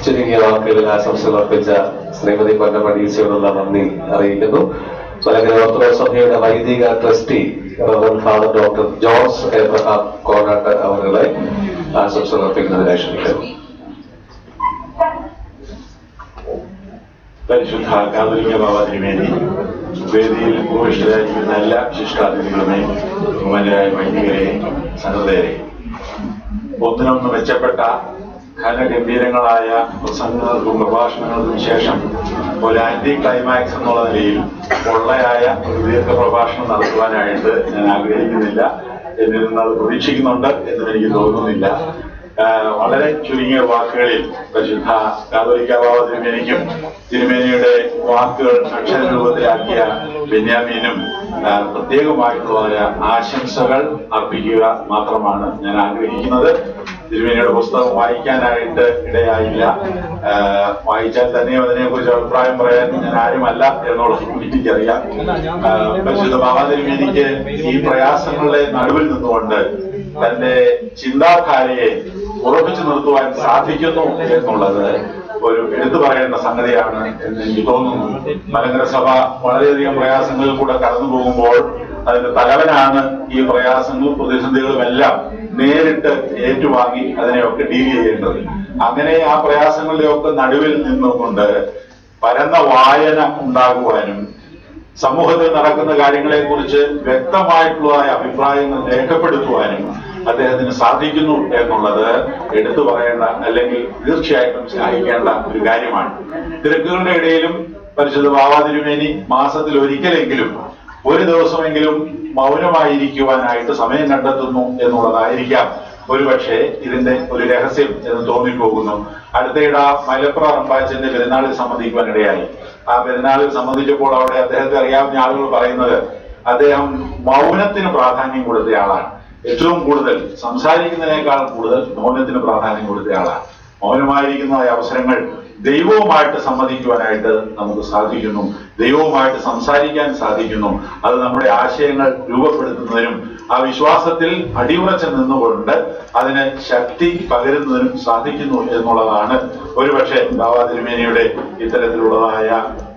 Speaker 1: ചുരുങ്ങിയ വാക്കുകളിൽ ആശംസകൾ അർപ്പിച്ച ശ്രീമതി പൊന്നമടീച്ചയോടുള്ള നന്ദി അറിയിക്കുന്നു. മലങ്കര ഓർത്തഡോക്സ് സഭയുടെ വൈദിക trustee reverend father doctor George Abraham Konatt അവരുടെ ആശംസകൾ അർപ്പിക്കുന്നതിനായി ക്ഷണിക്കുന്നു.
Speaker 8: പരിശുദ്ധ കാതോലിക്ക ബാബ തിരുമേനി, വേദിയിൽ ഉപവിഷ്ടരായിരിക്കുന്ന എല്ലാ വിശിഷ്ടാതിഥികളുമേ, ബഹുമാന്യരായ വൈദികരെ, സഹൃദയരെ, ഒന്നിനൊന്ന് മെച്ചപ്പെട്ട ഘനഗംഭീരങ്ങളായ പ്രസംഗങ്ങൾക്കും പ്രഭാഷണങ്ങൾക്കും ശേഷം ഒരു ആന്റി ക്ലൈമാക്സ് എന്നുള്ള നിലയിൽ പൊള്ളയായ ഒരു ദീർഘ പ്രഭാഷണം നടത്തുവാനായിട്ട് ഞാൻ ആഗ്രഹിക്കുന്നില്ല. എന്നിൽ നിന്ന് അത് പ്രതീക്ഷിക്കുന്നുണ്ട് എന്നും എനിക്ക് തോന്നുന്നില്ല. വളരെ ചുരുങ്ങിയ വാക്കുകളിൽ പരിശുദ്ധ കാതോലിക്ക ബാബ തിരുമേനിക്കും തിരുമേനിയുടെ വാക്കുകൾ അക്ഷരരൂപത്തിലാക്കിയ ബെന്യാമീനും പ്രത്യേകമായിട്ടുള്ള ആശംസകൾ അർപ്പിക്കുക മാത്രമാണ് ഞാൻ ആഗ്രഹിക്കുന്നത്. തിരുമേനിയുടെ പുസ്തകം വായിക്കാനായിട്ട് ഇടയായില്ല. വായിച്ചാൽ തന്നെയും അതിനെക്കുറിച്ച് അഭിപ്രായം പറയാൻ ഞാൻ ആരുമല്ല എന്നുള്ളത് എനിക്കറിയാം. പരിശുദ്ധ ബാബ തിരുമേനിക്ക് ഈ പ്രയാസങ്ങളുടെ നടുവിൽ നിന്നുകൊണ്ട് തന്റെ ചിന്താധാരയെ ഉറപ്പിച്ചു നിർത്തുവാൻ സാധിക്കുന്നു എന്നുള്ളത് ഒരു എടുത്തു പറയേണ്ട സംഗതിയാണ് എന്ന് എനിക്ക് തോന്നുന്നു. മലങ്കര സഭ വളരെയധികം പ്രയാസങ്ങളിൽ കൂടെ കടന്നു പോകുമ്പോൾ അതിന്റെ തലവനാണ് ഈ പ്രയാസങ്ങളും പ്രതിസന്ധികളും എല്ലാം നേരിട്ട് ഏറ്റുവാങ്ങി അതിനെയൊക്കെ ഡീൽ ചെയ്യേണ്ടത്. അങ്ങനെ ആ പ്രയാസങ്ങളുടെയൊക്കെ നടുവിൽ നിന്നുകൊണ്ട് പരന്ന വായന ഉണ്ടാകുവാനും സമൂഹത്തിൽ നടക്കുന്ന കാര്യങ്ങളെ കുറിച്ച് വ്യക്തമായിട്ടുള്ള അഭിപ്രായങ്ങൾ രേഖപ്പെടുത്തുവാനും അദ്ദേഹത്തിന് സാധിക്കുന്നു എന്നുള്ളത് എടുത്തു പറയേണ്ട, അല്ലെങ്കിൽ തീർച്ചയായിട്ടും ശ്ലാഘിക്കേണ്ട ഒരു കാര്യമാണ്. തിരക്കുകളുടെ ഇടയിലും പരിശുദ്ധ ബാബ തിരുമേനി മാസത്തിൽ ഒരിക്കലെങ്കിലും ഒരു ദിവസമെങ്കിലും മൗനമായിരിക്കുവാനായിട്ട് സമയം കണ്ടെത്തുന്നു എന്നുള്ളതായിരിക്കാം ഒരുപക്ഷെ ഇതിന്റെ ഒരു രഹസ്യം എന്ന് തോന്നിപ്പോകുന്നു. അടുത്തയിട മലപ്ര റമ്പാച്ചന്റെ പെരുന്നാളിൽ സംബന്ധിക്കുവാനിടയായി. ആ പെരുന്നാളിൽ സംബന്ധിച്ചപ്പോൾ അവിടെ അദ്ദേഹത്തെ അറിയാവുന്ന ആളുകൾ പറയുന്നത് അദ്ദേഹം മൗനത്തിന് പ്രാധാന്യം കൊടുത്തയാളാണ്. ഏറ്റവും കൂടുതൽ സംസാരിക്കുന്നതിനേക്കാൾ കൂടുതൽ മൗനത്തിന് പ്രാധാന്യം കൊടുത്തയാളാണ്. മൗനമായിരിക്കുന്ന അവസരങ്ങൾ ദൈവവുമായിട്ട് സംവദിക്കുവാനായിട്ട് നമുക്ക് സാധിക്കുന്നു, ദൈവവുമായിട്ട് സംസാരിക്കാൻ സാധിക്കുന്നു. അത് നമ്മുടെ ആശയങ്ങൾ രൂപപ്പെടുത്തുന്നതിനും ആ വിശ്വാസത്തിൽ അടിയുറച്ച് നിന്നുകൊണ്ട് അതിന് ശക്തി പകരുന്നതിനും സാധിക്കുന്നു എന്നുള്ളതാണ് ഒരുപക്ഷെ ബാബ തിരുമേനിയുടെ ഇത്തരത്തിലുള്ളതായ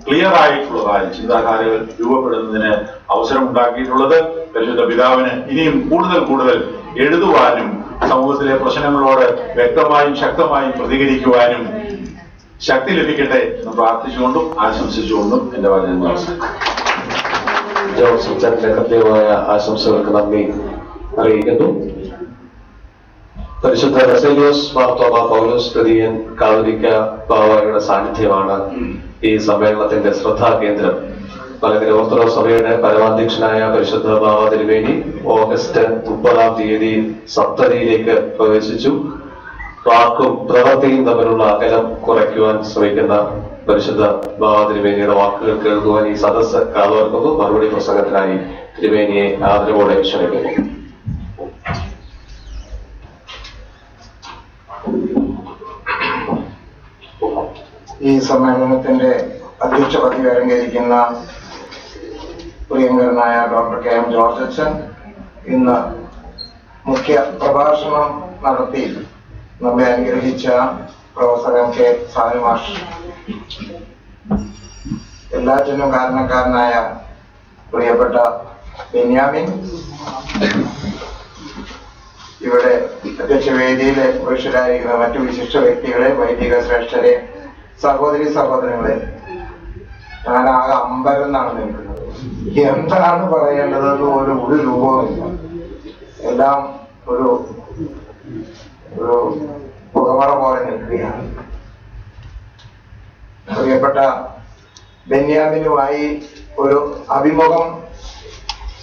Speaker 8: ക്ലിയർ ആയിട്ടുള്ളതായ ചിന്താധാരകൾ രൂപപ്പെടുന്നതിന് അവസരമുണ്ടാക്കിയിട്ടുള്ളത്. പരിശുദ്ധ പിതാവിന് ഇനിയും കൂടുതൽ എഴുതുവാനും സമൂഹത്തിലെ പ്രശ്നങ്ങളോട് വ്യക്തമായും ശക്തമായും പ്രതികരിക്കുവാനും ശക്തി ലഭിക്കട്ടെ എന്ന് പ്രാർത്ഥിച്ചുകൊണ്ടും ആശംസിച്ചുകൊണ്ടും എന്റെ വാചകം അവസാനിക്കുന്നു.
Speaker 1: ജോർജ് അച്ഛന്റെ കൃത്യമായ ആശംസകൾക്ക് നന്ദി അറിയിക്കുന്നു. പരിശുദ്ധ ബസേലിയോസ് മാർത്തോമ പൗലോസ് തൃതീയൻ കാതോലിക്ക ബാവയുടെ സാന്നിധ്യമാണ് ഈ സമ്മേളനത്തിന്റെ ശ്രദ്ധാകേന്ദ്രം. മലങ്കര ഓർത്തഡോക്സ് സഭയുടെ പരമാധ്യക്ഷനായ പരിശുദ്ധ ബാവ തിരുമേനി ഓഗസ്റ്റ് 30-ാം തീയതി സപ്തതിയിലേക്ക് പ്രവേശിച്ചു. വാക്കും പ്രവൃത്തിയും തമ്മിലുള്ള അകലം കുറയ്ക്കുവാൻ ശ്രമിക്കുന്ന പരിശുദ്ധ ബാബ തിരുമേനിയുടെ വാക്കുകൾ കേൾക്കുവാൻ ഈ സദസ്സ് കാതോർക്കുന്നു. മറുപടി പ്രസംഗത്തിനായി തിരുമേനിയെ ആദരവോടെ ക്ഷണിക്കുന്നു.
Speaker 9: ഈ സമ്മേളനത്തിന്റെ അധ്യക്ഷ പദവി അലങ്കരിക്കുന്ന പ്രിയങ്കരനായ ഡോക്ടർ കെ എം ജോർജ് അച്ഛൻ ഇന്ന് മുഖ്യ പ്രഭാഷണം നടത്തി നമ്മെ അനുഗ്രഹിച്ച പ്രൊഫസർ എം കെ സാനു മാഷ്, എല്ലാറ്റിനും കാരണക്കാരനായ പ്രിയപ്പെട്ട ബെന്യാമിൻ, ഇവിടെ അധ്യക്ഷ വേദിയിലെ പുരുഷരായിരിക്കുന്ന മറ്റു വിശിഷ്ട വ്യക്തികളെ, വൈദിക ശ്രേഷ്ഠരെ, സഹോദരി സഹോദരങ്ങളെ, ഞാനാകെ അമ്പരന്നാണ് നിൽക്കുന്നത്. എന്താണ് പറയേണ്ടതെന്ന് ഒരു രൂപവുമില്ല. എല്ലാം ഒരു പുകമറ പോലെ നിൽക്കുകയാണ്. പ്രിയപ്പെട്ട ബെന്യാമിനുമായി ഒരു അഭിമുഖം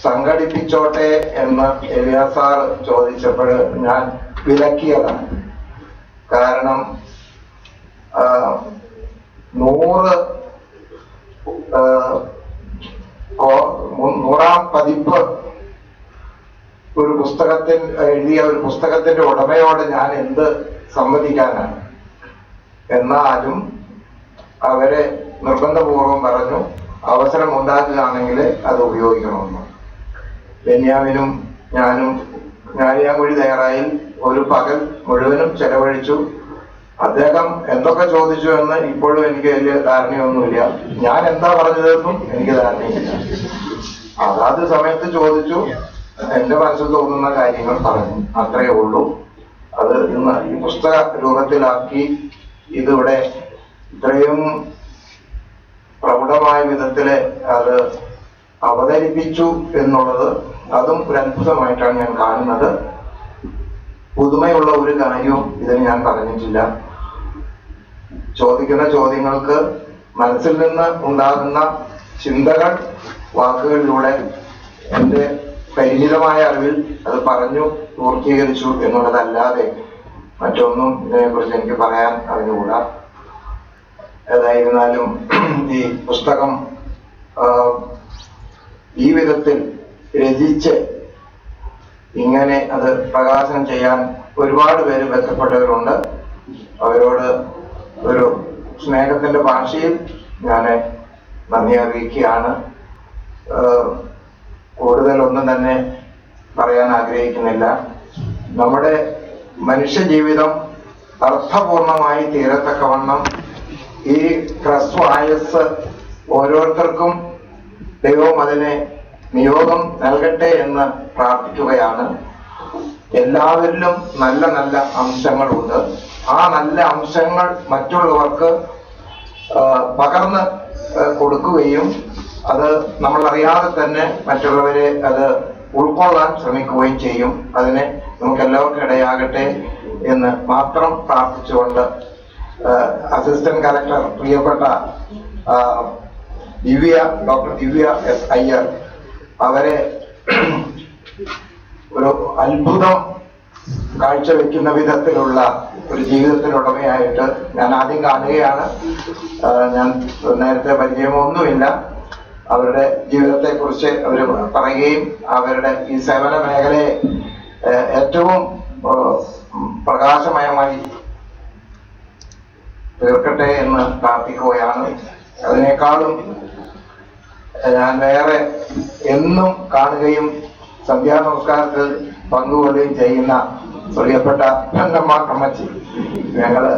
Speaker 9: സംഘടിപ്പിച്ചോട്ടെ എന്ന് എലിയാസാർ ചോദിച്ചപ്പോൾ ഞാൻ വിലക്കിയതാണ്. കാരണം 100ാം പതിപ്പ് ഒരു എഴുതിയ ഒരു പുസ്തകത്തിന്റെ ഉടമയോട് ഞാൻ എന്ത് സമ്മതിക്കാനാണ്? എന്നാലും അവരെ നിർബന്ധപൂർവം പറഞ്ഞു, അവസരം ഉണ്ടാക്കുകയാണെങ്കിൽ അത് ഉപയോഗിക്കണമെന്ന്. ബെന്യാമിനും ഞാനും ഞാലിയാങ്കുഴി തയ്യാറായി ഒരു പകൽ മുഴുവനും ചെലവഴിച്ചു. അദ്ദേഹം എന്തൊക്കെ ചോദിച്ചു എന്ന് ഇപ്പോഴും എനിക്ക് വലിയ ധാരണയൊന്നുമില്ല. ഞാൻ എന്താ പറഞ്ഞതെന്നും എനിക്ക് ധാരണയില്ല. അതാത് സമയത്ത് ചോദിച്ചു, എന്റെ മനസ്സിൽ തോന്നുന്ന കാര്യങ്ങൾ പറഞ്ഞു, അത്രയേ ഉള്ളൂ. അത് ഇന്ന് ഈ പുസ്തക രൂപത്തിലാക്കി ഇതിവിടെ ഇത്രയും പ്രൗഢമായ വിധത്തില് അത് അവതരിപ്പിച്ചു എന്നുള്ളത് അതും ഒരു അത്ഭുതമായിട്ടാണ് ഞാൻ കാണുന്നത്. പുതുമയുള്ള ഒരു കാര്യവും ഇതിന് ഞാൻ പറഞ്ഞിട്ടില്ല. ചോദിക്കുന്ന ചോദ്യങ്ങൾക്ക് മനസ്സിൽ നിന്ന് ഉണ്ടാകുന്ന ചിന്തകൾ വാക്കുകളിലൂടെ എൻ്റെ പരിമിതമായ അറിവിൽ അത് പറഞ്ഞു പൂർത്തീകരിച്ചു എന്നുള്ളതല്ലാതെ മറ്റൊന്നും ഇതിനെക്കുറിച്ച് എനിക്ക് പറയാൻ അറിഞ്ഞുകൂടാ. ഏതായിരുന്നാലും ഈ പുസ്തകം ഈ വിധത്തിൽ രചിച്ച് ഇങ്ങനെ അത് പ്രകാശനം ചെയ്യാൻ ഒരുപാട് പേര് ബന്ധപ്പെട്ടവരുണ്ട്. അവരോട് ഒരു സ്നേഹത്തിന്റെ ഭാഷയിൽ ഞാൻ നന്ദി അറിയിക്കുകയാണ്. കൂടുതലൊന്നും തന്നെ പറയാൻ ആഗ്രഹിക്കുന്നില്ല. നമ്മുടെ മനുഷ്യ ജീവിതം അർത്ഥപൂർണമായി തീരത്തക്കവണ്ണം ഈ ഹ്രസ്വ ആയുസ് ഓരോരുത്തർക്കും ദൈവം അതിനെ നിയോഗം നൽകട്ടെ എന്ന് പ്രാർത്ഥിക്കുകയാണ്. എല്ലാവരിലും നല്ല നല്ല അംശങ്ങളുണ്ട്. ആ നല്ല അംശങ്ങൾ മറ്റുള്ളവർക്ക് പകർന്ന് കൊടുക്കുകയും അത് നമ്മൾ അറിയാതെ തന്നെ മറ്റുള്ളവരെ അത് ഉൾക്കൊള്ളാൻ ശ്രമിക്കുകയും ചെയ്യും. അതിനെ നമുക്ക് എല്ലാവർക്കും ഇടയാകട്ടെ എന്ന് മാത്രം പ്രാർത്ഥിച്ചുകൊണ്ട് അസിസ്റ്റന്റ് കലക്ടർ പ്രിയപ്പെട്ട ഡോക്ടർ ദിവ്യ എസ് അയ്യർ അവരെ ഒരു അത്ഭുതം കാഴ്ചവെക്കുന്ന വിധത്തിലുള്ള ഒരു ജീവിതത്തിനുടമയായിട്ട് ഞാൻ ആദ്യം കാണുകയാണ്. ഞാൻ നേരത്തെ പരിചയമൊന്നുമില്ല. അവരുടെ ജീവിതത്തെ കുറിച്ച് അവർ പറയുകയും അവരുടെ ഈ സേവന മേഖലയെ ഏറ്റവും പ്രകാശമയമായി തീർക്കട്ടെ എന്ന് പ്രാർത്ഥിക്കുകയാണ്. അതിനേക്കാളും ഞാൻ വേറെ എന്നും കാണുകയും സന്ധ്യാ നമസ്കാരത്തിൽ പങ്കുകൊള്ളുകയും ചെയ്യുന്ന പ്രിയപ്പെട്ട പെണ്ണമ്മ അമ്മച്ചി, ഞങ്ങള്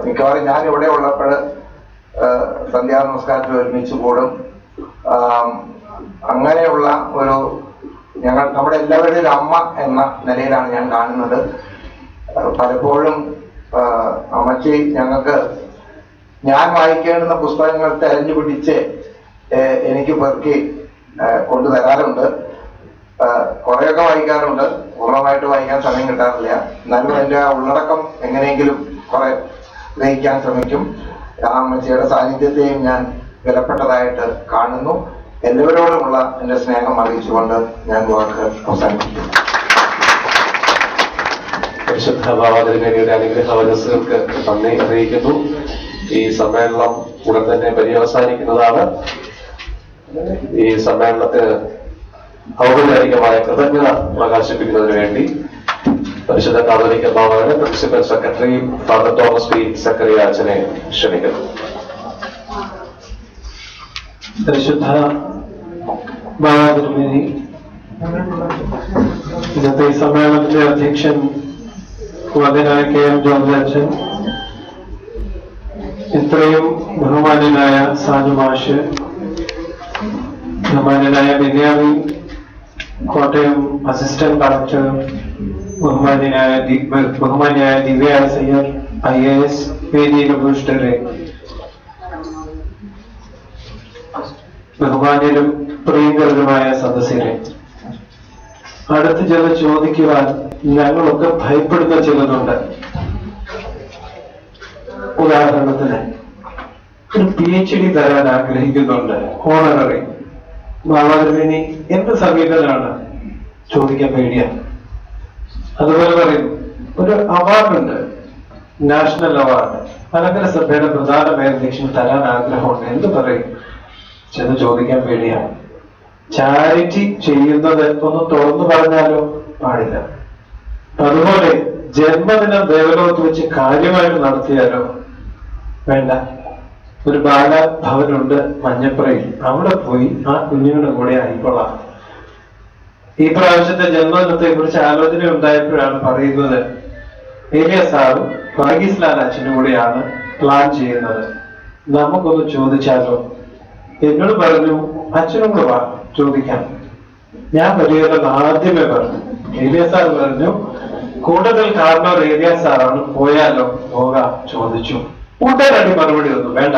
Speaker 9: മിക്കവാറും ഞാൻ ഇവിടെ ഉള്ളപ്പോൾ സന്ധ്യാ നമസ്കാരത്തിൽ ഒരുമിച്ച് കൂടും. അങ്ങനെയുള്ള ഒരു നമ്മുടെ എല്ലാവരുടെയും അമ്മ എന്ന നിലയിലാണ് ഞാൻ കാണുന്നത്. പലപ്പോഴും അമ്മച്ചി ഞങ്ങൾക്ക് ഞാൻ വായിക്കേണ്ടുന്ന പുസ്തകങ്ങൾ തെരഞ്ഞു പിടിച്ച് എനിക്ക് പെറുക്കി കൊണ്ടുതരാറുണ്ട്. കുറെയൊക്കെ വായിക്കാറുണ്ട്, പൂർണ്ണമായിട്ട് വായിക്കാൻ സമയം കിട്ടാറില്ല. എന്നാലും എൻ്റെ ആ ഉള്ളടക്കം എങ്ങനെയെങ്കിലും കുറെ ഗ്രഹിക്കാൻ ശ്രമിക്കും. ആ അമ്മച്ചിയുടെ സാന്നിധ്യത്തെയും ഞാൻ വിലപ്പെട്ടതായിട്ട് കാണുന്നു. എല്ലാവരോടുമുള്ള എൻ്റെ സ്നേഹം അറിയിച്ചുകൊണ്ട് ഞാൻ വാക്ക് അവസാനിപ്പിക്കുന്നു.
Speaker 1: പരിശുദ്ധ ബാബ തിരുമേനിയുടെ അനുഗ്രഹ വചസ്സുകൾക്ക് നന്ദി അറിയിക്കുന്നു. ഈ സമ്മേളനം ഉടൻ തന്നെ പര്യവസാനിക്കുന്നതാണ്. ഈ സമ്മേളനത്തിന് ഔപചാരികമായ കൃതജ്ഞത പ്രകാശിപ്പിക്കുന്നതിന് വേണ്ടി പരിശുദ്ധ കാതോലിക്ക ബാവയുടെ principal secretary father Thomas P Zacharia അച്ഛനെ ക്ഷണിക്കുന്നു.
Speaker 10: പരിശുദ്ധ ബാവാതിരുമേനി, ഇന്നത്തെ സമ്മേളനത്തിലെ അധ്യക്ഷൻ വന്ദനായ KM ജോർജ് അച്ഛൻ, ഇത്രയും ബഹുമാന്യനായ സാജു മാഷ്, ബഹുമാന്യനായ ബെന്യാമിൻ, കോട്ടയം അസിസ്റ്റന്റ് കളക്ടർ, ബഹുമാന്യായ ദിവ്യ സയ്യർ IAS, വേദിയിലെ ഭൂഷിതരെ, ബഹുമാന്യരും പ്രിയങ്കരനുമായ സദസ്യരെ, അടുത്ത് ചെന്ന് ചോദിക്കുവാൻ ഞങ്ങളൊക്കെ ഭയപ്പെടുന്ന ചിലതുണ്ട്. ഉദാഹരണത്തിന് ഒരു PhD തരാൻ ആഗ്രഹിക്കുന്നുണ്ട്, ഓണററി. ബാബാതിരുമേനി എന്ത് സമീപനാണ് ചോദിക്കാൻ പേടിയാണ്. അതുപോലെ പറയും ഒരു അവാർഡുണ്ട്, നാഷണൽ അവാർഡ്, മലങ്കര സഭയുടെ പ്രധാന മേലധ്യക്ഷൻ തരാൻ ആഗ്രഹമുണ്ട്, എന്ത് പറയും? ചെന്ന് ചോദിക്കാൻ പേടിയാണ്. ചാരിറ്റി ചെയ്യുന്നത് ഒന്ന് തുറന്നു പറഞ്ഞാലോ? പാടില്ല. അതുപോലെ ജന്മദിനം ദേവലോകത്ത് വെച്ച് കാര്യമായിട്ട് നടത്തിയാലോ? വേണ്ട. ഒരു ബാലഭവനുണ്ട് മഞ്ഞപ്പുറയിൽ, അവിടെ പോയി ആ കുഞ്ഞുങ്ങളുടെ കൂടെ ആയിക്കൊള്ളാം. ഈ പ്രാവശ്യത്തെ ജന്മദിനത്തെ കുറിച്ച് ആലോചന ഉണ്ടായപ്പോഴാണ് പറയുന്നത്, ഏലിയ സാറും വർഗീസ് ലാൽ അച്ഛനും കൂടെയാണ് പ്ലാൻ ചെയ്യുന്നത്, നമുക്കൊന്ന് ചോദിച്ചാലോ? എന്നോട് പറഞ്ഞു അച്ഛനും കൂടെ വാ ചോദിക്കാം. ഞാൻ പരിഗണന ആദ്യമേ പറഞ്ഞു. ഏലിയ സാർ പറഞ്ഞു കൂടുതൽ കാരണം ഏലിയ സാറാണ്, പോയാലോ? പോകാം. ചോദിച്ചു, ഉടനടി മറുപടി ഒന്നും വേണ്ട.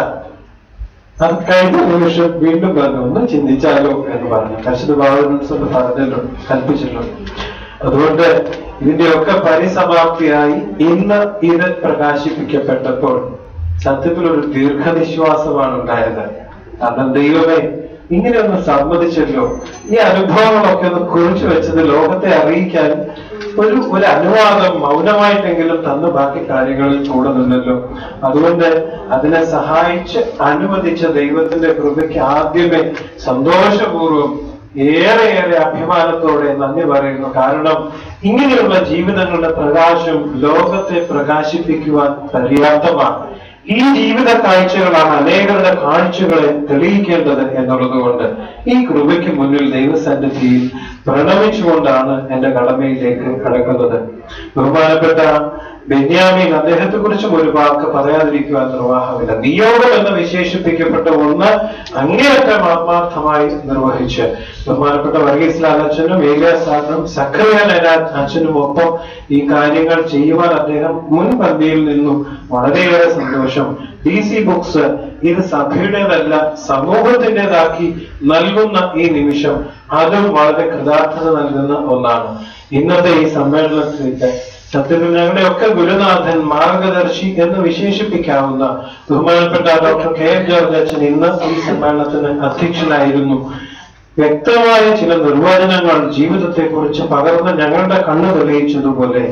Speaker 10: അത് കഴിഞ്ഞ നിമിഷം വീണ്ടും പറഞ്ഞു ഒന്ന് ചിന്തിച്ചാലോ എന്ന് പറഞ്ഞു. പരിശുദ്ധ ബാബുത്സവം പറഞ്ഞല്ലോ, കൽപ്പിച്ചല്ലോ. അതുകൊണ്ട് ഇതിന്റെയൊക്കെ പരിസമാപ്തിയായി ഇന്ന് ഇത് പ്രകാശിപ്പിക്കപ്പെട്ടപ്പോൾ സത്യത്തിൽ ഒരു ദീർഘനിശ്വാസമാണ് ഉണ്ടായത്. കാരണം ദൈവമേ, ഇങ്ങനെയൊന്ന് സമ്മതിച്ചല്ലോ, ഈ അനുഭവങ്ങളൊക്കെ ഒന്ന് കുറിച്ചു വെച്ചത് ലോകത്തെ അറിയിക്കാൻ ഒരു അനുവാദം മൗനമായിട്ടെങ്കിലും തന്ന ബാക്കി കാര്യങ്ങളിൽ കൂടെ നിന്നല്ലോ. അതുകൊണ്ട് അതിനെ സഹായിച്ച് അനുവദിച്ച ദൈവത്തിന്റെ കൃപയ്ക്ക് ആദ്യമേ സന്തോഷപൂർവ്വം ഏറെ അഭിമാനത്തോടെ നന്ദി പറയുന്നു. കാരണം ഇങ്ങനെയുള്ള ജീവിതങ്ങളുടെ പ്രകാശം ലോകത്തെ പ്രകാശിപ്പിക്കുവാൻ പര്യാപ്തമാണ്. ഈ ജീവിത കാഴ്ചകളാണ് അനേകരുടെ കാഴ്ചകളെ തെളിയിക്കേണ്ടത് എന്നുള്ളത് കൊണ്ട് ഈ കൃപയ്ക്ക് മുന്നിൽ ദൈവസന്നിധിയിൽ പ്രണമിച്ചുകൊണ്ടാണ് എന്റെ കടമയിലേക്ക് കടക്കുന്നത്. ബഹുമാനപ്പെട്ട ബെന്യാമിൻ, അദ്ദേഹത്തെ കുറിച്ചും ഒരു വാക്ക് പറയാതിരിക്കുവാൻ നിർവാഹമില്ല. നിയോഗം എന്ന് വിശേഷിപ്പിക്കപ്പെട്ട ഒന്ന് അങ്ങേയറ്റം ആത്മാർത്ഥമായി നിർവഹിച്ച് ബഹുമാനപ്പെട്ട വർഗീസ് ലാൽ അച്ഛനും ഏലിയ സാറിനും സക്കറിയ അച്ഛനും ഒപ്പം ഈ കാര്യങ്ങൾ ചെയ്യുവാൻ അദ്ദേഹം മുൻപന്തിയിൽ നിന്നും വളരെയേറെ സന്തോഷം. DC ബുക്സ് ഇത് സഭയുടേതല്ല സമൂഹത്തിൻ്റെതാക്കി നൽകുന്ന ഈ നിമിഷം അതും വളരെ കൃതാർത്ഥത നൽകുന്ന ഒന്നാണ്. ഇന്നത്തെ ഈ സമ്മേളനത്തിലേക്ക് സത്യത്തിൽ ഞങ്ങളുടെയൊക്കെ ഗുരുനാഥൻ, മാർഗദർശി എന്ന് വിശേഷിപ്പിക്കാവുന്ന ബഹുമാനപ്പെട്ട ഡോക്ടർ KM ജോർജ് അച്ഛൻ ഇന്ന് ഈ സമ്മേളനത്തിന് അധ്യക്ഷനായിരുന്നു. വ്യക്തമായ ചില നിർവചനങ്ങൾ ജീവിതത്തെ കുറിച്ച് പകർന്ന് ഞങ്ങളുടെ കണ്ണു തെളിയിച്ചതുപോലെ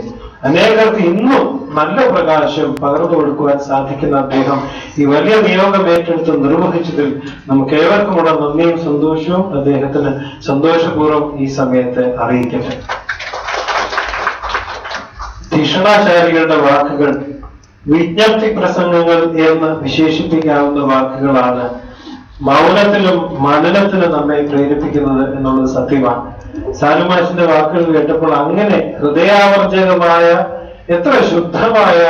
Speaker 10: അനേകർക്ക് ഇന്നും നല്ല പ്രകാശം പകർന്നു കൊടുക്കുവാൻ സാധിക്കുന്ന അദ്ദേഹം ഈ വലിയ നിയോഗം ഏറ്റെടുത്ത് നിർവഹിച്ചതിൽ നമുക്ക് ഏവർക്കുമുള്ള നന്ദിയും സന്തോഷവും അദ്ദേഹത്തിന് സന്തോഷപൂർവ്വം ഈ സമയത്ത് അറിയിക്കട്ടെ. ധിഷണാചാരികളുടെ വാക്കുകൾ വിജ്ഞപ്തി പ്രസംഗങ്ങൾ എന്ന് വിശേഷിപ്പിക്കാവുന്ന വാക്കുകളാണ് മൗനത്തിലും മനനത്തിലും നമ്മെ പ്രേരിപ്പിക്കുന്നത് എന്നുള്ളത് സത്യമാണ്. സാനുമാഷിന്റെ വാക്കുകൾ കേട്ടപ്പോൾ അങ്ങനെ ഹൃദയാവർജകമായ, എത്ര ശുദ്ധമായ,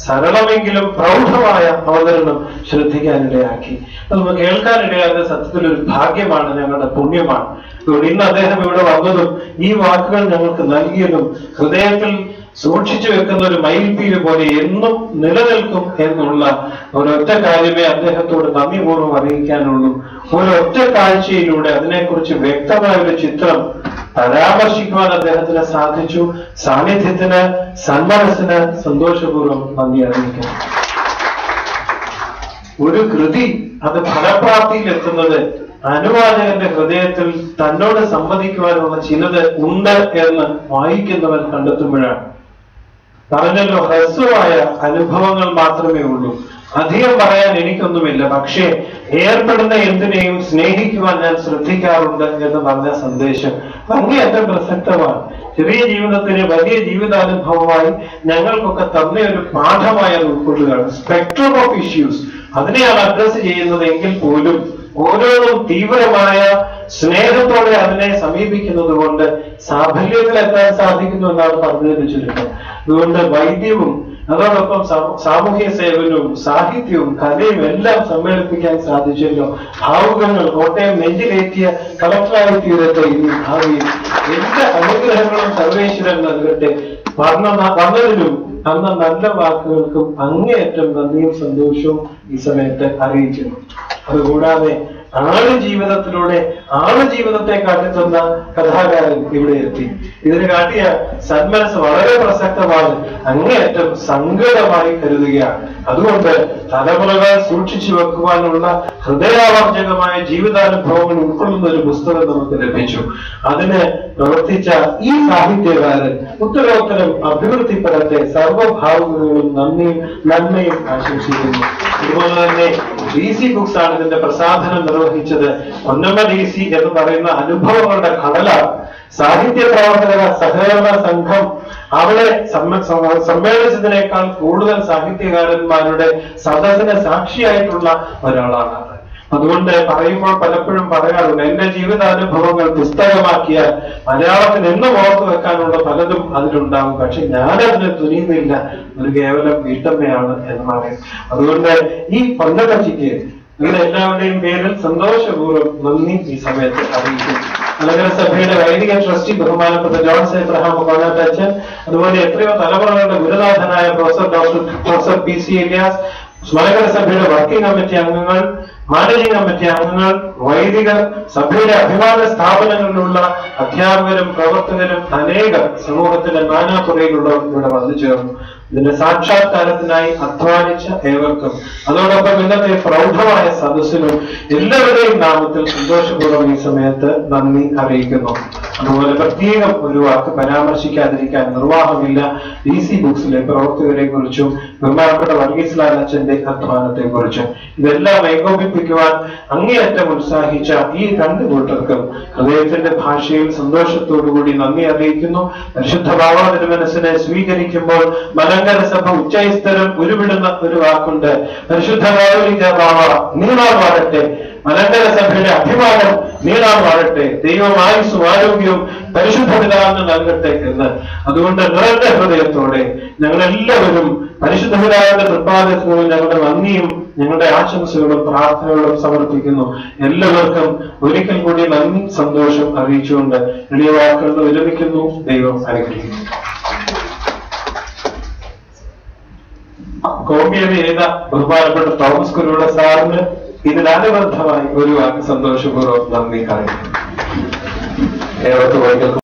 Speaker 10: സരളമെങ്കിലും പ്രൗഢമായ അവതരണം ശ്രദ്ധിക്കാനിടയാക്കി. നമുക്ക് കേൾക്കാനിടയാകുന്ന സത്യത്തിൽ ഒരു ഭാഗ്യമാണ്, ഞങ്ങളുടെ പുണ്യമാണ്. അതുകൊണ്ട് ഇന്ന് അദ്ദേഹം ഇവിടെ വന്നതും ഈ വാക്കുകൾ ഞങ്ങൾക്ക് നൽകിയതും ഹൃദയത്തിൽ സൂക്ഷിച്ചു വെക്കുന്ന ഒരു മയിൽപ്പീല് പോലെ എന്നും നിലനിൽക്കും എന്നുള്ള ഒരൊറ്റ കാര്യമേ അദ്ദേഹത്തോട് നന്ദിപൂർവ്വം അറിയിക്കാനുള്ളൂ. ഒരൊറ്റ കാഴ്ചയിലൂടെ അതിനെക്കുറിച്ച് വ്യക്തമായ ഒരു ചിത്രം പരാമർശിക്കുവാൻ അദ്ദേഹത്തിന് സാധിച്ചു. സാന്നിധ്യത്തിന്, സന്മനസ്സിന് സന്തോഷപൂർവ്വം നന്ദി അറിയിക്കുന്നു. ഒരു കൃതി അത് ഫലപ്രാപ്തിയിലെത്തുന്നത് അനുവാചകന്റെ ഹൃദയത്തിൽ തന്നോട് സംവദിക്കുവാനുള്ള ചിലത് ഉണ്ട് എന്ന് വായിക്കുന്നവൻ കണ്ടെത്തുമ്പോഴാണ്. പറഞ്ഞല്ലോ, ഹ്രസ്വമായ അനുഭവങ്ങൾ മാത്രമേ ഉള്ളൂ. അധികം പറയാൻ എനിക്കൊന്നുമില്ല, പക്ഷേ ഏർപ്പെടുന്ന എന്തിനേയും സ്നേഹിക്കുവാൻ ഞാൻ ശ്രദ്ധിക്കാറുണ്ട് എന്ന് പറഞ്ഞ സന്ദേശം അങ്ങേയറ്റം പ്രസക്തമാണ്. ചെറിയ ജീവിതത്തിന് വലിയ ജീവിതാനുഭവമായി ഞങ്ങൾക്കൊക്കെ തന്നെ ഒരു പാഠമായി അത് ഉൾക്കൊള്ളുകയാണ്. സ്പെക്ട്രം ഓഫ് ഇഷ്യൂസ് അതിനെയാണ് അഡ്രസ് ചെയ്യുന്നത് എങ്കിൽ പോലും ഓരോന്നും തീവ്രമായ സ്നേഹത്തോടെ അതിനെ സമീപിക്കുന്നത് കൊണ്ട് സാഫല്യത്തിലെത്താൻ സാധിക്കുന്നു എന്നാണ് പറഞ്ഞതിന് ചുരുക്കം. അതുകൊണ്ട് വൈദ്യവും അതോടൊപ്പം സാമൂഹ്യ സേവനവും സാഹിത്യവും കലയും എല്ലാം സമ്മേളിപ്പിക്കാൻ സാധിച്ചല്ലോ. ഭാവുകങ്ങൾ കോട്ടയം നെഞ്ചിലേറ്റിയ കളക്ടറായിത്തീരട്ടെ ഇനി ഭാവിയിൽ. എല്ലാ അനുഗ്രഹങ്ങളും സർവേശ്വരൻ നൽകട്ടെ. വന്നതിനും അന്ന് നല്ല വാക്കുകൾക്കും അങ്ങേയറ്റം നന്ദിയും സന്തോഷവും ഈ സമയത്ത് അറിയിക്കുന്നു. അതുകൂടാതെ ജീവിതത്തെ കാട്ടിത്തന്ന കഥാകാരൻ ഇവിടെ എത്തി. ഇതിന് കാട്ടിയ സന്മനസ് വളരെ പ്രസക്തമാണ്, അങ്ങേയറ്റം സങ്കടമായി കരുതുകയാണ്. അതുകൊണ്ട് തലമുറകൾ സൂക്ഷിച്ചു വെക്കുവാനുള്ള ഹൃദയാവർജകമായ ജീവിതാനുഭവങ്ങൾ ഉൾക്കൊള്ളുന്ന ഒരു പുസ്തകം നമുക്ക് ലഭിച്ചു. അതിന് പ്രവർത്തിച്ച ഈ സാഹിത്യകാരൻ ഉത്തരോത്തരം അഭിവൃദ്ധിപ്പെടട്ടെ. സർവഭാവങ്ങളും നന്മയും ആശംസിക്കുന്നു. അതുപോലെ തന്നെ DC ബുക്സ് ആണ് ഇതിന്റെ പ്രസാധനം നിർവഹിച്ചത്. പൊന്നമ്മ DC എന്ന് പറയുന്ന അനുഭവങ്ങളുടെ കടലാണ്. സാഹിത്യ പ്രവർത്തക സഹകരണ സംഘം അവിടെ സമ്മേളിച്ചതിനേക്കാൾ കൂടുതൽ സാഹിത്യകാരന്മാരുടെ സദസ്സിന് സാക്ഷിയായിട്ടുള്ള ഒരാളാണ്. അതുകൊണ്ട് പറയുമ്പോൾ പലപ്പോഴും പറയാറുണ്ട്, എന്റെ ജീവിതാനുഭവങ്ങൾ പുസ്തകമാക്കിയാൽ മലയാളത്തിൽ എന്നും ഓർത്തു വെക്കാനുള്ള പലതും അതിലുണ്ടാവും. പക്ഷെ ഞാനതിന് തുനിയുന്നില്ല, ഒരു കേവലം വീട്ടമ്മയാണ് എന്ന് പറയും. അതുകൊണ്ട് ഈ പൊന്നക്കച്ചിക്ക് നിങ്ങളുടെ എല്ലാവരുടെയും പേരിൽ സന്തോഷപൂർവ്വം നന്ദി ഈ സമയത്ത് അറിയിക്കുന്നു. മലങ്കര സഭയുടെ വൈദിക ട്രസ്റ്റി ബഹുമാനപ്പെട്ട ജോൺസ് എബ്രഹാം കോണാട്ടച്ചൻ, അതുപോലെ എത്രയോ തലമുറകളുടെ ഗുരുനാഥനായ പ്രൊഫസർ PC എലിയാസ്, മലങ്കര സഭയുടെ വർക്കിംഗ് കമ്മിറ്റി അംഗങ്ങൾ, മാനേജിംഗ് കമ്മിറ്റി അംഗങ്ങൾ, വൈദികർ, സഭയുടെ അഭിമാന സ്ഥാപനങ്ങളിലുള്ള അധ്യാപകരും പ്രവർത്തകരും അനേകം സമൂഹത്തിന്റെ നാനാതുറയിലുള്ളവർ ഇവിടെ വന്നു ചേർന്നു. ഇതിന്റെ സാക്ഷാത്കാരത്തിനായി അധ്വാനിച്ച ഏവർക്കും അതോടൊപ്പം ഇന്നത്തെ പ്രൗഢമായ സദസ്സിനും എല്ലാവരുടെയും നാമത്തിൽ സന്തോഷപൂർവ്വം ഈ സമയത്ത് നന്ദി അറിയിക്കുന്നു. അതുപോലെ പ്രത്യേകം ഒരു വാക്ക് പരാമർശിക്കാതിരിക്കാൻ നിർവാഹമില്ല. DC ബുക്സിലെ പ്രവർത്തകരെ കുറിച്ചും ബഹുമാനപ്പെട്ട വർഗീസ് ലാൽ അച്ഛന്റെ അധ്വാനത്തെ കുറിച്ചും ഇതെല്ലാം ഏകോപിപ്പിക്കുവാൻ അങ്ങേയറ്റം ഉത്സാഹിച്ച ഈ രണ്ടു കൂട്ടർക്കും ഹൃദയത്തിന്റെ ഭാഷയിൽ സന്തോഷത്തോടുകൂടി നന്ദി അറിയിക്കുന്നു. പരിശുദ്ധ ബാവ തിരുമനസ്സിനെ സ്വീകരിക്കുമ്പോൾ മലങ്കര സഭ ഉച്ചൈസ്തരം ഉരുവിടുന്ന ഒരു വാക്കുണ്ട്. പരിശുദ്ധ കാതോലിക്ക ബാവ നീളാൻ വാഴട്ടെ, മലങ്കര സഭയുടെ അഭിമാനം നീളാൻ വാഴട്ടെ, ദൈവം ആയുസ്സും ആരോഗ്യവും പരിശുദ്ധ പിതാവിന് നൽകട്ടെ എന്ന്. അതുകൊണ്ട് നിറഞ്ഞ ഹൃദയത്തോടെ ഞങ്ങളെല്ലാവരും പരിശുദ്ധ പിതാവിന്റെ തൃപ്പാദത്തിൽ ഞങ്ങളുടെ നന്ദിയും ഞങ്ങളുടെ ആശംസകളും പ്രാർത്ഥനകളും സമർപ്പിക്കുന്നു. എല്ലാവർക്കും ഒരിക്കൽ കൂടി നന്ദി സന്തോഷം അറിയിച്ചുകൊണ്ട് എളിയ വാക്കുകൾ വിരമിക്കുന്നു. ദൈവം അനുഗ്രഹിക്കുന്നു. കോപ്പിയത് ചെയ്ത ബഹുമാനപ്പെട്ട തോമസ് കുരുവിള സാറിന് ഇതിനനുബന്ധമായി ഒരു വാക്ക് സന്തോഷപൂർവ്വം നന്ദി അറിയിക്കുന്നു.